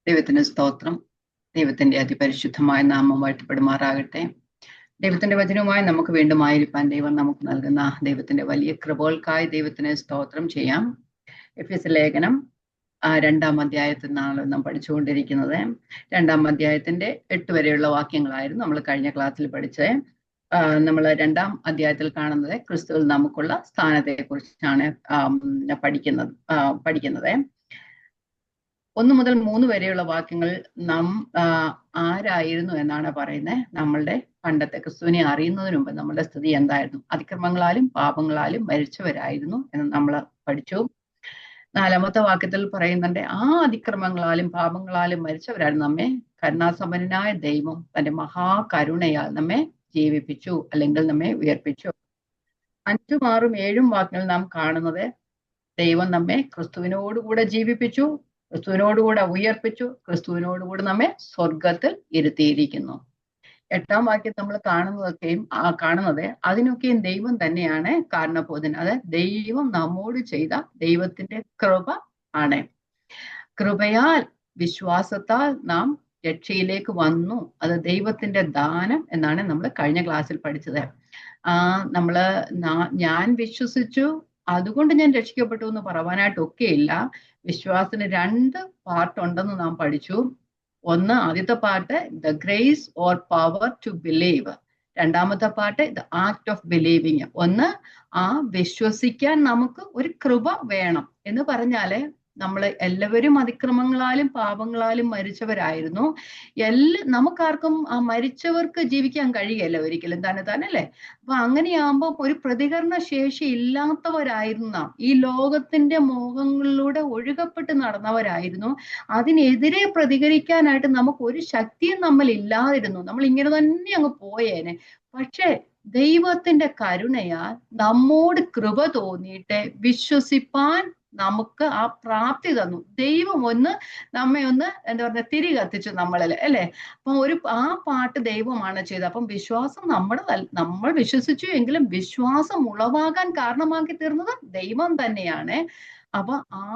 ദൈവത്തിന് സ്തോത്രം. ദൈവത്തിന്റെ അതിപരിശുദ്ധമായ നാമം വാഴ്ത്തപ്പെടുമാറാകട്ടെ. ദൈവത്തിന്റെ വചനവുമായി നമുക്ക് വീണ്ടും ആയിരിക്കാൻ ദൈവം നമുക്ക് നൽകുന്ന ദൈവത്തിന്റെ വലിയ കൃപകൾക്കായി ദൈവത്തിന് സ്തോത്രം ചെയ്യാം. എഫെസ്യ ലേഖനം 2-ാം അധ്യായത്തിൽ നിന്നാണ് നാം പഠിച്ചുകൊണ്ടിരിക്കുന്നത്. 2-ാം അധ്യായത്തിന്റെ 8 വരെയുള്ള വാക്യങ്ങളായിരുന്നു നമ്മൾ കഴിഞ്ഞ ക്ലാസ്സിൽ പഠിച്ചത്. നമ്മൾ 2-ാം അധ്യായത്തിൽ കാണുന്നത് ക്രിസ്തുവിൽ നമുക്കുള്ള സ്ഥാനത്തെ കുറിച്ചാണ് പഠിക്കുന്നത്. 1 മുതൽ 3 വരെയുള്ള വാക്യങ്ങൾ നാം ആരായിരുന്നു എന്നാണ് പറയുന്നത്. നമ്മളുടെ പണ്ടത്തെ ക്രിസ്തുവിനെ അറിയുന്നതിന് മുമ്പ് നമ്മളുടെ സ്ഥിതി എന്തായിരുന്നു? അതിക്രമങ്ങളാലും പാപങ്ങളാലും മരിച്ചവരായിരുന്നു എന്ന് നമ്മൾ പഠിച്ചു. 4-ാമത്തെ വാക്യത്തിൽ പറയുന്നുണ്ട്, ആ അതിക്രമങ്ങളാലും പാപങ്ങളാലും മരിച്ചവരായിരുന്നു നമ്മെ കരുണാസമ്പന്നനായ ദൈവം തന്റെ മഹാകരുണയാൽ നമ്മെ ജീവിപ്പിച്ചു, അല്ലെങ്കിൽ നമ്മെ ഉയർപ്പിച്ചു. 5, 6, 7 വാക്യങ്ങൾ നാം കാണുന്നത് ദൈവം നമ്മെ ക്രിസ്തുവിനോടുകൂടെ ജീവിപ്പിച്ചു, ക്രിസ്തുവിനോടുകൂടെ ഉയർപ്പിച്ചു, ക്രിസ്തുവിനോടുകൂടെ നമ്മെ സ്വർഗത്തിൽ ഇരുത്തിയിരിക്കുന്നു. 8-ാം വാക്യം നമ്മൾ കാണുന്നത് അതിനൊക്കെയും ദൈവം തന്നെയാണ് കാരണബോധൻ. അത് ദൈവം നമ്മോട് ചെയ്ത ദൈവത്തിന്റെ കൃപ ആണ്. കൃപയാൽ വിശ്വാസത്താൽ നാം രക്ഷയിലേക്ക് വന്നു. അത് ദൈവത്തിന്റെ ദാനം എന്നാണ് നമ്മൾ കഴിഞ്ഞ ക്ലാസ്സിൽ പഠിച്ചത്. ഞാൻ വിശ്വസിച്ചു അതുകൊണ്ട് ഞാൻ രക്ഷിക്കപ്പെട്ടു എന്ന് പറയാനായിട്ടൊക്കെയില്ല. വിശ്വാസത്തിന് 2 പാർട്ട് ഉണ്ടെന്ന് നാം പഠിച്ചു. ആദ്യത്തെ part the grace or power to believe. 2-ാമത്തെ part the act of believing. വിശ്വസിക്കാൻ നമുക്ക് ഒരു കൃപ വേണം എന്ന് പറഞ്ഞാല് നമ്മൾ എല്ലാവരും അതിക്രമങ്ങളാലും പാപങ്ങളാലും മരിച്ചവരായിരുന്നു. നമുക്കാർക്കും ആ മരിച്ചവർക്ക് ജീവിക്കാൻ കഴിയല്ല ഒരിക്കലും തന്നെത്താനല്ലേ. അപ്പൊ അങ്ങനെയാകുമ്പോൾ ഒരു പ്രതികരണ ശേഷി ഇല്ലാത്തവരായിരുന്നു നാം. ഈ ലോകത്തിന്റെ മോഹങ്ങളിലൂടെ ഒഴുകപ്പെട്ട് നടന്നവരായിരുന്നു. അതിനെതിരെ പ്രതികരിക്കാനായിട്ട് നമുക്ക് ഒരു ശക്തിയും നമ്മൾ ഇല്ലാതിരുന്നു. നമ്മൾ ഇങ്ങനെ തന്നെ അങ്ങ് പോയേനെ. പക്ഷേ ദൈവത്തിന്റെ കരുണയാൽ നമ്മോട് കൃപ തോന്നിയിട്ട് വിശ്വസിപ്പാൻ നമുക്ക് ആ പ്രാപ്തി തന്നു. ദൈവം നമ്മെ എന്താ പറയുക, തിരി കത്തിച്ചു നമ്മളിൽ, അല്ലെ? അപ്പൊ ആ പാട്ട് ദൈവമാണ് ചെയ്തത്. അപ്പം വിശ്വാസം നമ്മൾ വിശ്വസിച്ചു എങ്കിലും വിശ്വാസം ഉളവാകാൻ കാരണമാക്കി തീർന്നത് ദൈവം തന്നെയാണ്. അപ്പൊ ആ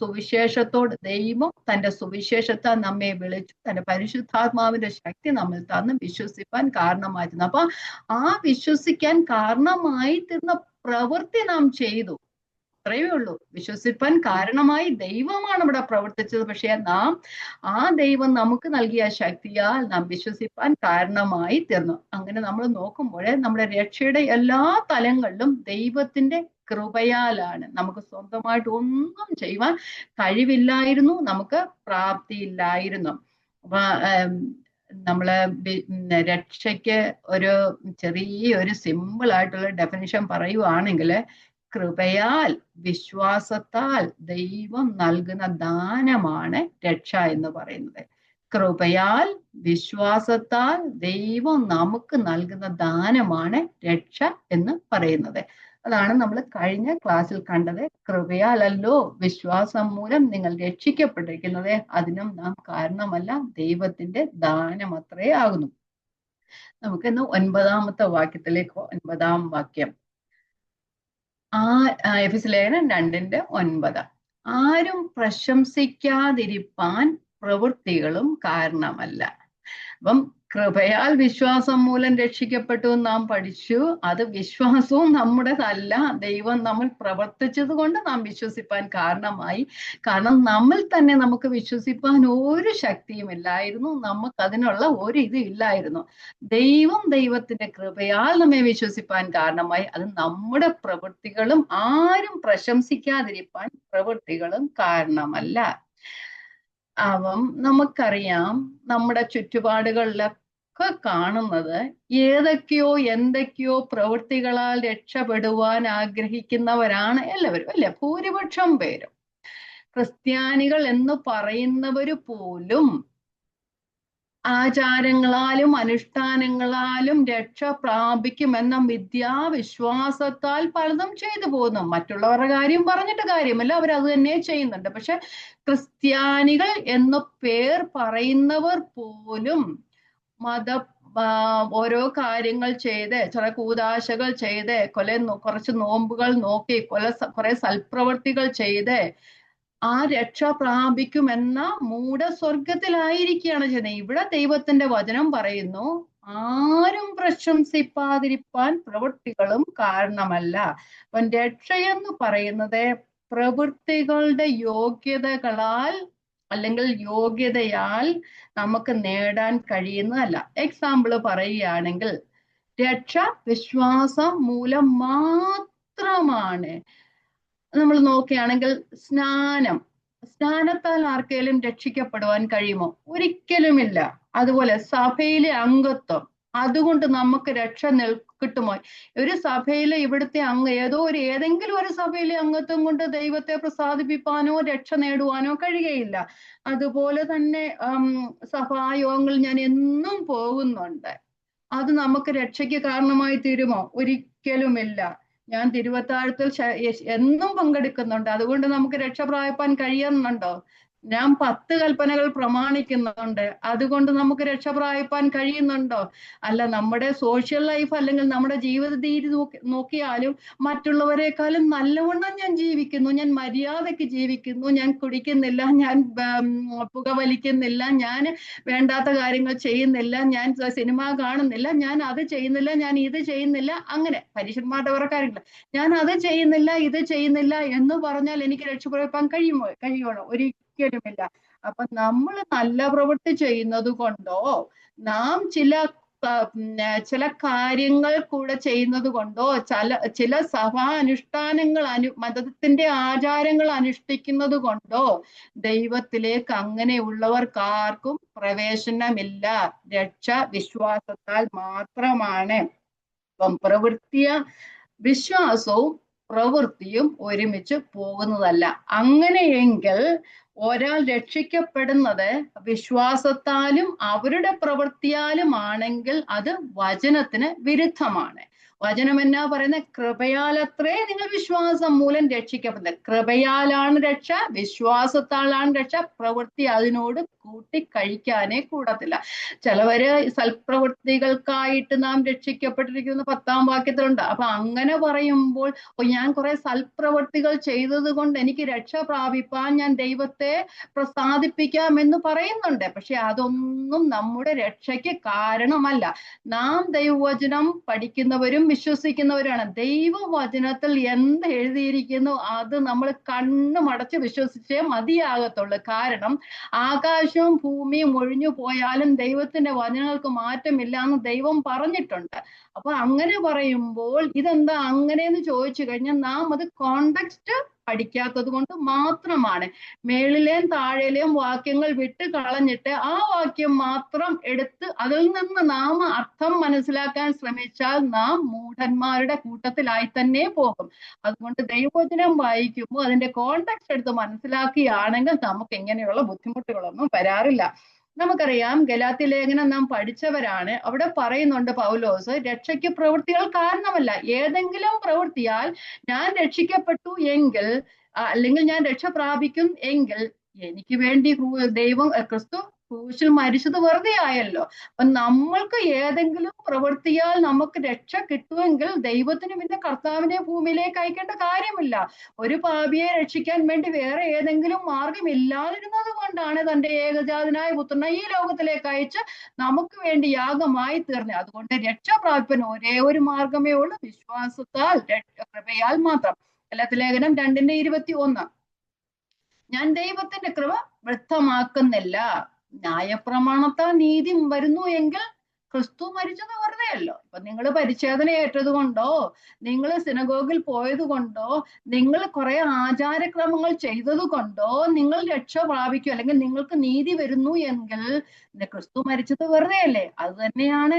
സുവിശേഷത്തോട് ദൈവം തന്റെ സുവിശേഷത്താൽ നമ്മെ വിളിച്ചു, തന്റെ പരിശുദ്ധാത്മാവിന്റെ ശക്തി നമ്മിൽ തന്ന് വിശ്വസിപ്പാൻ കാരണമായിരുന്നു. അപ്പൊ ആ വിശ്വസിക്കാൻ കാരണമായി തീർന്ന പ്രവൃത്തി നാം ചെയ്തു. അത്രയേ ഉള്ളൂ. വിശ്വസിപ്പാൻ കാരണമായി ദൈവമാണ് ഇവിടെ പ്രവർത്തിച്ചത്. പക്ഷെ ആ ദൈവം നമുക്ക് നൽകിയ ശക്തിയാൽ നാം വിശ്വസിപ്പാൻ കാരണമായി തീർന്നു. അങ്ങനെ നമ്മൾ നോക്കുമ്പോൾ നമ്മുടെ രക്ഷയുടെ എല്ലാ തലങ്ങളിലും ദൈവത്തിന്റെ കൃപയാലാണ്. നമുക്ക് സ്വന്തമായിട്ട് ഒന്നും ചെയ്യുവാൻ കഴിവില്ലായിരുന്നു, നമുക്ക് പ്രാപ്തിയില്ലായിരുന്നു. അപ്പൊ നമ്മള് രക്ഷയ്ക്ക് ഒരു ചെറിയൊരു സിമ്പിൾ ആയിട്ടുള്ള ഡെഫിനിഷൻ പറയുവാണെങ്കിൽ, കൃപയാൽ വിശ്വാസത്താൽ ദൈവം നൽകുന്ന ദാനമാണ് രക്ഷ എന്ന് പറയുന്നത്. കൃപയാൽ വിശ്വാസത്താൽ ദൈവം നമുക്ക് നൽകുന്ന ദാനമാണ് രക്ഷ എന്ന് പറയുന്നത്. അതാണ് നമ്മൾ കഴിഞ്ഞ ക്ലാസ്സിൽ കണ്ടത്. കൃപയാലല്ലോ വിശ്വാസം മൂലം നിങ്ങൾ രക്ഷിക്കപ്പെട്ടിരിക്കുന്നത്, അതിനും നാം കാരണമല്ല, ദൈവത്തിന്റെ ദാനം അത്രേ ആകുന്നു. നമുക്കിന്ന് 9-ാമത്തെ വാക്യത്തിലേക്ക് 9-ാം വാക്യം. എഫെസ്യ ലേഖനം 2:9. ആരും പ്രശംസിക്കാതിരിപ്പാൻ പ്രവൃത്തികളും കാരണമല്ല. അപ്പം കൃപയാൽ വിശ്വാസം മൂലം രക്ഷിക്കപ്പെട്ടു നാം പഠിച്ചു. അത് വിശ്വാസവും നമ്മുടേതല്ല, ദൈവം നമ്മൾ പ്രവർത്തിച്ചത് കൊണ്ട് നാം വിശ്വസിപ്പാൻ കാരണമായി. കാരണം നമ്മൾ തന്നെ നമുക്ക് വിശ്വസിപ്പാൻ ഒരു ശക്തിയും ഇല്ലായിരുന്നു, നമുക്ക് അതിനുള്ള ഒരു ഇത് ഇല്ലായിരുന്നു. ദൈവത്തിന്റെ കൃപയാൽ നമ്മെ വിശ്വസിപ്പാൻ കാരണമായി. അത് നമ്മുടെ പ്രവൃത്തികളും, ആരും പ്രശംസിക്കാതിരിപ്പാൻ പ്രവൃത്തികളും കാരണമല്ല. നമുക്കറിയാം, നമ്മുടെ ചുറ്റുപാടുകളിലൊക്കെ കാണുന്നത് എന്തൊക്കെയോ പ്രവൃത്തികളാൽ രക്ഷപ്പെടുവാൻ ആഗ്രഹിക്കുന്നവരാണ് എല്ലാവരും, അല്ലെ? ഭൂരിപക്ഷം പേരും. ക്രിസ്ത്യാനികൾ എന്ന് പറയുന്നവര് പോലും ആചാരങ്ങളാലും അനുഷ്ഠാനങ്ങളാലും രക്ഷ പ്രാപിക്കുമെന്ന വിശ്വാസത്താൽ പലതും ചെയ്തു പോകുന്നു. മറ്റുള്ളവരുടെ കാര്യം പറഞ്ഞിട്ട് കാര്യമല്ല, അവരത് തന്നെ ചെയ്യുന്നുണ്ട്. പക്ഷെ ക്രിസ്ത്യാനികൾ എന്ന പേർ പറയുന്നവർ പോലും ഓരോ കാര്യങ്ങൾ ചെയ്ത്, ചില കൂദാശകൾ ചെയ്ത്, കുറച്ച് നോമ്പുകൾ നോക്കി, കുറെ സൽപ്രവൃത്തികൾ ചെയ്ത് ആ രക്ഷ പ്രാപിക്കുമെന്ന മൂഢസ്വർഗത്തിലായിരിക്കുകയാണ് ചെയ്യുന്നത്. ഇവിടെ ദൈവത്തിന്റെ വചനം പറയുന്നു, ആരും പ്രശംസിപ്പാതിരിപ്പാൻ പ്രവൃത്തികളും കാരണമല്ല. അപ്പം രക്ഷയെന്ന് പറയുന്നത് പ്രവൃത്തികളുടെ യോഗ്യതകളാൽ അല്ലെങ്കിൽ യോഗ്യതയാൽ നമുക്ക് നേടാൻ കഴിയുന്നതല്ല. എക്സാമ്പിൾ പറയുകയാണെങ്കിൽ, രക്ഷ വിശ്വാസം മൂലം മാത്രമാണ്. നമ്മൾ നോക്കുകയാണെങ്കിൽ സ്നാനത്താൽ ആർക്കെങ്കിലും രക്ഷിക്കപ്പെടുവാൻ കഴിയുമോ? ഒരിക്കലുമില്ല. അതുപോലെ സഭയിലെ അംഗത്വം, അതുകൊണ്ട് നമുക്ക് രക്ഷ കിട്ടുമോ? ഒരു സഭയിലെ ഇവിടുത്തെ ഏതെങ്കിലും ഒരു സഭയിലെ അംഗത്വം കൊണ്ട് ദൈവത്തെ പ്രസാദിപ്പിക്കാനോ രക്ഷ നേടുവാനോ കഴിയുകയില്ല. അതുപോലെ തന്നെ സഭായോഗങ്ങളിൽ ഞാൻ എന്നും പോകുന്നുണ്ട്, അത് നമുക്ക് രക്ഷയ്ക്ക് കാരണമായി തീരുമോ? ഒരിക്കലുമില്ല. ഞാൻ തിരുവത്താഴത്തിൽ എന്നും പങ്കെടുക്കുന്നുണ്ട്, അതുകൊണ്ട് നമുക്ക് രക്ഷ പ്രാപിപ്പാൻ കഴിയുന്നുണ്ടോ? ഞാൻ 10 കൽപ്പനകൾ പ്രമാണിക്കുന്നുണ്ട്, അതുകൊണ്ട് നമുക്ക് രക്ഷ പ്രാപിപ്പാൻ കഴിയുന്നുണ്ടോ? അല്ല. നമ്മുടെ സോഷ്യൽ ലൈഫ് അല്ലെങ്കിൽ നമ്മുടെ ജീവിത രീതി നോക്കിയാലും മറ്റുള്ളവരെക്കാളും നല്ലവണ്ണം ഞാൻ ജീവിക്കുന്നു, ഞാൻ മര്യാദയ്ക്ക് ജീവിക്കുന്നു, ഞാൻ കുടിക്കുന്നില്ല, ഞാൻ പുകവലിക്കുന്നില്ല, ഞാൻ വേണ്ടാത്ത കാര്യങ്ങൾ ചെയ്യുന്നില്ല, ഞാൻ സിനിമ കാണുന്നില്ല, ഞാൻ അത് ചെയ്യുന്നില്ല, ഞാൻ ഇത് ചെയ്യുന്നില്ല. അങ്ങനെ പരീക്ഷന്മാരുടെ ഓരോ കാര്യങ്ങൾ, ഞാൻ അത് ചെയ്യുന്നില്ല, ഇത് ചെയ്യുന്നില്ല എന്ന് പറഞ്ഞാൽ എനിക്ക് രക്ഷപ്പെടുത്താൻ കഴിയുമോ? ഒരിക്കലുമില്ല. അപ്പൊ നമ്മൾ നല്ല പ്രവൃത്തി ചെയ്യുന്നത് കൊണ്ടോ, നാം ചില കാര്യങ്ങൾ കൂടെ ചെയ്യുന്നത് കൊണ്ടോ, ചില സഭാ അനുഷ്ഠാനങ്ങൾ മതത്തിന്റെ ആചാരങ്ങൾ അനുഷ്ഠിക്കുന്നത് കൊണ്ടോ ദൈവത്തിലേക്ക് അങ്ങനെയുള്ളവർക്കാർക്കും പ്രവേശനമില്ല. രക്ഷ വിശ്വാസത്താൽ മാത്രമാണ്. അപ്പം വിശ്വാസവും പ്രവൃത്തിയും ഒരുമിച്ച് പോകുന്നതല്ല. അങ്ങനെയെങ്കിൽ ഒരാൾ രക്ഷിക്കപ്പെടുന്നത് വിശ്വാസത്താലും അവരുടെ പ്രവൃത്തിയാലും ആണെങ്കിൽ അത് വചനത്തിന് വിരുദ്ധമാണ്. വചനം എന്നാ പറയുന്നത്? കൃപയാലത്രേ നിങ്ങൾ വിശ്വാസം മൂലം രക്ഷിക്കപ്പെടുന്നത്. കൃപയാലാണ് രക്ഷ, വിശ്വാസത്താലാണ് രക്ഷ. പ്രവൃത്തി അതിനോട് കൂട്ടിക്കഴിക്കാനേ കൂടത്തില്ല. ചിലവര് സൽപ്രവൃത്തികൾക്കായിട്ട് നാം രക്ഷിക്കപ്പെട്ടിരിക്കുന്ന 10-ാം വാക്യത്തിലുണ്ട്. അപ്പൊ അങ്ങനെ പറയുമ്പോൾ ഞാൻ കുറെ സൽപ്രവൃത്തികൾ ചെയ്തത് കൊണ്ട് എനിക്ക് രക്ഷ പ്രാപിപ്പാൻ ഞാൻ ദൈവത്തെ പ്രസാദിപ്പിക്കാം എന്ന് പറയുന്നുണ്ട്. പക്ഷെ അതൊന്നും നമ്മുടെ രക്ഷയ്ക്ക് കാരണമല്ല. നാം ദൈവവചനം പഠിക്കുന്നവരും വിശ്വസിക്കുന്നവരാണ്. ദൈവവചനത്തിൽ എന്ത് എഴുതിയിരിക്കുന്നു അത് നമ്മൾ കണ്ണുമടച്ച് വിശ്വസിച്ചേ മതിയാകത്തുള്ളൂ. കാരണം ആകാശവും ഭൂമിയും ഒഴിഞ്ഞു പോയാലും ദൈവത്തിന്റെ വചനങ്ങൾക്ക് മാറ്റമില്ല എന്ന് ദൈവം പറഞ്ഞിട്ടുണ്ട്. അപ്പൊ അങ്ങനെ പറയുമ്പോൾ ഇതെന്താ അങ്ങനെയെന്ന് ചോദിച്ചു കഴിഞ്ഞാൽ നാം അത് കോണ്ടെക്സ്റ്റ് പഠിക്കാത്തത് കൊണ്ട് മാത്രമാണ്. മേളിലെയും താഴെയിലെയും വാക്യങ്ങൾ വിട്ട് കളഞ്ഞിട്ട് ആ വാക്യം മാത്രം എടുത്ത് അതിൽ നിന്ന് നാം അർത്ഥം മനസ്സിലാക്കാൻ ശ്രമിച്ചാൽ നാം മൂഢന്മാരുടെ കൂട്ടത്തിലായി തന്നെ പോകും. അതുകൊണ്ട് ദൈവവചനം വായിക്കുമ്പോൾ അതിന്റെ കോണ്ടെക്സ്റ്റ് എടുത്ത് മനസ്സിലാക്കിയാണെങ്കിൽ നമുക്ക് ഇങ്ങനെയുള്ള ബുദ്ധിമുട്ടുകളൊന്നും വരാറില്ല. നമുക്കറിയാം, ഗലാത്യ ലേഖനം നാം പഠിച്ചവരാണ്. അവിടെ പറയുന്നുണ്ട് പൗലോസ്, രക്ഷയ്ക്ക് പ്രവൃത്തികൾ കാരണമല്ല. ഏതെങ്കിലും പ്രവൃത്തിയാൽ ഞാൻ രക്ഷിക്കപ്പെട്ടു എങ്കിൽ, അല്ലെങ്കിൽ ഞാൻ രക്ഷ പ്രാപിക്കും എങ്കിൽ, എനിക്ക് വേണ്ടി ക്രിസ്തു ക്രൂശിൽ മരിച്ചത് വെറുതെ ആയല്ലോ. അപ്പൊ നമ്മൾക്ക് ഏതെങ്കിലും പ്രവൃത്തിയാൽ നമുക്ക് രക്ഷ കിട്ടുമെങ്കിൽ ദൈവത്തിന് പിന്നെ കർത്താവിനെ ഭൂമിയിലേക്ക് അയക്കേണ്ട കാര്യമില്ല. ഒരു പാപിയെ രക്ഷിക്കാൻ വേണ്ടി വേറെ ഏതെങ്കിലും മാർഗം ഇല്ലാതിരുന്നത് കൊണ്ടാണ് തന്റെ ഏകജാതനായ പുത്രനെ ഈ ലോകത്തിലേക്ക് അയച്ച് നമുക്ക് വേണ്ടി യാഗമായി തീർന്നത്. അതുകൊണ്ട് രക്ഷ പ്രാപിക്കാൻ ഒരേ ഒരു മാർഗമേ ഉള്ളൂ, വിശ്വാസത്താൽ, കൃപയാൽ മാത്രം. ഗലാത്യ ലേഖനം 2:21. ഞാൻ ദൈവത്തിന്റെ കൃപ വ്യക്തമാക്കുന്നില്ല. ന്യായപ്രമാണത്താൽ നീതി വരുന്നു എങ്കിൽ ക്രിസ്തു മരിച്ചത് വെറുതെയല്ലോ. ഇപ്പൊ നിങ്ങൾ പരിച്ഛേദന ഏറ്റത് കൊണ്ടോ, നിങ്ങൾ സിനഗോഗിൽ പോയത് കൊണ്ടോ, നിങ്ങൾ കുറെ ആചാരക്രമങ്ങൾ ചെയ്തത് കൊണ്ടോ നിങ്ങൾ രക്ഷ പ്രാപിക്കും അല്ലെങ്കിൽ നിങ്ങൾക്ക് നീതി വരുന്നു എങ്കിൽ ക്രിസ്തു മരിച്ചത് വെറുതെയല്ലേ? അത് തന്നെയാണ്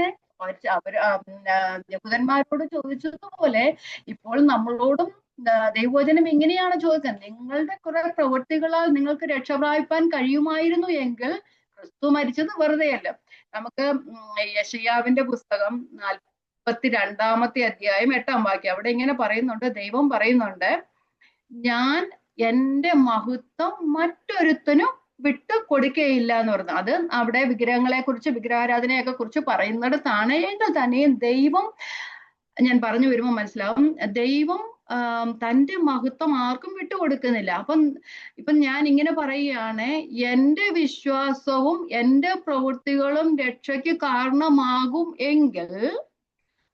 യഹൂദന്മാരോട് ചോദിച്ചതുപോലെ ഇപ്പോൾ നമ്മളോടും ദൈവവചനം ഇങ്ങനെയാണ് ചോദിക്കുന്നത്. നിങ്ങളുടെ കുറെ പ്രവൃത്തികളാൽ നിങ്ങൾക്ക് രക്ഷ പ്രാപിപ്പാൻ കഴിയുമായിരുന്നു എങ്കിൽ ക്രിസ്തു മരിച്ചത് വെറുതെയല്ല. നമുക്ക് യെശയ്യാവിന്റെ പുസ്തകം 42-ാമത്തെ അധ്യായം 8-ാം വാക്യം, അവിടെ ഇങ്ങനെ പറയുന്നുണ്ട്, ദൈവം പറയുന്നുണ്ട്, ഞാൻ എൻ്റെ മഹത്വം മറ്റൊരുത്തനും വിട്ടു കൊടുക്കുകയില്ല എന്ന് പറഞ്ഞു. അത് അവിടെ വിഗ്രഹങ്ങളെ കുറിച്ച്, വിഗ്രഹാരാധനയൊക്കെ കുറിച്ച് പറയുന്നിടത്താണ്. എങ്കിൽ തന്നെയും ദൈവം, ഞാൻ പറഞ്ഞു വരുമ്പോൾ മനസ്സിലാവും, ദൈവം തന്റെ മഹത്വം ആർക്കും വിട്ടുകൊടുക്കുന്നില്ല. ഇപ്പം ഞാൻ ഇങ്ങനെ പറയുകയാണ്, എന്റെ വിശ്വാസവും എന്റെ പ്രവൃത്തികളും രക്ഷയ്ക്ക് കാരണമാകും എങ്കിൽ,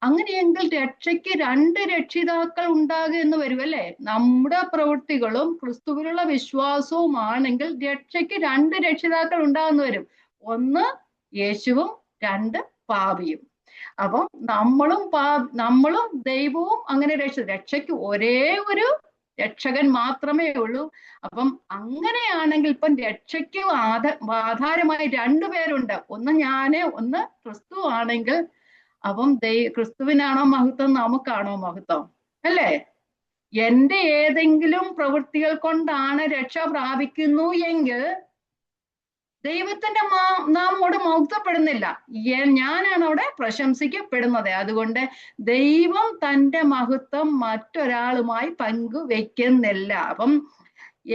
അങ്ങനെയെങ്കിൽ രക്ഷയ്ക്ക് രണ്ട് രക്ഷിതാക്കൾ ഉണ്ടാകുക എന്ന് വരും അല്ലേ? നമ്മുടെ പ്രവൃത്തികളും ക്രിസ്തുവിലുള്ള വിശ്വാസവും ആണെങ്കിൽ രക്ഷയ്ക്ക് രണ്ട് രക്ഷിതാക്കൾ ഉണ്ടാകുന്നു വരും. ഒന്ന് യേശുവും, രണ്ട് പാപിയും. അപ്പം നമ്മളും ദൈവവും അങ്ങനെ രക്ഷയ്ക്ക് ഒരേ ഒരു രക്ഷകൻ മാത്രമേ ഉള്ളൂ. അപ്പം അങ്ങനെയാണെങ്കിൽ ഇപ്പം രക്ഷയ്ക്ക് ആധാരമായി രണ്ടുപേരുണ്ട്. ഒന്ന് ഞാന്, ഒന്ന് ക്രിസ്തു ആണെങ്കിൽ, അപ്പം ക്രിസ്തുവിനാണോ മഹത്വം, നമുക്കാണോ മഹത്വം? അല്ലേ? എന്റെ ഏതെങ്കിലും പ്രവൃത്തികൾ കൊണ്ടാണ് രക്ഷ പ്രാപിക്കുന്നു എങ്കിൽ ദൈവത്തിന്റെ നാമോട് മഹത്വപ്പെടുന്നില്ല, ഞാനാണ് അവിടെ പ്രശംസിക്കപ്പെടുന്നത്. അതുകൊണ്ട് ദൈവം തന്റെ മഹത്വം മറ്റൊരാളുമായി പങ്കുവെക്കുന്നില്ല. അപ്പം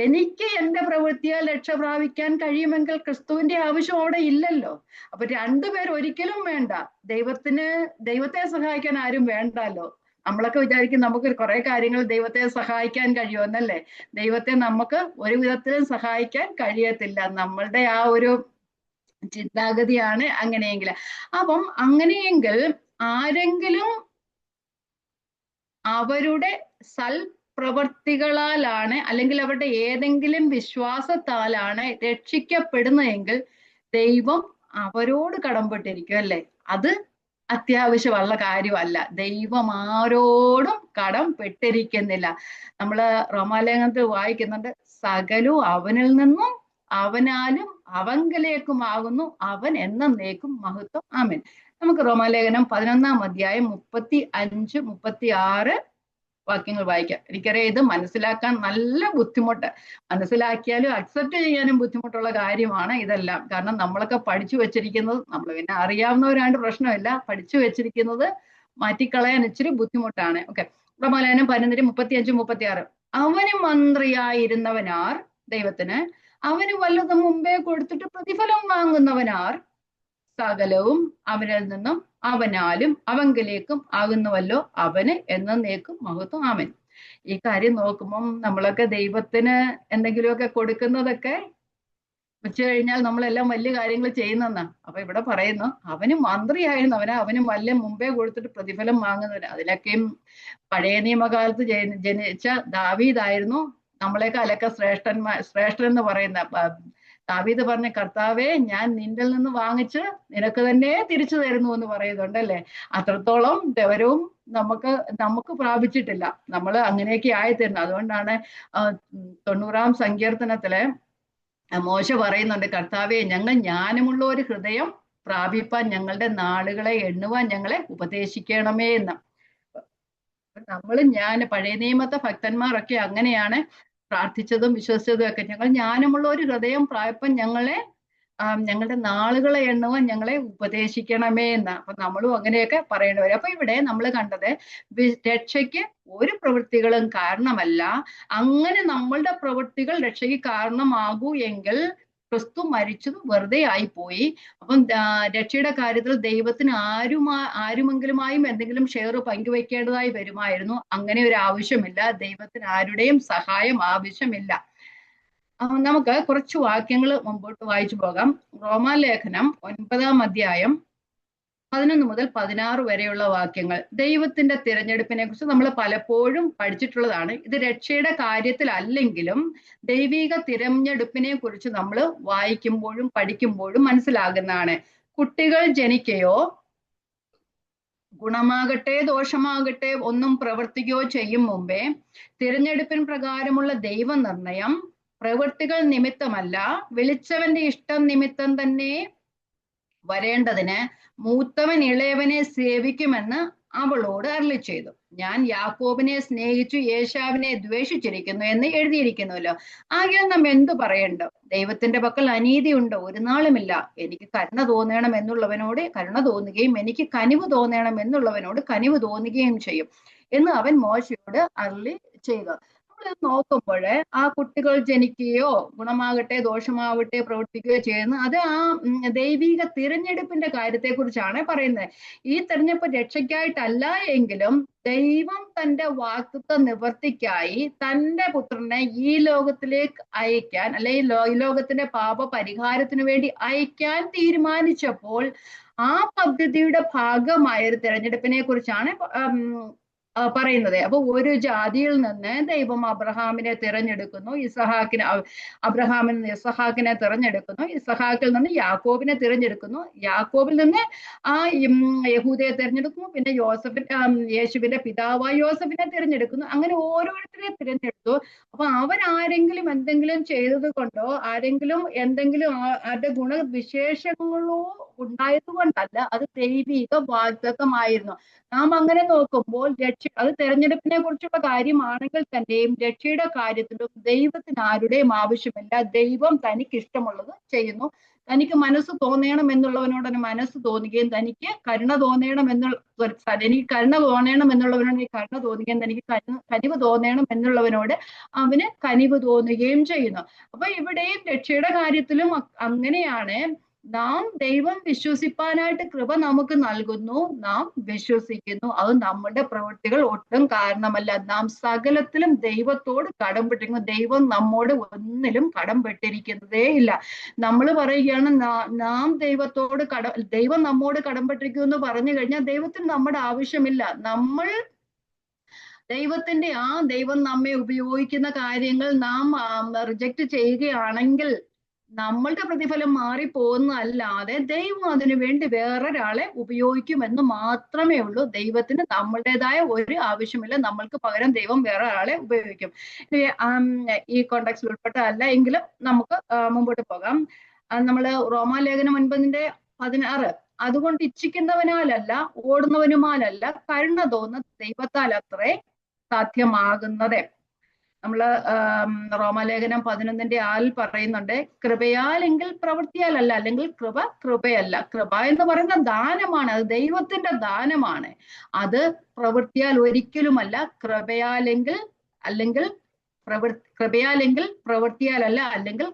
എനിക്ക് എന്റെ പ്രവൃത്തിയാൽ രക്ഷ പ്രാപിക്കാൻ കഴിയുമെങ്കിൽ ക്രിസ്തുവിന്റെ ആവശ്യം അവിടെ ഇല്ലല്ലോ. അപ്പൊ രണ്ടുപേർ ഒരിക്കലും വേണ്ട. ദൈവത്തെ സഹായിക്കാൻ ആരും വേണ്ടല്ലോ. നമ്മളൊക്കെ വിചാരിക്കും നമുക്ക് കുറെ കാര്യങ്ങൾ ദൈവത്തെ സഹായിക്കാൻ കഴിയുമെന്നല്ലേ. ദൈവത്തെ നമുക്ക് ഒരു വിധത്തിലും സഹായിക്കാൻ കഴിയത്തില്ല. നമ്മളുടെ ആ ഒരു ചിന്താഗതിയാണ് അങ്ങനെയെങ്കിൽ. അപ്പം അങ്ങനെയെങ്കിൽ ആരെങ്കിലും അവരുടെ പ്രവൃത്തികളാലാണ് അല്ലെങ്കിൽ അവരുടെ ഏതെങ്കിലും വിശ്വാസത്താലാണ് രക്ഷിക്കപ്പെടുന്നതെങ്കിൽ ദൈവം അവരോട് കടംപെട്ടിരിക്കും അല്ലേ? അത് അത്യാവശ്യമുള്ള കാര്യമല്ല. ദൈവം ആരോടും കടം പെട്ടിരിക്കുന്നില്ല. നമ്മള് റോമാലേഖനത്തിൽ വായിക്കുന്നുണ്ട്, സകലവും അവനിൽ നിന്നും അവനാലും അവങ്കലേക്കുമാകുന്നു, അവൻ എന്നേക്കും മഹത്വം. ആമേൻ. നമുക്ക് റോമാലേഖനം 11-ാം അധ്യായം 35, 36 വാക്യങ്ങൾ വായിക്കാം. എനിക്കറിയാം ഇത് മനസ്സിലാക്കാൻ നല്ല ബുദ്ധിമുട്ട്, മനസ്സിലാക്കിയാലും അക്സെപ്റ്റ് ചെയ്യാനും ബുദ്ധിമുട്ടുള്ള കാര്യമാണ് ഇതെല്ലാം. കാരണം നമ്മളൊക്കെ പഠിച്ചു വെച്ചിരിക്കുന്നത്, നമ്മൾ പിന്നെ അറിയാവുന്നവരാണ്ട് പ്രശ്നമില്ല, പഠിച്ചു വെച്ചിരിക്കുന്നത് മാറ്റിക്കളയാൻ ഇച്ചിരി ബുദ്ധിമുട്ടാണ്. ഓക്കെ, റോമാലേഖനം 11, 35, 36. അവന് മന്ത്രിയായിരുന്നവനാർ ദൈവത്തിന്, അവന് വല്ലതും മുമ്പേ കൊടുത്തിട്ട് പ്രതിഫലം വാങ്ങുന്നവനാർ, സകലവും അവനിൽ നിന്നും അവനാലും അവങ്കലേക്കും ആകുന്നുവല്ലോ, അവന് എന്നേക്കും മഹത്വം. ആമേൻ. ഈ കാര്യം നോക്കുമ്പം നമ്മളൊക്കെ ദൈവത്തിന് എന്തെങ്കിലുമൊക്കെ കൊടുക്കുന്നതൊക്കെ വെച്ച് കഴിഞ്ഞാൽ നമ്മളെല്ലാം വലിയ കാര്യങ്ങൾ ചെയ്യുന്നെന്നാ. അപ്പൊ ഇവിടെ പറയുന്നു, അവന് മന്ത്രിയായിരുന്നവനാ, അവന് വല്ല മുമ്പേ കൊടുത്തിട്ട് പ്രതിഫലം വാങ്ങുന്നവന്. അതിലൊക്കെയും പഴയ നിയമകാലത്ത് ജനിച്ച ദാവീദായിരുന്നു നമ്മളെക്കാളൊക്കെ ശ്രേഷ്ഠൻ എന്ന് പറയുന്ന. ദാവീദ് പറഞ്ഞ, കർത്താവേ ഞാൻ നിന്നിൽ നിന്ന് വാങ്ങിച്ച് നിനക്ക് തന്നെ തിരിച്ചു തരുന്നു എന്ന് പറയുന്നുണ്ടല്ലേ. അത്രത്തോളം ഗൗരവവും നമുക്ക് പ്രാപിച്ചിട്ടില്ല. നമ്മൾ അങ്ങനെയൊക്കെ ആയിത്തീരുന്നു. അതുകൊണ്ടാണ് 90-ാം സങ്കീർത്തനത്തില് മോശ പറയുന്നുണ്ട്, കർത്താവെ ഞങ്ങൾ ജ്ഞാനമുള്ള ഒരു ഹൃദയം പ്രാപിപ്പാൻ ഞങ്ങളുടെ നാളുകളെ എണ്ണുവാൻ ഞങ്ങളെ ഉപദേശിക്കണമേ എന്ന്. പഴയ നിയമത്തെ ഭക്തന്മാരൊക്കെ അങ്ങനെയാണ് പ്രാർത്ഥിച്ചതും വിശ്വസിച്ചതും ഒക്കെ. ഞങ്ങൾ ജ്ഞാനമുള്ള ഒരു ഹൃദയം പ്രാപിപ്പാൻ ഞങ്ങളുടെ നാളുകളെ എണ്ണുവാൻ ഞങ്ങളെ ഉപദേശിക്കണമേ എന്ന്. അപ്പൊ നമ്മളും അങ്ങനെയൊക്കെ പറയേണ്ടി വരും. അപ്പൊ ഇവിടെ നമ്മൾ കണ്ടത് രക്ഷയ്ക്ക് ഒരു പ്രവൃത്തികളും കാരണമല്ല. അങ്ങനെ നമ്മളുടെ പ്രവൃത്തികൾ രക്ഷയ്ക്ക് കാരണമാകൂ എങ്കിൽ ക്രിസ്തു മരിച്ചത് വെറുതെ ആയിപ്പോയി. അപ്പം രക്ഷയുടെ കാര്യത്തിൽ ദൈവത്തിന് ആരുമെങ്കിലുമായും എന്തെങ്കിലും ഷെയർ പങ്കുവെക്കേണ്ടതായി വരുമായിരുന്നു. അങ്ങനെ ഒരു ആവശ്യമില്ല. ദൈവത്തിന് ആരുടെയും സഹായം ആവശ്യമില്ല. നമുക്ക് കുറച്ച് വാക്യങ്ങൾ മുമ്പോട്ട് വായിച്ചു പോകാം. റോമാലേഖനം 9-ാം അധ്യായം 11 മുതൽ 16 വരെയുള്ള വാക്യങ്ങൾ. ദൈവത്തിന്റെ തിരഞ്ഞെടുപ്പിനെ കുറിച്ച് നമ്മൾ പലപ്പോഴും പഠിച്ചിട്ടുള്ളതാണ്. ഇത് രക്ഷയുടെ കാര്യത്തിലല്ലെങ്കിലും ദൈവിക തിരഞ്ഞെടുപ്പിനെ കുറിച്ച് നമ്മൾ വായിക്കുമ്പോഴും പഠിക്കുമ്പോഴും മനസ്സിലാകുന്നതാണ്. കുട്ടികൾ ജനിക്കുകയോ ഗുണമാകട്ടെ ദോഷമാകട്ടെ ഒന്നും പ്രവർത്തിക്കുകയോ ചെയ്യും മുമ്പേ തിരഞ്ഞെടുപ്പിൻ പ്രകാരമുള്ള ദൈവനിർണയം പ്രവൃത്തികൾ നിമിത്തമല്ല, വിളിച്ചവന്റെ ഇഷ്ടം നിമിത്തം തന്നെ വരേണ്ടതിന് മൂത്തവൻ ഇളയവനെ സേവിക്കുമെന്ന് അവളോട് അരുളി ചെയ്തു. ഞാൻ യാക്കോബിനെ സ്നേഹിച്ചു ഏശാവിനെ ദ്വേഷിച്ചിരിക്കുന്നു എന്ന് എഴുതിയിരിക്കുന്നുവല്ലോ. ആകയാൽ നാം എന്തു പറയണ്ടോ? ദൈവത്തിന്റെ പക്കൽ അനീതി ഉണ്ടോ? ഒരു നാളുമില്ല. എനിക്ക് കരുണ തോന്നണം എന്നുള്ളവനോട് കരുണ തോന്നുകയും എനിക്ക് കനിവ് തോന്നണം എന്നുള്ളവനോട് കനിവ് തോന്നുകയും ചെയ്യും എന്ന് അവൻ മോശയോട് അരുളി ചെയ്തു. നോക്കുമ്പോൾ ആ കുട്ടികൾ ജനിക്കുകയോ ഗുണമാകട്ടെ ദോഷമാവട്ടെ പ്രവർത്തിക്കുകയോ ചെയ്യുന്നു, അത് ആ ദൈവിക തിരഞ്ഞെടുപ്പിന്റെ കാര്യത്തെക്കുറിച്ചാണ് പറയുന്നത്. ഈ തിരഞ്ഞെടുപ്പ് രക്ഷയ്ക്കായിട്ടല്ല എങ്കിലും ദൈവം തന്റെ വാഗ്ദത്ത നിവർത്തിക്കായി തന്റെ പുത്രനെ ഈ ലോകത്തിലേക്ക് അയക്കാൻ, അല്ലെങ്കിൽ ഈ ലോകത്തിന്റെ പാപ പരിഹാരത്തിന് വേണ്ടി അയക്കാൻ തീരുമാനിച്ചപ്പോൾ ആ പദ്ധതിയുടെ ഭാഗമായ ഒരു തിരഞ്ഞെടുപ്പിനെ കുറിച്ചാണ് പറയുന്നത്. അപ്പൊ ഒരു ജാതിയിൽ നിന്ന് ദൈവം അബ്രഹാമിനെ തിരഞ്ഞെടുക്കുന്നു, അബ്രഹാമിൽ നിന്ന് ഇസഹാക്കിനെ തിരഞ്ഞെടുക്കുന്നു, ഇസഹാക്കിൽ നിന്ന് യാക്കോബിനെ തിരഞ്ഞെടുക്കുന്നു, യാക്കോബിൽ നിന്ന് ആ യഹൂദയെ തിരഞ്ഞെടുക്കുന്നു, പിന്നെ യേശുവിന്റെ പിതാവായ യോസഫിനെ തിരഞ്ഞെടുക്കുന്നു. അങ്ങനെ ഓരോരുത്തരെ തിരഞ്ഞെടുത്തു. അപ്പൊ അവരാരെങ്കിലും എന്തെങ്കിലും ചെയ്തത് കൊണ്ടോ ആരെങ്കിലും എന്തെങ്കിലും അവരുടെ ഗുണവിശേഷങ്ങളോ ഉണ്ടായത് കൊണ്ടല്ല, അത് ദൈവിക വാഗ്ദത്തമായിരുന്നു. നാം അങ്ങനെ നോക്കുമ്പോൾ അത് തെരഞ്ഞെടുപ്പിനെ കുറിച്ചുള്ള കാര്യമാണെങ്കിൽ തന്നെയും രക്ഷയുടെ കാര്യത്തിലും ദൈവത്തിന് ആരുടെയും ആവശ്യമില്ല. ദൈവം തനിക്ക് ഇഷ്ടമുള്ളത് ചെയ്യുന്നു. തനിക്ക് മനസ്സ് തോന്നണം എന്നുള്ളവനോട് മനസ്സ് തോന്നുകയും തനിക്ക് കരുണ തോന്നണം എനിക്ക് കരുണ തോന്നണം എന്നുള്ളവനോട് എനിക്ക് കരുണ തോന്നുകയും തനിക്ക് കനിവ് തോന്നണം എന്നുള്ളവനോട് അവന് കനിവ് തോന്നുകയും ചെയ്യുന്നു. അപ്പൊ ഇവിടെയും രക്ഷയുടെ കാര്യത്തിലും അങ്ങനെയാണ്. നാം ദൈവം വിശ്വസിപ്പാനായിട്ട് കൃപ നമുക്ക് നൽകുന്നു, നാം വിശ്വസിക്കുന്നു. അത് നമ്മുടെ പ്രവൃത്തികൾ ഒട്ടും കാരണമല്ല. നാം സകലത്തിലും ദൈവത്തോട് കടംപെട്ടിരിക്കുന്നു. ദൈവം നമ്മോട് ഒന്നിലും കടംപെട്ടിരിക്കുന്നതേ ഇല്ല. നമ്മൾ പറയുകയാണ് നാം ദൈവം നമ്മോട് കടംപെട്ടിരിക്കുന്നു എന്ന് പറഞ്ഞു കഴിഞ്ഞാൽ ദൈവത്തിന് നമ്മുടെ ആവശ്യമില്ല. നമ്മൾ ദൈവം നമ്മെ ഉപയോഗിക്കുന്ന കാര്യങ്ങൾ നാം റിജക്റ്റ് ചെയ്യുകയാണെങ്കിൽ നമ്മളുടെ പ്രതിഫലം മാറിപ്പോകുന്നതല്ലാതെ ദൈവം അതിനു വേണ്ടി വേറൊരാളെ ഉപയോഗിക്കുമെന്ന് മാത്രമേ ഉള്ളൂ. ദൈവത്തിന് നമ്മളുടേതായ ഒരു ആവശ്യമില്ല. നമ്മൾക്ക് പകരം ദൈവം വേറെ ആളെ ഉപയോഗിക്കും. ഈ കോണ്ടാക്സിൽ ഉൾപ്പെട്ടതല്ല എങ്കിലും നമുക്ക് മുമ്പോട്ട് പോകാം. നമ്മൾ റോമാലേഖനം 9:16 അതുകൊണ്ട് ഇച്ഛിക്കുന്നവനാലല്ല ഓടുന്നവനുമാലല്ല കരുണ തോന്നുന്ന ദൈവത്താൽ അത്രേ സാധ്യമാകുന്നത്. നമ്മള് റോമാലേഖനം 11:6 പറയുന്നുണ്ട്, കൃപയാലെങ്കിൽ പ്രവൃത്തിയാലല്ല, അല്ലെങ്കിൽ കൃപയല്ല. കൃപ എന്ന് പറയുന്ന ദാനമാണ്, അത് ദൈവത്തിന്റെ ദാനമാണ്. അത് പ്രവൃത്തിയാൽ ഒരിക്കലുമല്ല. കൃപയാലെങ്കിൽ പ്രവൃത്തിയാലല്ല, അല്ലെങ്കിൽ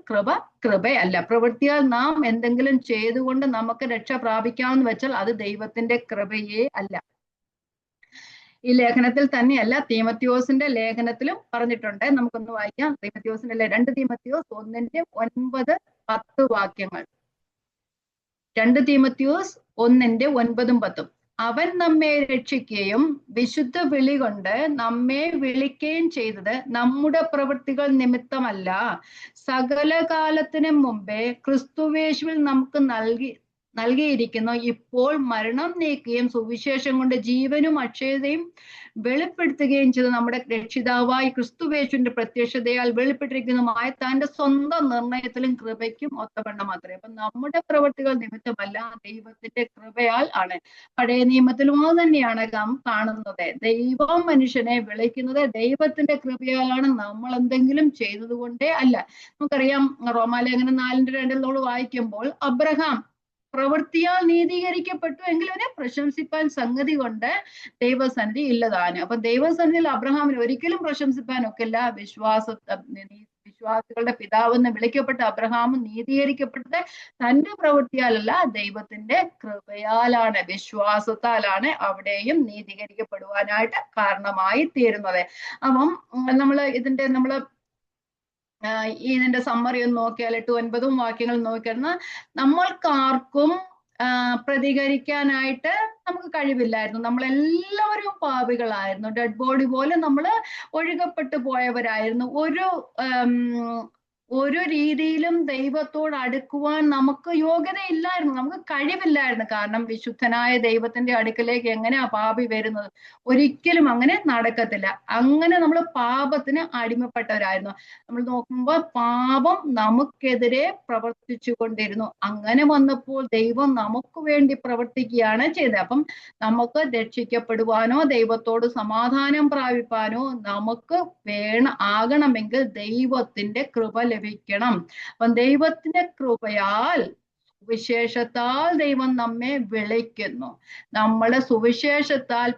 കൃപയല്ല. പ്രവൃത്തിയാൽ നാം എന്തെങ്കിലും ചെയ്തുകൊണ്ട് നമുക്ക് രക്ഷ പ്രാപിക്കാമെന്ന് വെച്ചാൽ അത് ദൈവത്തിന്റെ കൃപയേ അല്ല. ഈ ലേഖനത്തിൽ തന്നെയല്ല, തീമത്യോസിന്റെ ലേഖനത്തിലും പറഞ്ഞിട്ടുണ്ട്. നമുക്കൊന്ന് വായിക്കാം. 2 തീമത്യോസ് 1:9-10 വാക്യങ്ങൾ. 2 തീമത്യോസ് 1:9-10. അവൻ നമ്മെ രക്ഷിക്കുകയും വിശുദ്ധ വിളി കൊണ്ട് നമ്മെ വിളിക്കുകയും ചെയ്തത് നമ്മുടെ പ്രവൃത്തികൾ നിമിത്തമല്ല, സകല കാലത്തിനും മുമ്പേ ക്രിസ്തുവേശുവിൽ നമുക്ക് നൽകിയിരിക്കുന്നു. ഇപ്പോൾ മരണം നീക്കുകയും സുവിശേഷം കൊണ്ട് ജീവനും അക്ഷയതയും വെളിപ്പെടുത്തുകയും ചെയ്ത് നമ്മുടെ രക്ഷിതാവായി ക്രിസ്തുവേശുവിന്റെ പ്രത്യക്ഷതയാൽ വെളിപ്പെട്ടിരിക്കുന്നതുമായ തന്റെ സ്വന്തം നിർണയത്തിലും കൃപയ്ക്കും ഒത്തവണ്ണം മാത്രമേ. അപ്പൊ നമ്മുടെ പ്രവൃത്തികൾ നിമിത്തമല്ല, ദൈവത്തിന്റെ കൃപയാൽ ആണ്. പഴയ നിയമത്തിലും അത് തന്നെയാണ് നാം കാണുന്നത്. ദൈവം മനുഷ്യനെ വിളിക്കുന്നത് ദൈവത്തിന്റെ കൃപയാലാണ്, നമ്മൾ എന്തെങ്കിലും ചെയ്തതുകൊണ്ടേ അല്ല. നമുക്കറിയാം, റോമാലേഖനം 4:2 നമ്മൾ വായിക്കുമ്പോൾ അബ്രഹാം പ്രവൃത്തിയാൽ നീതീകരിക്കപ്പെട്ടു എങ്കിൽ അവനെ പ്രശംസിപ്പാൻ സംഗതി കൊണ്ട് ദൈവസന്നിധി ഇല്ലതാനും. അപ്പൊ ദൈവസന്നിധിയിൽ അബ്രഹാമിന് ഒരിക്കലും പ്രശംസിപ്പാൻ ഒക്കില്ല. വിശ്വാസികളുടെ പിതാവെന്ന് വിളിക്കപ്പെട്ട അബ്രഹാം നീതീകരിക്കപ്പെട്ടത് തന്റെ പ്രവൃത്തിയാലല്ല, ദൈവത്തിന്റെ കൃപയാലാണ്, വിശ്വാസത്താലാണ് അവിടെയും നീതീകരിക്കപ്പെടുവാനായിട്ട് കാരണമായി തീരുന്നത്. അപ്പം ഇതിന്റെ സമ്മറി ഒന്ന് നോക്കിയാൽ 8-9 വാക്യങ്ങൾ നോക്കിയാൽ നമ്മൾക്കാർക്കും പ്രതികരിക്കാനായിട്ട് നമുക്ക് കഴിവില്ലായിരുന്നു. നമ്മളെല്ലാവരും പാപികളായിരുന്നു. ഡെഡ് ബോഡി പോലെ നമ്മൾ ഒഴുകപ്പെട്ടു പോയവരായിരുന്നു. ഒരു രീതിയിലും ദൈവത്തോട് അടുക്കുവാൻ നമുക്ക് യോഗ്യതയില്ലായിരുന്നു, നമുക്ക് കഴിവില്ലായിരുന്നു. കാരണം വിശുദ്ധനായ ദൈവത്തിന്റെ അടുക്കലേക്ക് എങ്ങനെയാ പാപി വരുന്നത്? ഒരിക്കലും അങ്ങനെ നടക്കത്തില്ല. അങ്ങനെ നമ്മൾ പാപത്തിന് അടിമപ്പെട്ടവരായിരുന്നു. നമ്മൾ നോക്കുമ്പോൾ പാപം നമുക്കെതിരെ പ്രവർത്തിച്ചു കൊണ്ടിരുന്നു. അങ്ങനെ വന്നപ്പോൾ ദൈവം നമുക്ക് വേണ്ടി പ്രവർത്തിക്കുകയാണ് ചെയ്തത്. അപ്പം നമുക്ക് രക്ഷിക്കപ്പെടുവാനോ ദൈവത്തോട് സമാധാനം പ്രാപിപ്പാനോ നമുക്ക് ആകണമെങ്കിൽ ദൈവത്തിന്റെ കൃപ ലഭിക്കണം. അപ്പം ദൈവത്തിന്റെ കൃപയാൽ സുവിശേഷത്താൽ ദൈവം നമ്മെ വിളിക്കുന്നു. നമ്മള് സുവിശേഷത്താൽ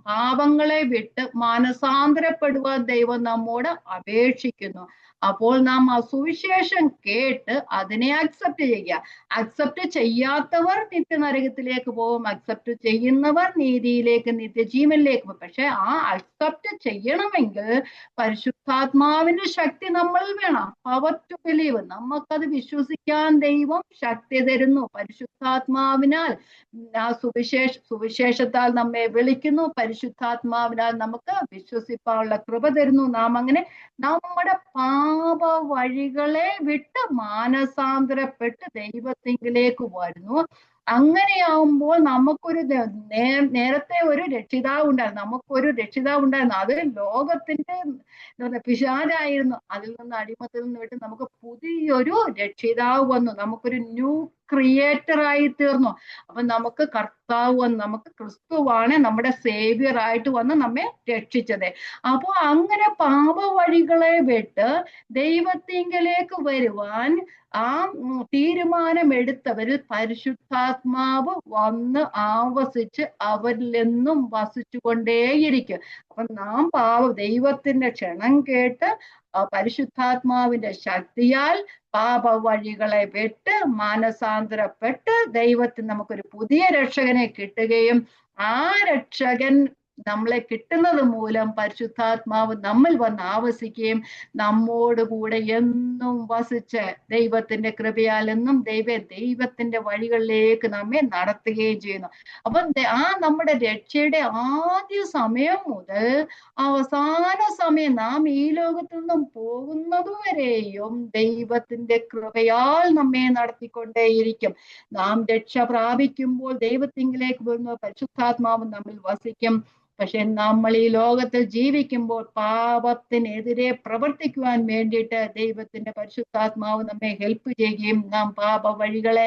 പാപങ്ങളെ വിട്ട് മാനസാന്തരപ്പെടുവാൻ ദൈവം നമ്മോട് അപേക്ഷിക്കുന്നു. അപ്പോൾ നാം ആ സുവിശേഷം കേട്ട് അതിനെ അക്സെപ്റ്റ് ചെയ്യുക. അക്സെപ്റ്റ് ചെയ്യാത്തവർ നിത്യനരകത്തിലേക്ക് പോകും, അക്സെപ്റ്റ് ചെയ്യുന്നവർ നീതിയിലേക്ക്, നിത്യജീവനിലേക്ക് പോകും. പക്ഷെ ആ അക്സെപ്റ്റ് ചെയ്യണമെങ്കിൽ പരിശുദ്ധാത്മാവിന്റെ ശക്തി നമ്മളിൽ വേണം. Power to believe. നമുക്കത് വിശ്വസിക്കാൻ ദൈവം ശക്തി തരുന്നു. പരിശുദ്ധാത്മാവിനാൽ ആ സുവിശേഷത്താൽ നമ്മെ വിളിക്കുന്നു. പരിശുദ്ധാത്മാവിനാൽ നമുക്ക് വിശ്വസിപ്പാനുള്ള കൃപ തരുന്നു. നാം അങ്ങനെ നമ്മുടെ പാപ വഴികളെ വിട്ട് മാനസാന്തരപ്പെട്ട് ദൈവത്തിങ്കിലേക്ക് വരുന്നു. അങ്ങനെയാവുമ്പോൾ നമുക്കൊരു നേരത്തെ ഒരു രക്ഷിതാവ് ഉണ്ടായിരുന്നു. നമുക്കൊരു രക്ഷിതാവ് ഉണ്ടായിരുന്നു. അത് ലോകത്തിന്റെ പിശാചായിരുന്നു. അതിൽ നിന്ന്, അടിമത്തിൽ നിന്ന് വിട്ട് നമുക്ക് പുതിയൊരു രക്ഷിതാവ് വന്നു. നമുക്കൊരു ന്യൂ ക്രിയേറ്റർ ആയി തീർന്നു. അപ്പൊ നമുക്ക് കർത്താവ് വന്ന്, നമുക്ക് ക്രിസ്തുവാണ് നമ്മുടെ സേവിയർ ആയിട്ട് വന്ന് നമ്മെ രക്ഷിച്ചത്. അപ്പൊ അങ്ങനെ പാപ വഴികളെ വിട്ട് ദൈവത്തിങ്കലേക്ക് വരുവാൻ ആ തീരുമാനമെടുത്തവരിൽ പരിശുദ്ധാത്മാവ് വന്ന് ആവസിച്ച് അവരിൽ നിന്നും വസിച്ചു കൊണ്ടേയിരിക്കും. അപ്പൊ നാം ദൈവത്തിന്റെ ക്ഷണം കേട്ട് പരിശുദ്ധാത്മാവിന്റെ ശക്തിയാൽ പാപ വഴികളെ വിട്ട് മാനസാന്തരപ്പെട്ട് ദൈവത്തിന് നമുക്കൊരു പുതിയ രക്ഷകനെ കിട്ടുകയും ആ രക്ഷകൻ നമ്മളെ കിട്ടുന്നത് മൂലം പരിശുദ്ധാത്മാവ് നമ്മിൽ വന്ന് ആവസിക്കുകയും നമ്മോടുകൂടെ എന്നും വസിച്ച് ദൈവത്തിന്റെ കൃപയാൽ എന്നും ദൈവത്തിന്റെ വഴികളിലേക്ക് നമ്മെ നടത്തുകയും ചെയ്യുന്നു. അപ്പൊ ആ നമ്മുടെ രക്ഷയുടെ ആദ്യ സമയം മുതൽ അവസാന സമയം നാം ഈ ലോകത്തു നിന്നും പോകുന്നതുവരെയും ദൈവത്തിന്റെ കൃപയാൽ നമ്മെ നടത്തിക്കൊണ്ടേയിരിക്കും. നാം രക്ഷ പ്രാപിക്കുമ്പോൾ ദൈവത്തിങ്കിലേക്ക് വരുന്ന പരിശുദ്ധാത്മാവ് നമ്മിൽ വസിക്കും. പക്ഷെ നമ്മൾ ഈ ലോകത്തിൽ ജീവിക്കുമ്പോൾ പാപത്തിനെതിരെ പ്രവർത്തിക്കുവാൻ വേണ്ടിയിട്ട് ദൈവത്തിന്റെ പരിശുദ്ധാത്മാവ് നമ്മെ ഹെൽപ്പ് ചെയ്യുകയും നാം പാപ വഴികളെ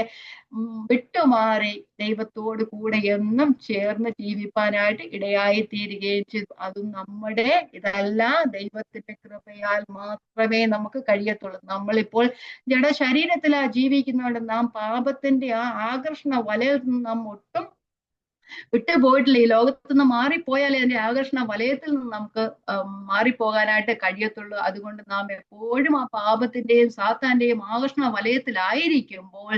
വിട്ടുമാറി ദൈവത്തോട് കൂടെ എന്നും ചേർന്ന് ജീവിപ്പാനായിട്ട് ഇടയായി തീരുകയും ചെയ്തു. അതും നമ്മുടെ ഇതല്ല, ദൈവത്തിന്റെ കൃപയാൽ മാത്രമേ നമുക്ക് കഴിയത്തുള്ളൂ. നമ്മളിപ്പോൾ ജഡശരീരത്തിലാ ജീവിക്കുന്നതുകൊണ്ട് നാം പാപത്തിന്റെ ആ ആകർഷണ വലയത്തിൽ നിന്ന് നാം ഒട്ടും വിട്ടുപോയിട്ടില്ല. ഈ ലോകത്ത് നിന്ന് മാറിപ്പോയാലേ അതിന്റെ ആകർഷണ വലയത്തിൽ നിന്ന് നമുക്ക് മാറിപ്പോകാനായിട്ട് കഴിയത്തുള്ളൂ. അതുകൊണ്ട് നാം എപ്പോഴും ആ പാപത്തിന്റെയും സാത്താന്റെയും ആകർഷണ വലയത്തിലായിരിക്കുമ്പോൾ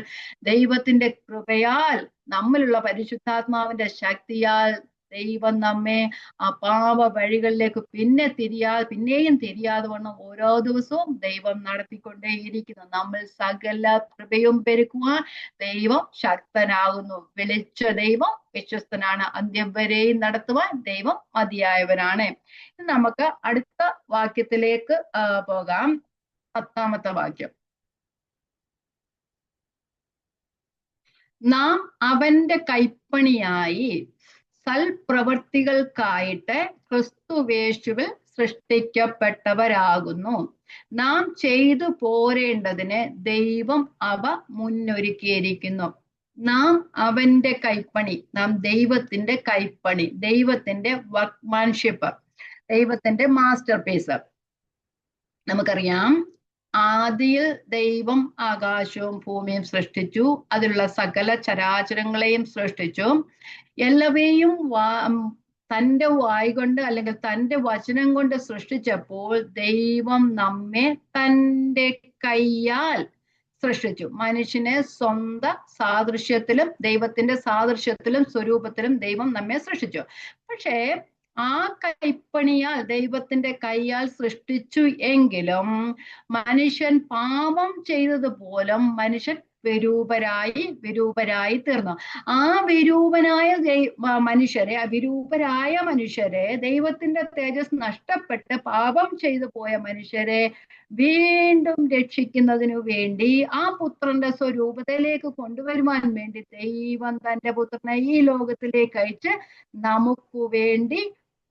ദൈവത്തിന്റെ കൃപയാൽ, നമ്മിലുള്ള പരിശുദ്ധാത്മാവിന്റെ ശക്തിയാൽ ദൈവം നമ്മെ ആ പാപ വഴികളിലേക്ക് പിന്നെയും തിരിയാതെ വണ്ണം ഓരോ ദിവസവും ദൈവം നടത്തിക്കൊണ്ടേയിരിക്കുന്നു. നമ്മൾ സകല കൃപയും പെരുക്കുവാൻ ദൈവം ശക്തനാകുന്നു. വിളിച്ച ദൈവം വിശ്വസ്തനാണ്. അന്ത്യം വരെയും നടത്തുവാൻ ദൈവം മതിയായവനാണ്. നമുക്ക് അടുത്ത വാക്യത്തിലേക്ക് പോകാം. 10ാമത്തെ വാക്യം. നാം അവന്റെ കൈപ്പണിയായി സൽപ്രവൃത്തികൾക്കായിട്ട് ക്രിസ്തുവേശുവിൽ സൃഷ്ടിക്കപ്പെട്ടവരാകുന്നു. നാം ചെയ്തു പോരേണ്ടതിന് ദൈവം അവ മുന്നൊരുക്കിയിരിക്കുന്നു. നാം അവന്റെ കൈപ്പണി, നാം ദൈവത്തിന്റെ കൈപ്പണി, ദൈവത്തിന്റെ വർക്ക്മാൻഷിപ്പ്, ദൈവത്തിന്റെ മാസ്റ്റർ പീസ്. നമുക്കറിയാം, ആദിയിൽ ദൈവം ആകാശവും ഭൂമിയും സൃഷ്ടിച്ചു. അതിലുള്ള സകല ചരാചരങ്ങളെയും സൃഷ്ടിച്ചു. എല്ലാവരെയും തൻ്റെ വായ് കൊണ്ട് അല്ലെങ്കിൽ തൻ്റെ വചനം കൊണ്ട് സൃഷ്ടിച്ചപ്പോൾ ദൈവം നമ്മെ തൻ്റെ കൈയാൽ സൃഷ്ടിച്ചു. മനുഷ്യനെ സ്വന്തം സാദൃശ്യത്തിലും ദൈവത്തിന്റെ സാദൃശ്യത്തിലും സ്വരൂപത്തിലും ദൈവം നമ്മെ സൃഷ്ടിച്ചു. പക്ഷേ ആ കൈപ്പണിയാൽ, ദൈവത്തിന്റെ കൈയാൽ സൃഷ്ടിച്ചു എങ്കിലും മനുഷ്യൻ പാപം ചെയ്തതുപോലും മനുഷ്യൻ വിരൂപരായി തീർന്നു. ആ വിരൂപരായ മനുഷ്യരെ ദൈവത്തിന്റെ തേജസ് നഷ്ടപ്പെട്ട് പാപം ചെയ്തു പോയ മനുഷ്യരെ വീണ്ടും രക്ഷിക്കുന്നതിനു വേണ്ടി ആ പുത്രന്റെ സ്വരൂപത്തിലേക്ക് കൊണ്ടുവരുവാൻ വേണ്ടി ദൈവം തന്റെ പുത്രനെ ഈ ലോകത്തിലേക്ക് അയച്ച് നമുക്ക് വേണ്ടി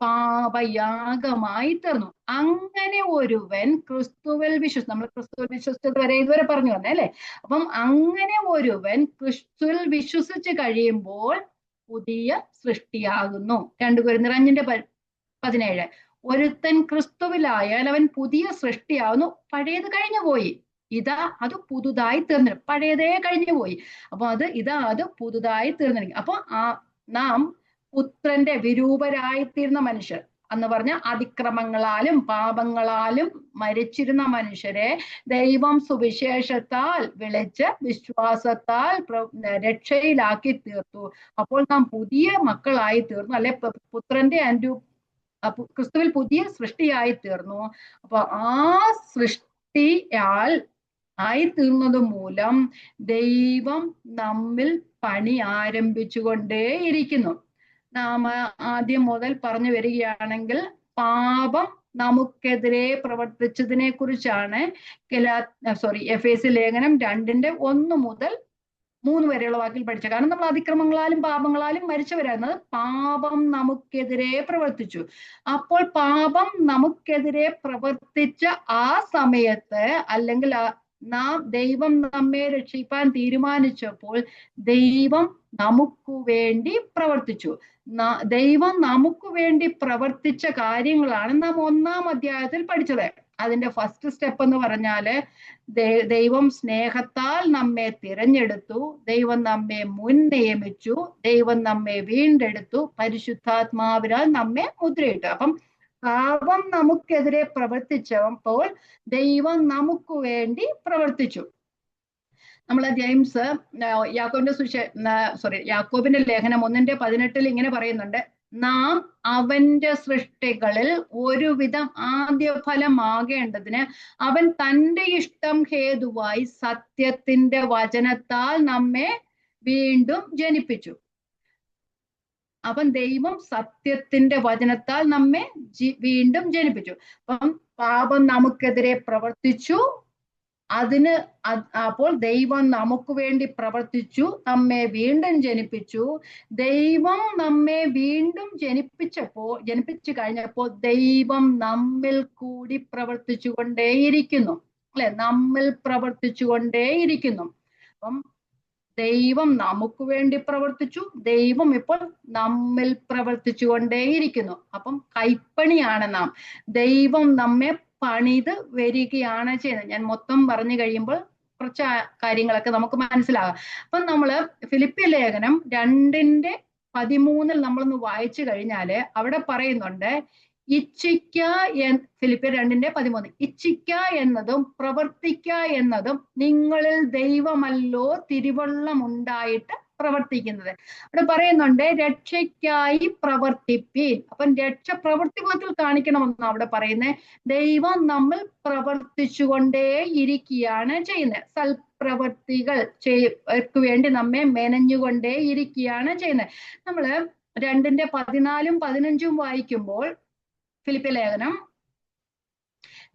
പാപയാഗമായി തീർന്നു. അങ്ങനെ ഒരുവൻ ക്രിസ്തുവിൽ നമ്മൾ ക്രിസ്തുവിൽ വിശ്വസിച്ചത് വരെ ഇതുവരെ പറഞ്ഞു വന്നേ അല്ലെ. അപ്പം അങ്ങനെ ഒരുവൻ ക്രിസ്തുവിൽ വിശ്വസിച്ച് കഴിയുമ്പോൾ പുതിയ സൃഷ്ടിയാകുന്നു. 2 കൊരിന്ത്യർ 5:17. ഒരുത്തൻ ക്രിസ്തുവിലായാൽ അവൻ പുതിയ സൃഷ്ടിയാകുന്നു, പഴയത് കഴിഞ്ഞു പോയി, ഇതാ അത് പുതുതായി തീർന്നിരിക്കും. പഴയതേ കഴിഞ്ഞു പോയി. അപ്പൊ അത് പുതുതായി തീർന്നിരിക്കും. അപ്പൊ നാം പുത്രന്റെ വിരൂപരായിത്തീർന്ന മനുഷ്യർ എന്ന് പറഞ്ഞ അതിക്രമങ്ങളാലും പാപങ്ങളാലും മരിച്ചിരുന്ന മനുഷ്യരെ ദൈവം സുവിശേഷത്താൽ വിളിച്ച് വിശ്വാസത്താൽ രക്ഷയിലാക്കി തീർത്തു. അപ്പോൾ നാം പുതിയ മക്കളായി തീർന്നു, അല്ലെ പുത്രന്റെ ക്രിസ്തുവിൽ പുതിയ സൃഷ്ടിയായി തീർന്നു. അപ്പൊ ആ സൃഷ്ടിയാൽ ആയി തീർന്നത് മൂലം ദൈവം നമ്മിൽ പണി ആരംഭിച്ചുകൊണ്ടേയിരിക്കുന്നു. നാം ആദ്യം മുതൽ പറഞ്ഞു വരികയാണെങ്കിൽ പാപം നമുക്കെതിരെ പ്രവർത്തിച്ചതിനെ കുറിച്ചാണ് എഫേസ്യ ലേഖനം 2:1 മുതൽ 3 വരെയുള്ള വാക്കിൽ പഠിച്ച. കാരണം നമ്മൾ അതിക്രമങ്ങളാലും പാപങ്ങളാലും മരിച്ചവരായിരുന്നത്. പാപം നമുക്കെതിരെ പ്രവർത്തിച്ചു. അപ്പോൾ പാപം നമുക്കെതിരെ പ്രവർത്തിച്ച ആ സമയത്ത്, അല്ലെങ്കിൽ ദൈവം നമ്മെ രക്ഷിക്കാൻ തീരുമാനിച്ചപ്പോൾ ദൈവം നമുക്ക് വേണ്ടി പ്രവർത്തിച്ചു. ദൈവം നമുക്ക് വേണ്ടി പ്രവർത്തിച്ച കാര്യങ്ങളാണ് നാം 1-ാം അധ്യായത്തിൽ പഠിച്ചത്. അതിന്റെ ഫസ്റ്റ് സ്റ്റെപ്പ് എന്ന് പറഞ്ഞാല് ദൈവം സ്നേഹത്താൽ നമ്മെ തിരഞ്ഞെടുത്തു, ദൈവം നമ്മെ മുൻ നിയമിച്ചു, ദൈവം നമ്മെ വീണ്ടെടുത്തു, പരിശുദ്ധാത്മാവിനാൽ നമ്മെ മുദ്രയിട്ടു. അപ്പം പാപം നമുക്കെതിരെ പ്രവർത്തിച്ചപ്പോൾ ദൈവം നമുക്ക് വേണ്ടി പ്രവർത്തിച്ചു. നമ്മളെ ജെയിംസ് യാക്കോബിന്റെ ലേഖനം 1:18 ഇങ്ങനെ പറയുന്നുണ്ട്, നാം അവന്റെ സൃഷ്ടികളിൽ ഒരുവിധം ആദ്യ ഫലമാകേണ്ടതിന് അവൻ തന്റെ ഇഷ്ടം ഹേതുവായി സത്യത്തിന്റെ വചനത്താൽ നമ്മെ വീണ്ടും ജനിപ്പിച്ചു. അവൻ ദൈവം സത്യത്തിന്റെ വചനത്താൽ നമ്മെ വീണ്ടും ജനിപ്പിച്ചു. അപ്പം പാപം നമുക്കെതിരെ പ്രവർത്തിച്ചു, അപ്പോൾ ദൈവം നമുക്ക് വേണ്ടി പ്രവർത്തിച്ചു, നമ്മെ വീണ്ടും ജനിപ്പിച്ചു. ദൈവം നമ്മെ വീണ്ടും ജനിപ്പിച്ചു കഴിഞ്ഞപ്പോൾ ദൈവം നമ്മിൽ കൂടി പ്രവർത്തിച്ചു കൊണ്ടേയിരിക്കുന്നു, അല്ലെ? നമ്മിൽ പ്രവർത്തിച്ചു കൊണ്ടേയിരിക്കുന്നു. അപ്പം ദൈവം നമുക്ക് വേണ്ടി പ്രവർത്തിച്ചു, ദൈവം ഇപ്പോൾ നമ്മിൽ പ്രവർത്തിച്ചു കൊണ്ടേയിരിക്കുന്നു. അപ്പം കൈപ്പണിയാണ് നാം. ദൈവം നമ്മെ പണിത് വരികയാണ് ചെയ്യുന്നത്. ഞാൻ മൊത്തം പറഞ്ഞു കഴിയുമ്പോൾ കുറച്ച് കാര്യങ്ങളൊക്കെ നമുക്ക് മനസ്സിലാകാം. അപ്പം നമ്മള് ഫിലിപ്പി ലേഖനം 2:13 നമ്മളൊന്ന് വായിച്ചു കഴിഞ്ഞാല് അവിടെ പറയുന്നുണ്ട്, ഫിലിപ്പിയർ 2:13 ഇച്ഛിക്ക എന്നതും പ്രവർത്തിക്ക എന്നതും നിങ്ങളിൽ ദൈവമല്ലോ തിരുവള്ളം ഉണ്ടായിട്ട് പ്രവർത്തിക്കുന്നത്. അവിടെ പറയുന്നുണ്ട് രക്ഷയ്ക്കായി പ്രവർത്തിപ്പീൻ. അപ്പം രക്ഷ പ്രവൃത്തിപഥത്തിൽ കാണിക്കണമെന്നാണ് അവിടെ പറയുന്നത്. ദൈവം നമ്മൾ പ്രവർത്തിച്ചുകൊണ്ടേ ഇരിക്കുകയാണ് ചെയ്യുന്നത്. സൽപ്രവർത്തികൾ വേണ്ടി നമ്മെ മെനഞ്ഞുകൊണ്ടേ ഇരിക്കുകയാണ് ചെയ്യുന്നത്. നമ്മള് 2:14-15 വായിക്കുമ്പോൾ ഫിലിപ്പി ലേഖനം,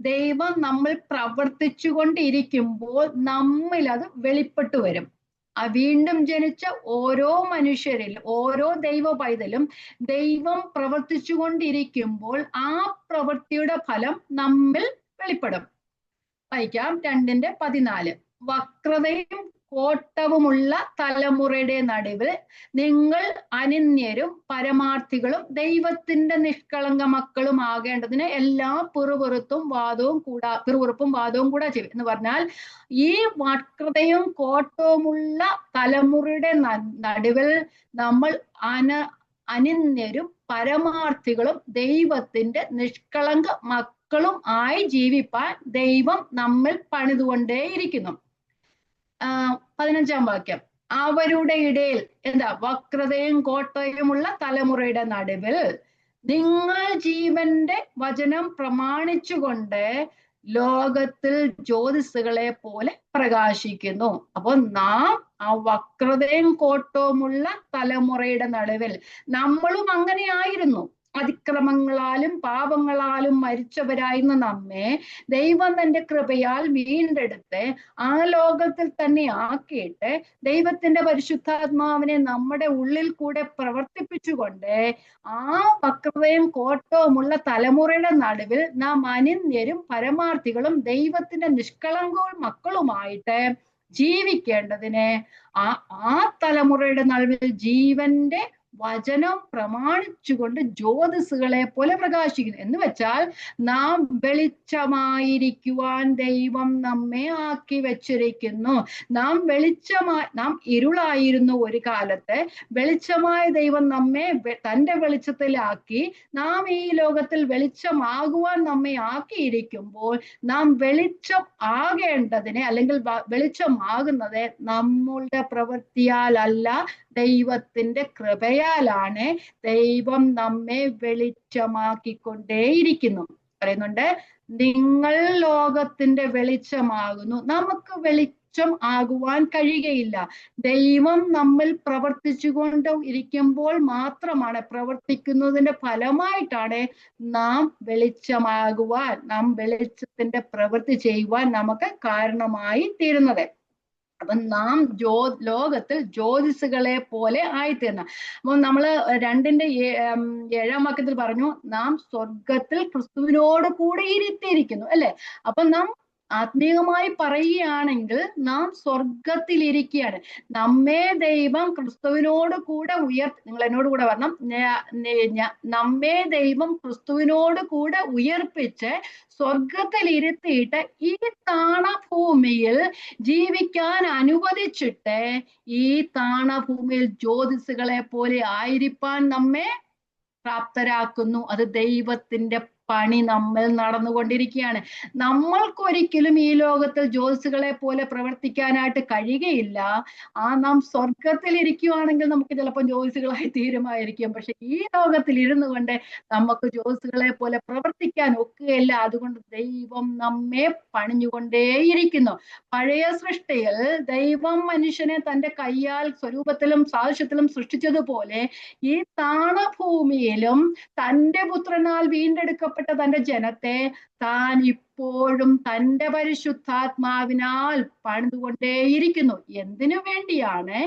ദൈവം നമ്മൾ പ്രവർത്തിച്ചു കൊണ്ടിരിക്കുമ്പോൾ നമ്മിൽ അത് വെളിപ്പെട്ടു വരും. വീണ്ടും ജനിച്ച ഓരോ മനുഷ്യരിലും ഓരോ ദൈവ പൈതലും ദൈവം പ്രവർത്തിച്ചു കൊണ്ടിരിക്കുമ്പോൾ ആ പ്രവൃത്തിയുടെ ഫലം നമ്മിൽ വെളിപ്പെടും. വായിക്കാം 2:14 വക്രതയും കോട്ടവുമുള്ള തലമുറയുടെ നടുവിൽ നിങ്ങൾ അനിന്യരും പരമാർത്ഥികളും ദൈവത്തിന്റെ നിഷ്കളങ്ക മക്കളും ആകേണ്ടതിന് എല്ലാ പിറുപിറുപ്പും വാദവും കൂടാ ചെയ്യും. എന്ന് പറഞ്ഞാൽ ഈ വക്രതയും കോട്ടവുമുള്ള തലമുറയുടെ നടുവിൽ നമ്മൾ അനിന്യരും പരമാർത്ഥികളും ദൈവത്തിന്റെ നിഷ്കളങ്ക മക്കളും ആയി ജീവിപ്പാൻ ദൈവം നമ്മിൽ പണിതുകൊണ്ടേയിരിക്കുന്നു. 15-ാം വാക്യം, അവരുടെ ഇടയിൽ വക്രതയും കോട്ടയുമുള്ള തലമുറയുടെ നടുവിൽ നിങ്ങൾ ജീവന്റെ വചനം പ്രമാണിച്ചുകൊണ്ട് ലോകത്തിൽ ജ്യോതിസുകളെ പോലെ പ്രകാശിക്കുന്നു. അപ്പൊ നാം ആ വക്രതയും കോട്ടവുമുള്ള തലമുറയുടെ നടുവിൽ, നമ്മളും അങ്ങനെ ആയിരുന്നു. അതിക്രമങ്ങളാലും പാപങ്ങളാലും മരിച്ചവരായിരുന്ന നമ്മെ ദൈവം തന്റെ കൃപയാൽ വീണ്ടെടുത്ത് ആ ലോകത്തിൽ തന്നെ ആക്കിയിട്ട് ദൈവത്തിന്റെ പരിശുദ്ധാത്മാവിനെ നമ്മുടെ ഉള്ളിൽ കൂടെ പ്രവർത്തിപ്പിച്ചുകൊണ്ട് ആ വക്രതയും കോട്ടവുമുള്ള തലമുറയുടെ നടുവിൽ നാം അനിന്യരും പരമാർത്ഥികളും ദൈവത്തിന്റെ നിഷ്കളങ്കവും മക്കളുമായിട്ട് ജീവിക്കേണ്ടതിന് ആ തലമുറയുടെ നടുവിൽ ജീവന്റെ വചനം പ്രമാണിച്ചുകൊണ്ട് ജ്യോതിസുകളെ പോലെ പ്രകാശിക്കുന്നു. എന്ന് വെച്ചാൽ നാം വെളിച്ചമായിരിക്കുവാൻ ദൈവം നമ്മെ ആക്കി വെച്ചിരിക്കുന്നു. നാം ഇരുളായിരുന്നു ഒരു കാലത്ത്. വെളിച്ചമായ ദൈവം നമ്മെ തന്റെ വെളിച്ചത്തിലാക്കി. നാം ഈ ലോകത്തിൽ വെളിച്ചമാകുവാൻ നമ്മെ ആക്കിയിരിക്കുമ്പോൾ നാം വെളിച്ചം ആകേണ്ടതിനെ, അല്ലെങ്കിൽ വെളിച്ചമാകുന്നത് നമ്മളുടെ പ്രവൃത്തിയാലല്ല, ദൈവത്തിന്റെ കൃപയാലാണ്. ദൈവം നമ്മെ വെളിച്ചമാക്കിക്കൊണ്ടേയിരിക്കുന്നു. പറയുന്നുണ്ട്, നിങ്ങൾ ലോകത്തിന്റെ വെളിച്ചമാകുന്നു. നമുക്ക് വെളിച്ചം ആകുവാൻ കഴിയുകയില്ല. ദൈവം നമ്മിൽ പ്രവർത്തിച്ചുകൊണ്ട് ഇരിക്കുമ്പോൾ മാത്രമാണ്, പ്രവർത്തിക്കുന്നതിന്റെ ഫലമായിട്ടാണ് നാം വെളിച്ചമാകുവാൻ, നാം വെളിച്ചത്തിന്റെ പ്രവൃത്തി ചെയ്യുവാൻ നമുക്ക് കാരണമായി തീരുന്നത്. അപ്പൊ നാം ലോകത്തിൽ ജ്യോതിസുകളെ പോലെ ആയിത്തീർന്ന. അപ്പൊ നമ്മള് 2:7 വാക്യത്തിൽ പറഞ്ഞു, നാം സ്വർഗത്തിൽ ക്രിസ്തുവിനോട് കൂടെ ഇരുത്തിയിരിക്കുന്നു, അല്ലെ? അപ്പൊ നാം ആത്മീയമായി പറയുകയാണെങ്കിൽ നാം സ്വർഗത്തിൽ ഇരിക്കുകയാണ്. നമ്മെ ദൈവം ക്രിസ്തുവിനോട് കൂടെ നിങ്ങൾ എന്നോട് കൂടെ വരണം, നമ്മെ ദൈവം ക്രിസ്തുവിനോട് കൂടെ ഉയർപ്പിച്ച് സ്വർഗത്തിൽ ഇരുത്തിയിട്ട് ഈ താണഭൂമിയിൽ ജീവിക്കാൻ അനുവദിച്ചിട്ട് ഈ താണഭൂമിയിൽ ജ്യോതിസുകളെ പോലെ ആയിരിക്കാൻ നമ്മെ പ്രാപ്തരാക്കുന്നു. അത് ദൈവത്തിന്റെ പണി നമ്മൾ നടന്നുകൊണ്ടിരിക്കുകയാണ്. നമ്മൾക്കൊരിക്കലും ഈ ലോകത്തിൽ ജ്യോതിസുകളെ പോലെ പ്രവർത്തിക്കാനായിട്ട് കഴിയുകയില്ല. നാം സ്വർഗത്തിൽ ഇരിക്കുവാണെങ്കിൽ നമുക്ക് ചിലപ്പോൾ ജ്യോതിസുകളായി തീരുമായിരിക്കും. പക്ഷെ ഈ ലോകത്തിൽ ഇരുന്നു കൊണ്ട് നമുക്ക് ജ്യോതിസുകളെ പോലെ പ്രവർത്തിക്കാൻ ഒക്കുകയില്ല. അതുകൊണ്ട് ദൈവം നമ്മെ പണിഞ്ഞുകൊണ്ടേയിരിക്കുന്നു. പഴയ സൃഷ്ടിയിൽ ദൈവം മനുഷ്യനെ തന്റെ കയ്യാൽ സ്വരൂപത്തിലും സാദൃശ്യത്തിലും സൃഷ്ടിച്ചതുപോലെ ഈ താണഭൂമിയിലും തന്റെ പുത്രനാൽ വീണ്ടെടുക്കപ്പെട്ട തന്റെ ജനത്തെ താൻ ഇപ്പോഴും തന്റെ പരിശുദ്ധാത്മാവിനാൽ പണിതുകൊണ്ടേയിരിക്കുന്നു. എന്തിനു വേണ്ടിയാണ്?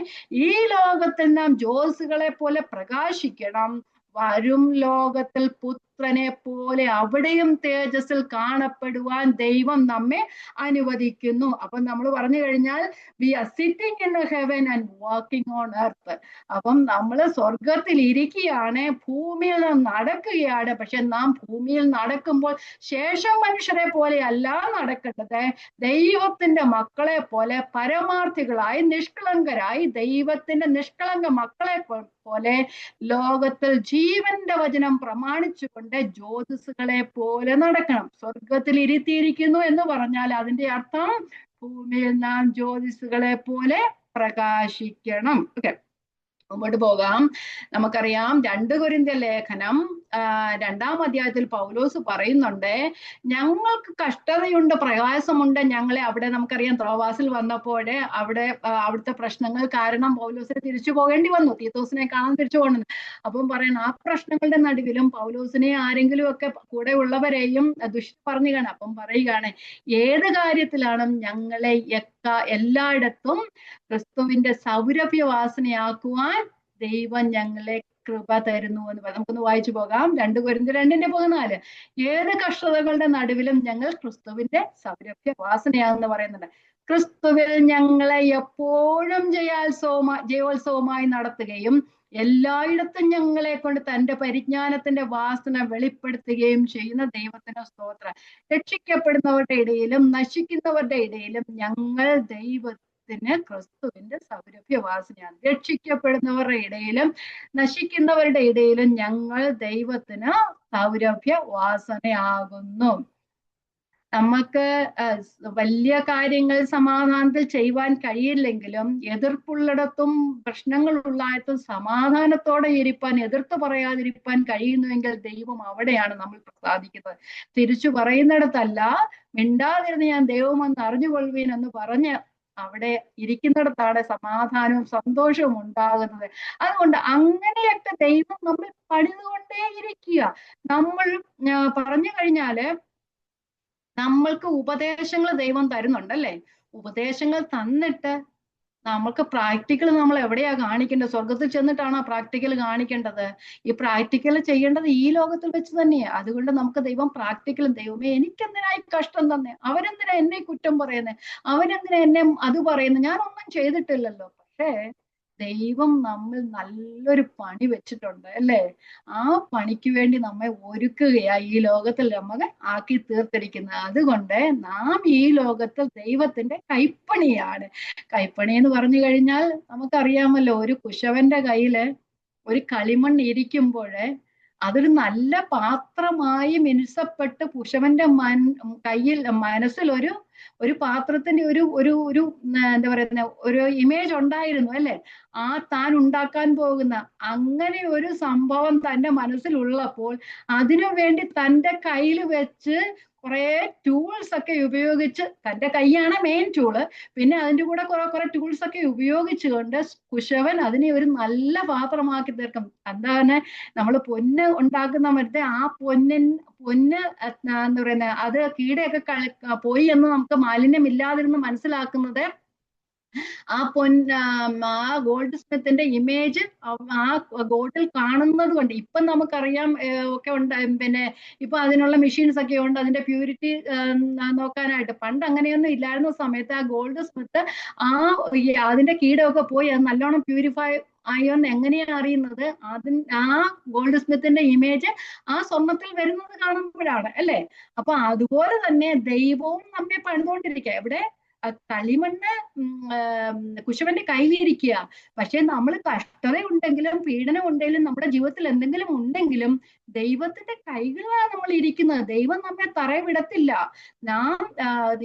ഈ ലോകത്തിൽ നാം ജ്യോതിസുകളെ പോലെ പ്രകാശിക്കണം. വരും ലോകത്തിൽ പുത്രനെ പോലെ അവിടെയും തേജസ്സിൽ കാണപ്പെടുവാൻ ദൈവം നമ്മെ അനുവദിക്കുന്നു. അപ്പൊ നമ്മൾ പറഞ്ഞു കഴിഞ്ഞാൽ we are sitting in heaven and walking on earth. അപ്പം നമ്മൾ സ്വർഗത്തിൽ ഇരിക്കുകയാണ്, ഭൂമിയിൽ നടക്കുകയാണ്. പക്ഷെ നാം ഭൂമിയിൽ നടക്കുമ്പോൾ ശേഷം മനുഷ്യരെ പോലെ അല്ല നടക്കേണ്ടത്, ദൈവത്തിന്റെ മക്കളെ പോലെ പരമാർത്ഥികളായി നിഷ്കളങ്കരായി ദൈവത്തിന്റെ നിഷ്കളങ്ക മക്കളെ പോലെ ലോകത്തിൽ ജീവന്റെ വചനം പ്രമാണിച്ചുകൊണ്ട് ജ്യോതിസുകളെ പോലെ നടക്കണം. സ്വർഗത്തിൽ ഇരുത്തിയിരിക്കുന്നു എന്ന് പറഞ്ഞാൽ അതിന്റെ അർത്ഥം ഭൂമിയിൽ നാം ജ്യോതിസുകളെ പോലെ പ്രകാശിക്കണം. ഓക്കെ, മുമ്പോട്ട് പോകാം. നമുക്കറിയാം 2 കൊരിന്ത്യർ ലേഖനം 2-ാം അധ്യായത്തിൽ പൗലോസ് പറയുന്നുണ്ട്, ഞങ്ങൾക്ക് കഷ്ടതയുണ്ട്, പ്രയാസമുണ്ട്. ഞങ്ങളെ അവിടെ നമുക്കറിയാം ത്രോവാസിൽ വന്നപ്പോൾ അവിടുത്തെ പ്രശ്നങ്ങൾ കാരണം പൗലോസിനെ തിരിച്ചു പോകേണ്ടി വന്നു, തീത്തോസിനെ കാണാൻ തിരിച്ചു പോകണം. അപ്പം പറയണം, ആ പ്രശ്നങ്ങളുടെ നടുവിലും പൗലോസിനെ ആരെങ്കിലും ഒക്കെ കൂടെ ഉള്ളവരെയും പറഞ്ഞു കാണാം. അപ്പം പറയുകയാണ്, ഏത് കാര്യത്തിലാണ് ഞങ്ങളെ എല്ലായിടത്തും ക്രിസ്തുവിന്റെ സൗരഭ്യവാസനയാക്കുവാൻ ദൈവം ഞങ്ങളെ കൃപ തരുന്നു എന്ന് നമുക്കൊന്ന് വായിച്ചു പോകാം. 2 കൊരിന്ത്യർ 2:14. ഏത് കഷ്ടതകളുടെ നടുവിലും ഞങ്ങൾ ക്രിസ്തുവിന്റെ സൗരഭ്യവാസനയാണെന്ന് പറയുന്നുണ്ട്. ക്രിസ്തുവിൽ ഞങ്ങളെ എപ്പോഴും ജയോത്സവമായി നടത്തുകയും എല്ലായിടത്തും ഞങ്ങളെ കൊണ്ട് തന്റെ പരിജ്ഞാനത്തിന്റെ വാസന വെളിപ്പെടുത്തുകയും ചെയ്യുന്ന ദൈവത്തിന് സ്തോത്രം. രക്ഷിക്കപ്പെടുന്നവരുടെ ഇടയിലും നശിക്കുന്നവരുടെ ഇടയിലും ഞങ്ങൾ ക്രിസ്തുവിന്റെ സൗരഭ്യവാസനയാണ്. രക്ഷിക്കപ്പെടുന്നവരുടെ ഇടയിലും നശിക്കുന്നവരുടെ ഇടയിലും ഞങ്ങൾ ദൈവത്തിന് സൗരഭ്യവാസനയാകുന്നു. നമുക്ക് വലിയ കാര്യങ്ങൾ സമാധാനത്തിൽ ചെയ്യുവാൻ കഴിയില്ലെങ്കിലും എതിർപ്പുള്ളിടത്തും പ്രശ്നങ്ങളുള്ളയിടത്തും സമാധാനത്തോടെ ഇരിപ്പാൻ, എതിർത്ത് പറയാതിരിപ്പാൻ കഴിയുന്നുവെങ്കിൽ ദൈവം അവിടെയാണ് നമ്മൾ പ്രസാദിക്കുന്നത്. തിരിച്ചു പറയുന്നിടത്തല്ല, മിണ്ടാതിരുന്ന് ഞാൻ ദൈവമെന്ന് അറിഞ്ഞുകൊള്ളുവീൻ എന്ന് പറഞ്ഞ് അവിടെ ഇരിക്കുന്നിടത്താണ് സമാധാനവും സന്തോഷവും ഉണ്ടാകുന്നത്. അതുകൊണ്ട് അങ്ങനെയൊക്കെ ദൈവം നമ്മൾ പണിതുകൊണ്ടേയിരിക്കുക. നമ്മൾ പറഞ്ഞു കഴിഞ്ഞാല് നമ്മൾക്ക് ഉപദേശങ്ങൾ ദൈവം തരുന്നുണ്ടല്ലേ. ഉപദേശങ്ങൾ തന്നിട്ട് നമ്മൾക്ക് പ്രാക്ടിക്കൽ നമ്മൾ എവിടെയാ കാണിക്കേണ്ടത്? സ്വർഗത്തിൽ ചെന്നിട്ടാണ് ആ പ്രാക്ടിക്കൽ കാണിക്കേണ്ടത്. ഈ പ്രാക്ടിക്കൽ ചെയ്യേണ്ടത് ഈ ലോകത്തിൽ വെച്ച് തന്നെയാണ്. അതുകൊണ്ട് നമുക്ക് ദൈവം പ്രാക്ടിക്കലും, ദൈവമേ എനിക്കെന്തിനായി കഷ്ടം തന്നെ, അവരെന്തിനാ എന്നെ കുറ്റം പറയുന്നത്, അവരെന്തിനാ എന്നെ അത് പറയുന്നത്, ഞാനൊന്നും ചെയ്തിട്ടില്ലല്ലോ. പക്ഷേ ദൈവം നമ്മൾ നല്ലൊരു പണി വെച്ചിട്ടുണ്ട് അല്ലേ? ആ പണിക്ക് വേണ്ടി നമ്മെ ഒരുക്കുകയാ ഈ ലോകത്തിൽ നമ്മെ ആക്കി തീർത്തിരിക്കുന്നത്. അതുകൊണ്ട് നാം ഈ ലോകത്തിൽ ദൈവത്തിന്റെ കൈപ്പണിയാണ്. കൈപ്പണി എന്ന് പറഞ്ഞു കഴിഞ്ഞാൽ നമുക്കറിയാമല്ലോ, ഒരു കുശവന്റെ കയ്യില് ഒരു കളിമണ്ണ് ഇരിക്കുമ്പോഴ് അതൊരു നല്ല പാത്രമായി മിനുസപ്പെട്ട് കുശവന്റെ കയ്യിൽ മനസ്സിൽ ഒരു പാത്രത്തിന്റെ ഒരു ഒരു ഒരു എന്താ പറയുന്ന ഒരു ഇമേജ് ഉണ്ടായിരുന്നു അല്ലെ? ആ താൻ ഉണ്ടാക്കാൻ പോകുന്ന അങ്ങനെ ഒരു സംഭവം തന്റെ മനസ്സിലുള്ളപ്പോൾ അതിനു വേണ്ടി തന്റെ കയ്യിൽ വെച്ച് കുറെ ടൂൾസ് ഒക്കെ ഉപയോഗിച്ച്, തന്റെ കൈയാണ് മെയിൻ ടൂള്, പിന്നെ അതിന്റെ കൂടെ കുറെ ടൂൾസ് ഒക്കെ ഉപയോഗിച്ചുകൊണ്ട് കുശവൻ അതിനെ ഒരു നല്ല പാത്രമാക്കി തീർക്കും. എന്താണ് നമ്മൾ പൊന്ന് ഉണ്ടാക്കുന്ന മറ്റേ ആ പൊന്ന് എന്താ പറയുന്നത്, അത് കീടയൊക്കെ പോയി എന്ന് നമുക്ക് മാലിന്യം ഇല്ലാതിരുന്ന് മനസ്സിലാക്കുന്നത് ആ ആ ഗോൾഡ് സ്മിത്തിന്റെ ഇമേജ് ആ ഗോൾഡിൽ കാണുന്നത് കൊണ്ട്. ഇപ്പൊ നമുക്കറിയാം ഒക്കെ ഉണ്ട്, പിന്നെ ഇപ്പൊ അതിനുള്ള മെഷീൻസ് ഒക്കെ ഉണ്ട് അതിന്റെ പ്യൂരിറ്റി നോക്കാനായിട്ട്. പണ്ട് അങ്ങനെയൊന്നും ഇല്ലായിരുന്ന സമയത്ത് ആ ഗോൾഡ് സ്മിത്ത് അതിന്റെ കീടമൊക്കെ പോയി അത് നല്ലോണം പ്യൂരിഫൈ ആയോന്ന് എങ്ങനെയാണ് അറിയുന്നത്? ആ ഗോൾഡ് സ്മിത്തിന്റെ ഇമേജ് ആ സ്വർണത്തിൽ വരുന്നത് കാണുമ്പോഴാണ് അല്ലെ? അപ്പൊ അതുപോലെ തന്നെ ദൈവവും നമ്മെ പണിതുകൊണ്ടിരിക്കുക. എവിടെ? കളിമണ്ണ് കുശവന്റെ കയ്യിലിരിക്കുക. പക്ഷെ നമ്മൾ കഷ്ടത ഉണ്ടെങ്കിലും പീഡനം ഉണ്ടെങ്കിലും നമ്മുടെ ജീവിതത്തിൽ എന്തെങ്കിലും ഉണ്ടെങ്കിലും ദൈവത്തിന്റെ കൈകളിലാണ് നമ്മൾ ഇരിക്കുന്നത്. ദൈവം നമ്മെ തറയെ വിടത്തില്ല. നാം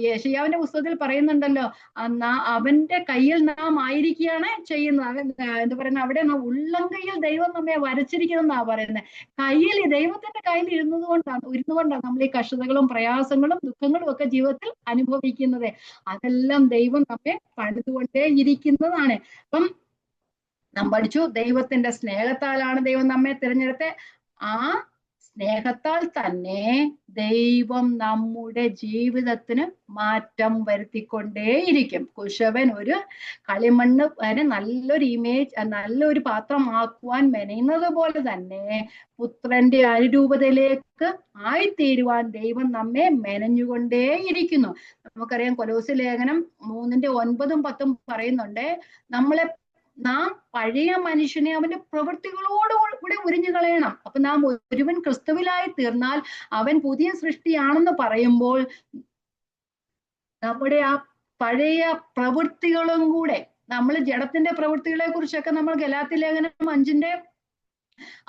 യെശയ്യാവിന്റെ പുസ്തകത്തിൽ പറയുന്നുണ്ടല്ലോ, അവന്റെ കയ്യിൽ നാം ആയിരിക്കുകയാണ് ചെയ്യുന്നത്. എന്താ പറയുന്നത്, അവിടെ ഉള്ളംകൈയിൽ ദൈവം നമ്മെ വരച്ചിരിക്കുന്നെന്നാ പറയുന്നത്. കയ്യിൽ, ദൈവത്തിന്റെ കയ്യിൽ ഇരുന്നുകൊണ്ടാണ് നമ്മൾ ഈ കഷ്ടതകളും പ്രയാസങ്ങളും ദുഃഖങ്ങളും ഒക്കെ ജീവിതത്തിൽ അനുഭവിക്കുന്നത്. അതെല്ലാം ദൈവം നമ്മെ പണിതുകൊണ്ടേ ഇരിക്കുന്നതാണ്. അപ്പം നാം പഠിച്ചു, ദൈവത്തിന്റെ സ്നേഹത്താലാണ് ദൈവം നമ്മെ തിരഞ്ഞെടുത്ത്. ആ സ്നേഹത്താൽ തന്നെ ദൈവം നമ്മുടെ ജീവിതത്തിന് മാറ്റം വരുത്തിക്കൊണ്ടേയിരിക്കും. കുശവൻ ഒരു കളിമണ്ണ് വരെ നല്ലൊരു ഇമേജ്, നല്ലൊരു പാത്രമാക്കുവാൻ മെനയുന്നത് പോലെ തന്നെ പുത്രന്റെ അനുരൂപതയിലേക്ക് ആയിത്തീരുവാൻ ദൈവം നമ്മെ മെനഞ്ഞുകൊണ്ടേയിരിക്കുന്നു. നമുക്കറിയാം, കൊലോസ്യ ലേഖനം 3:9-10 പറയുന്നുണ്ട്, നാം പഴയ മനുഷ്യനെ അവന്റെ പ്രവൃത്തികളോടുകൂടെ ഉരിഞ്ഞു കളയണം. അപ്പൊ നാം ഒരുവൻ ക്രിസ്തുവിലായി തീർന്നാൽ അവൻ പുതിയ സൃഷ്ടിയാണെന്ന് പറയുമ്പോൾ നമ്മുടെ ആ പഴയ പ്രവൃത്തികളും കൂടെ, നമ്മൾ ജഡത്തിന്റെ പ്രവൃത്തികളെ കുറിച്ചൊക്കെ നമ്മൾ ഗലാത്യ ലേഖനം 5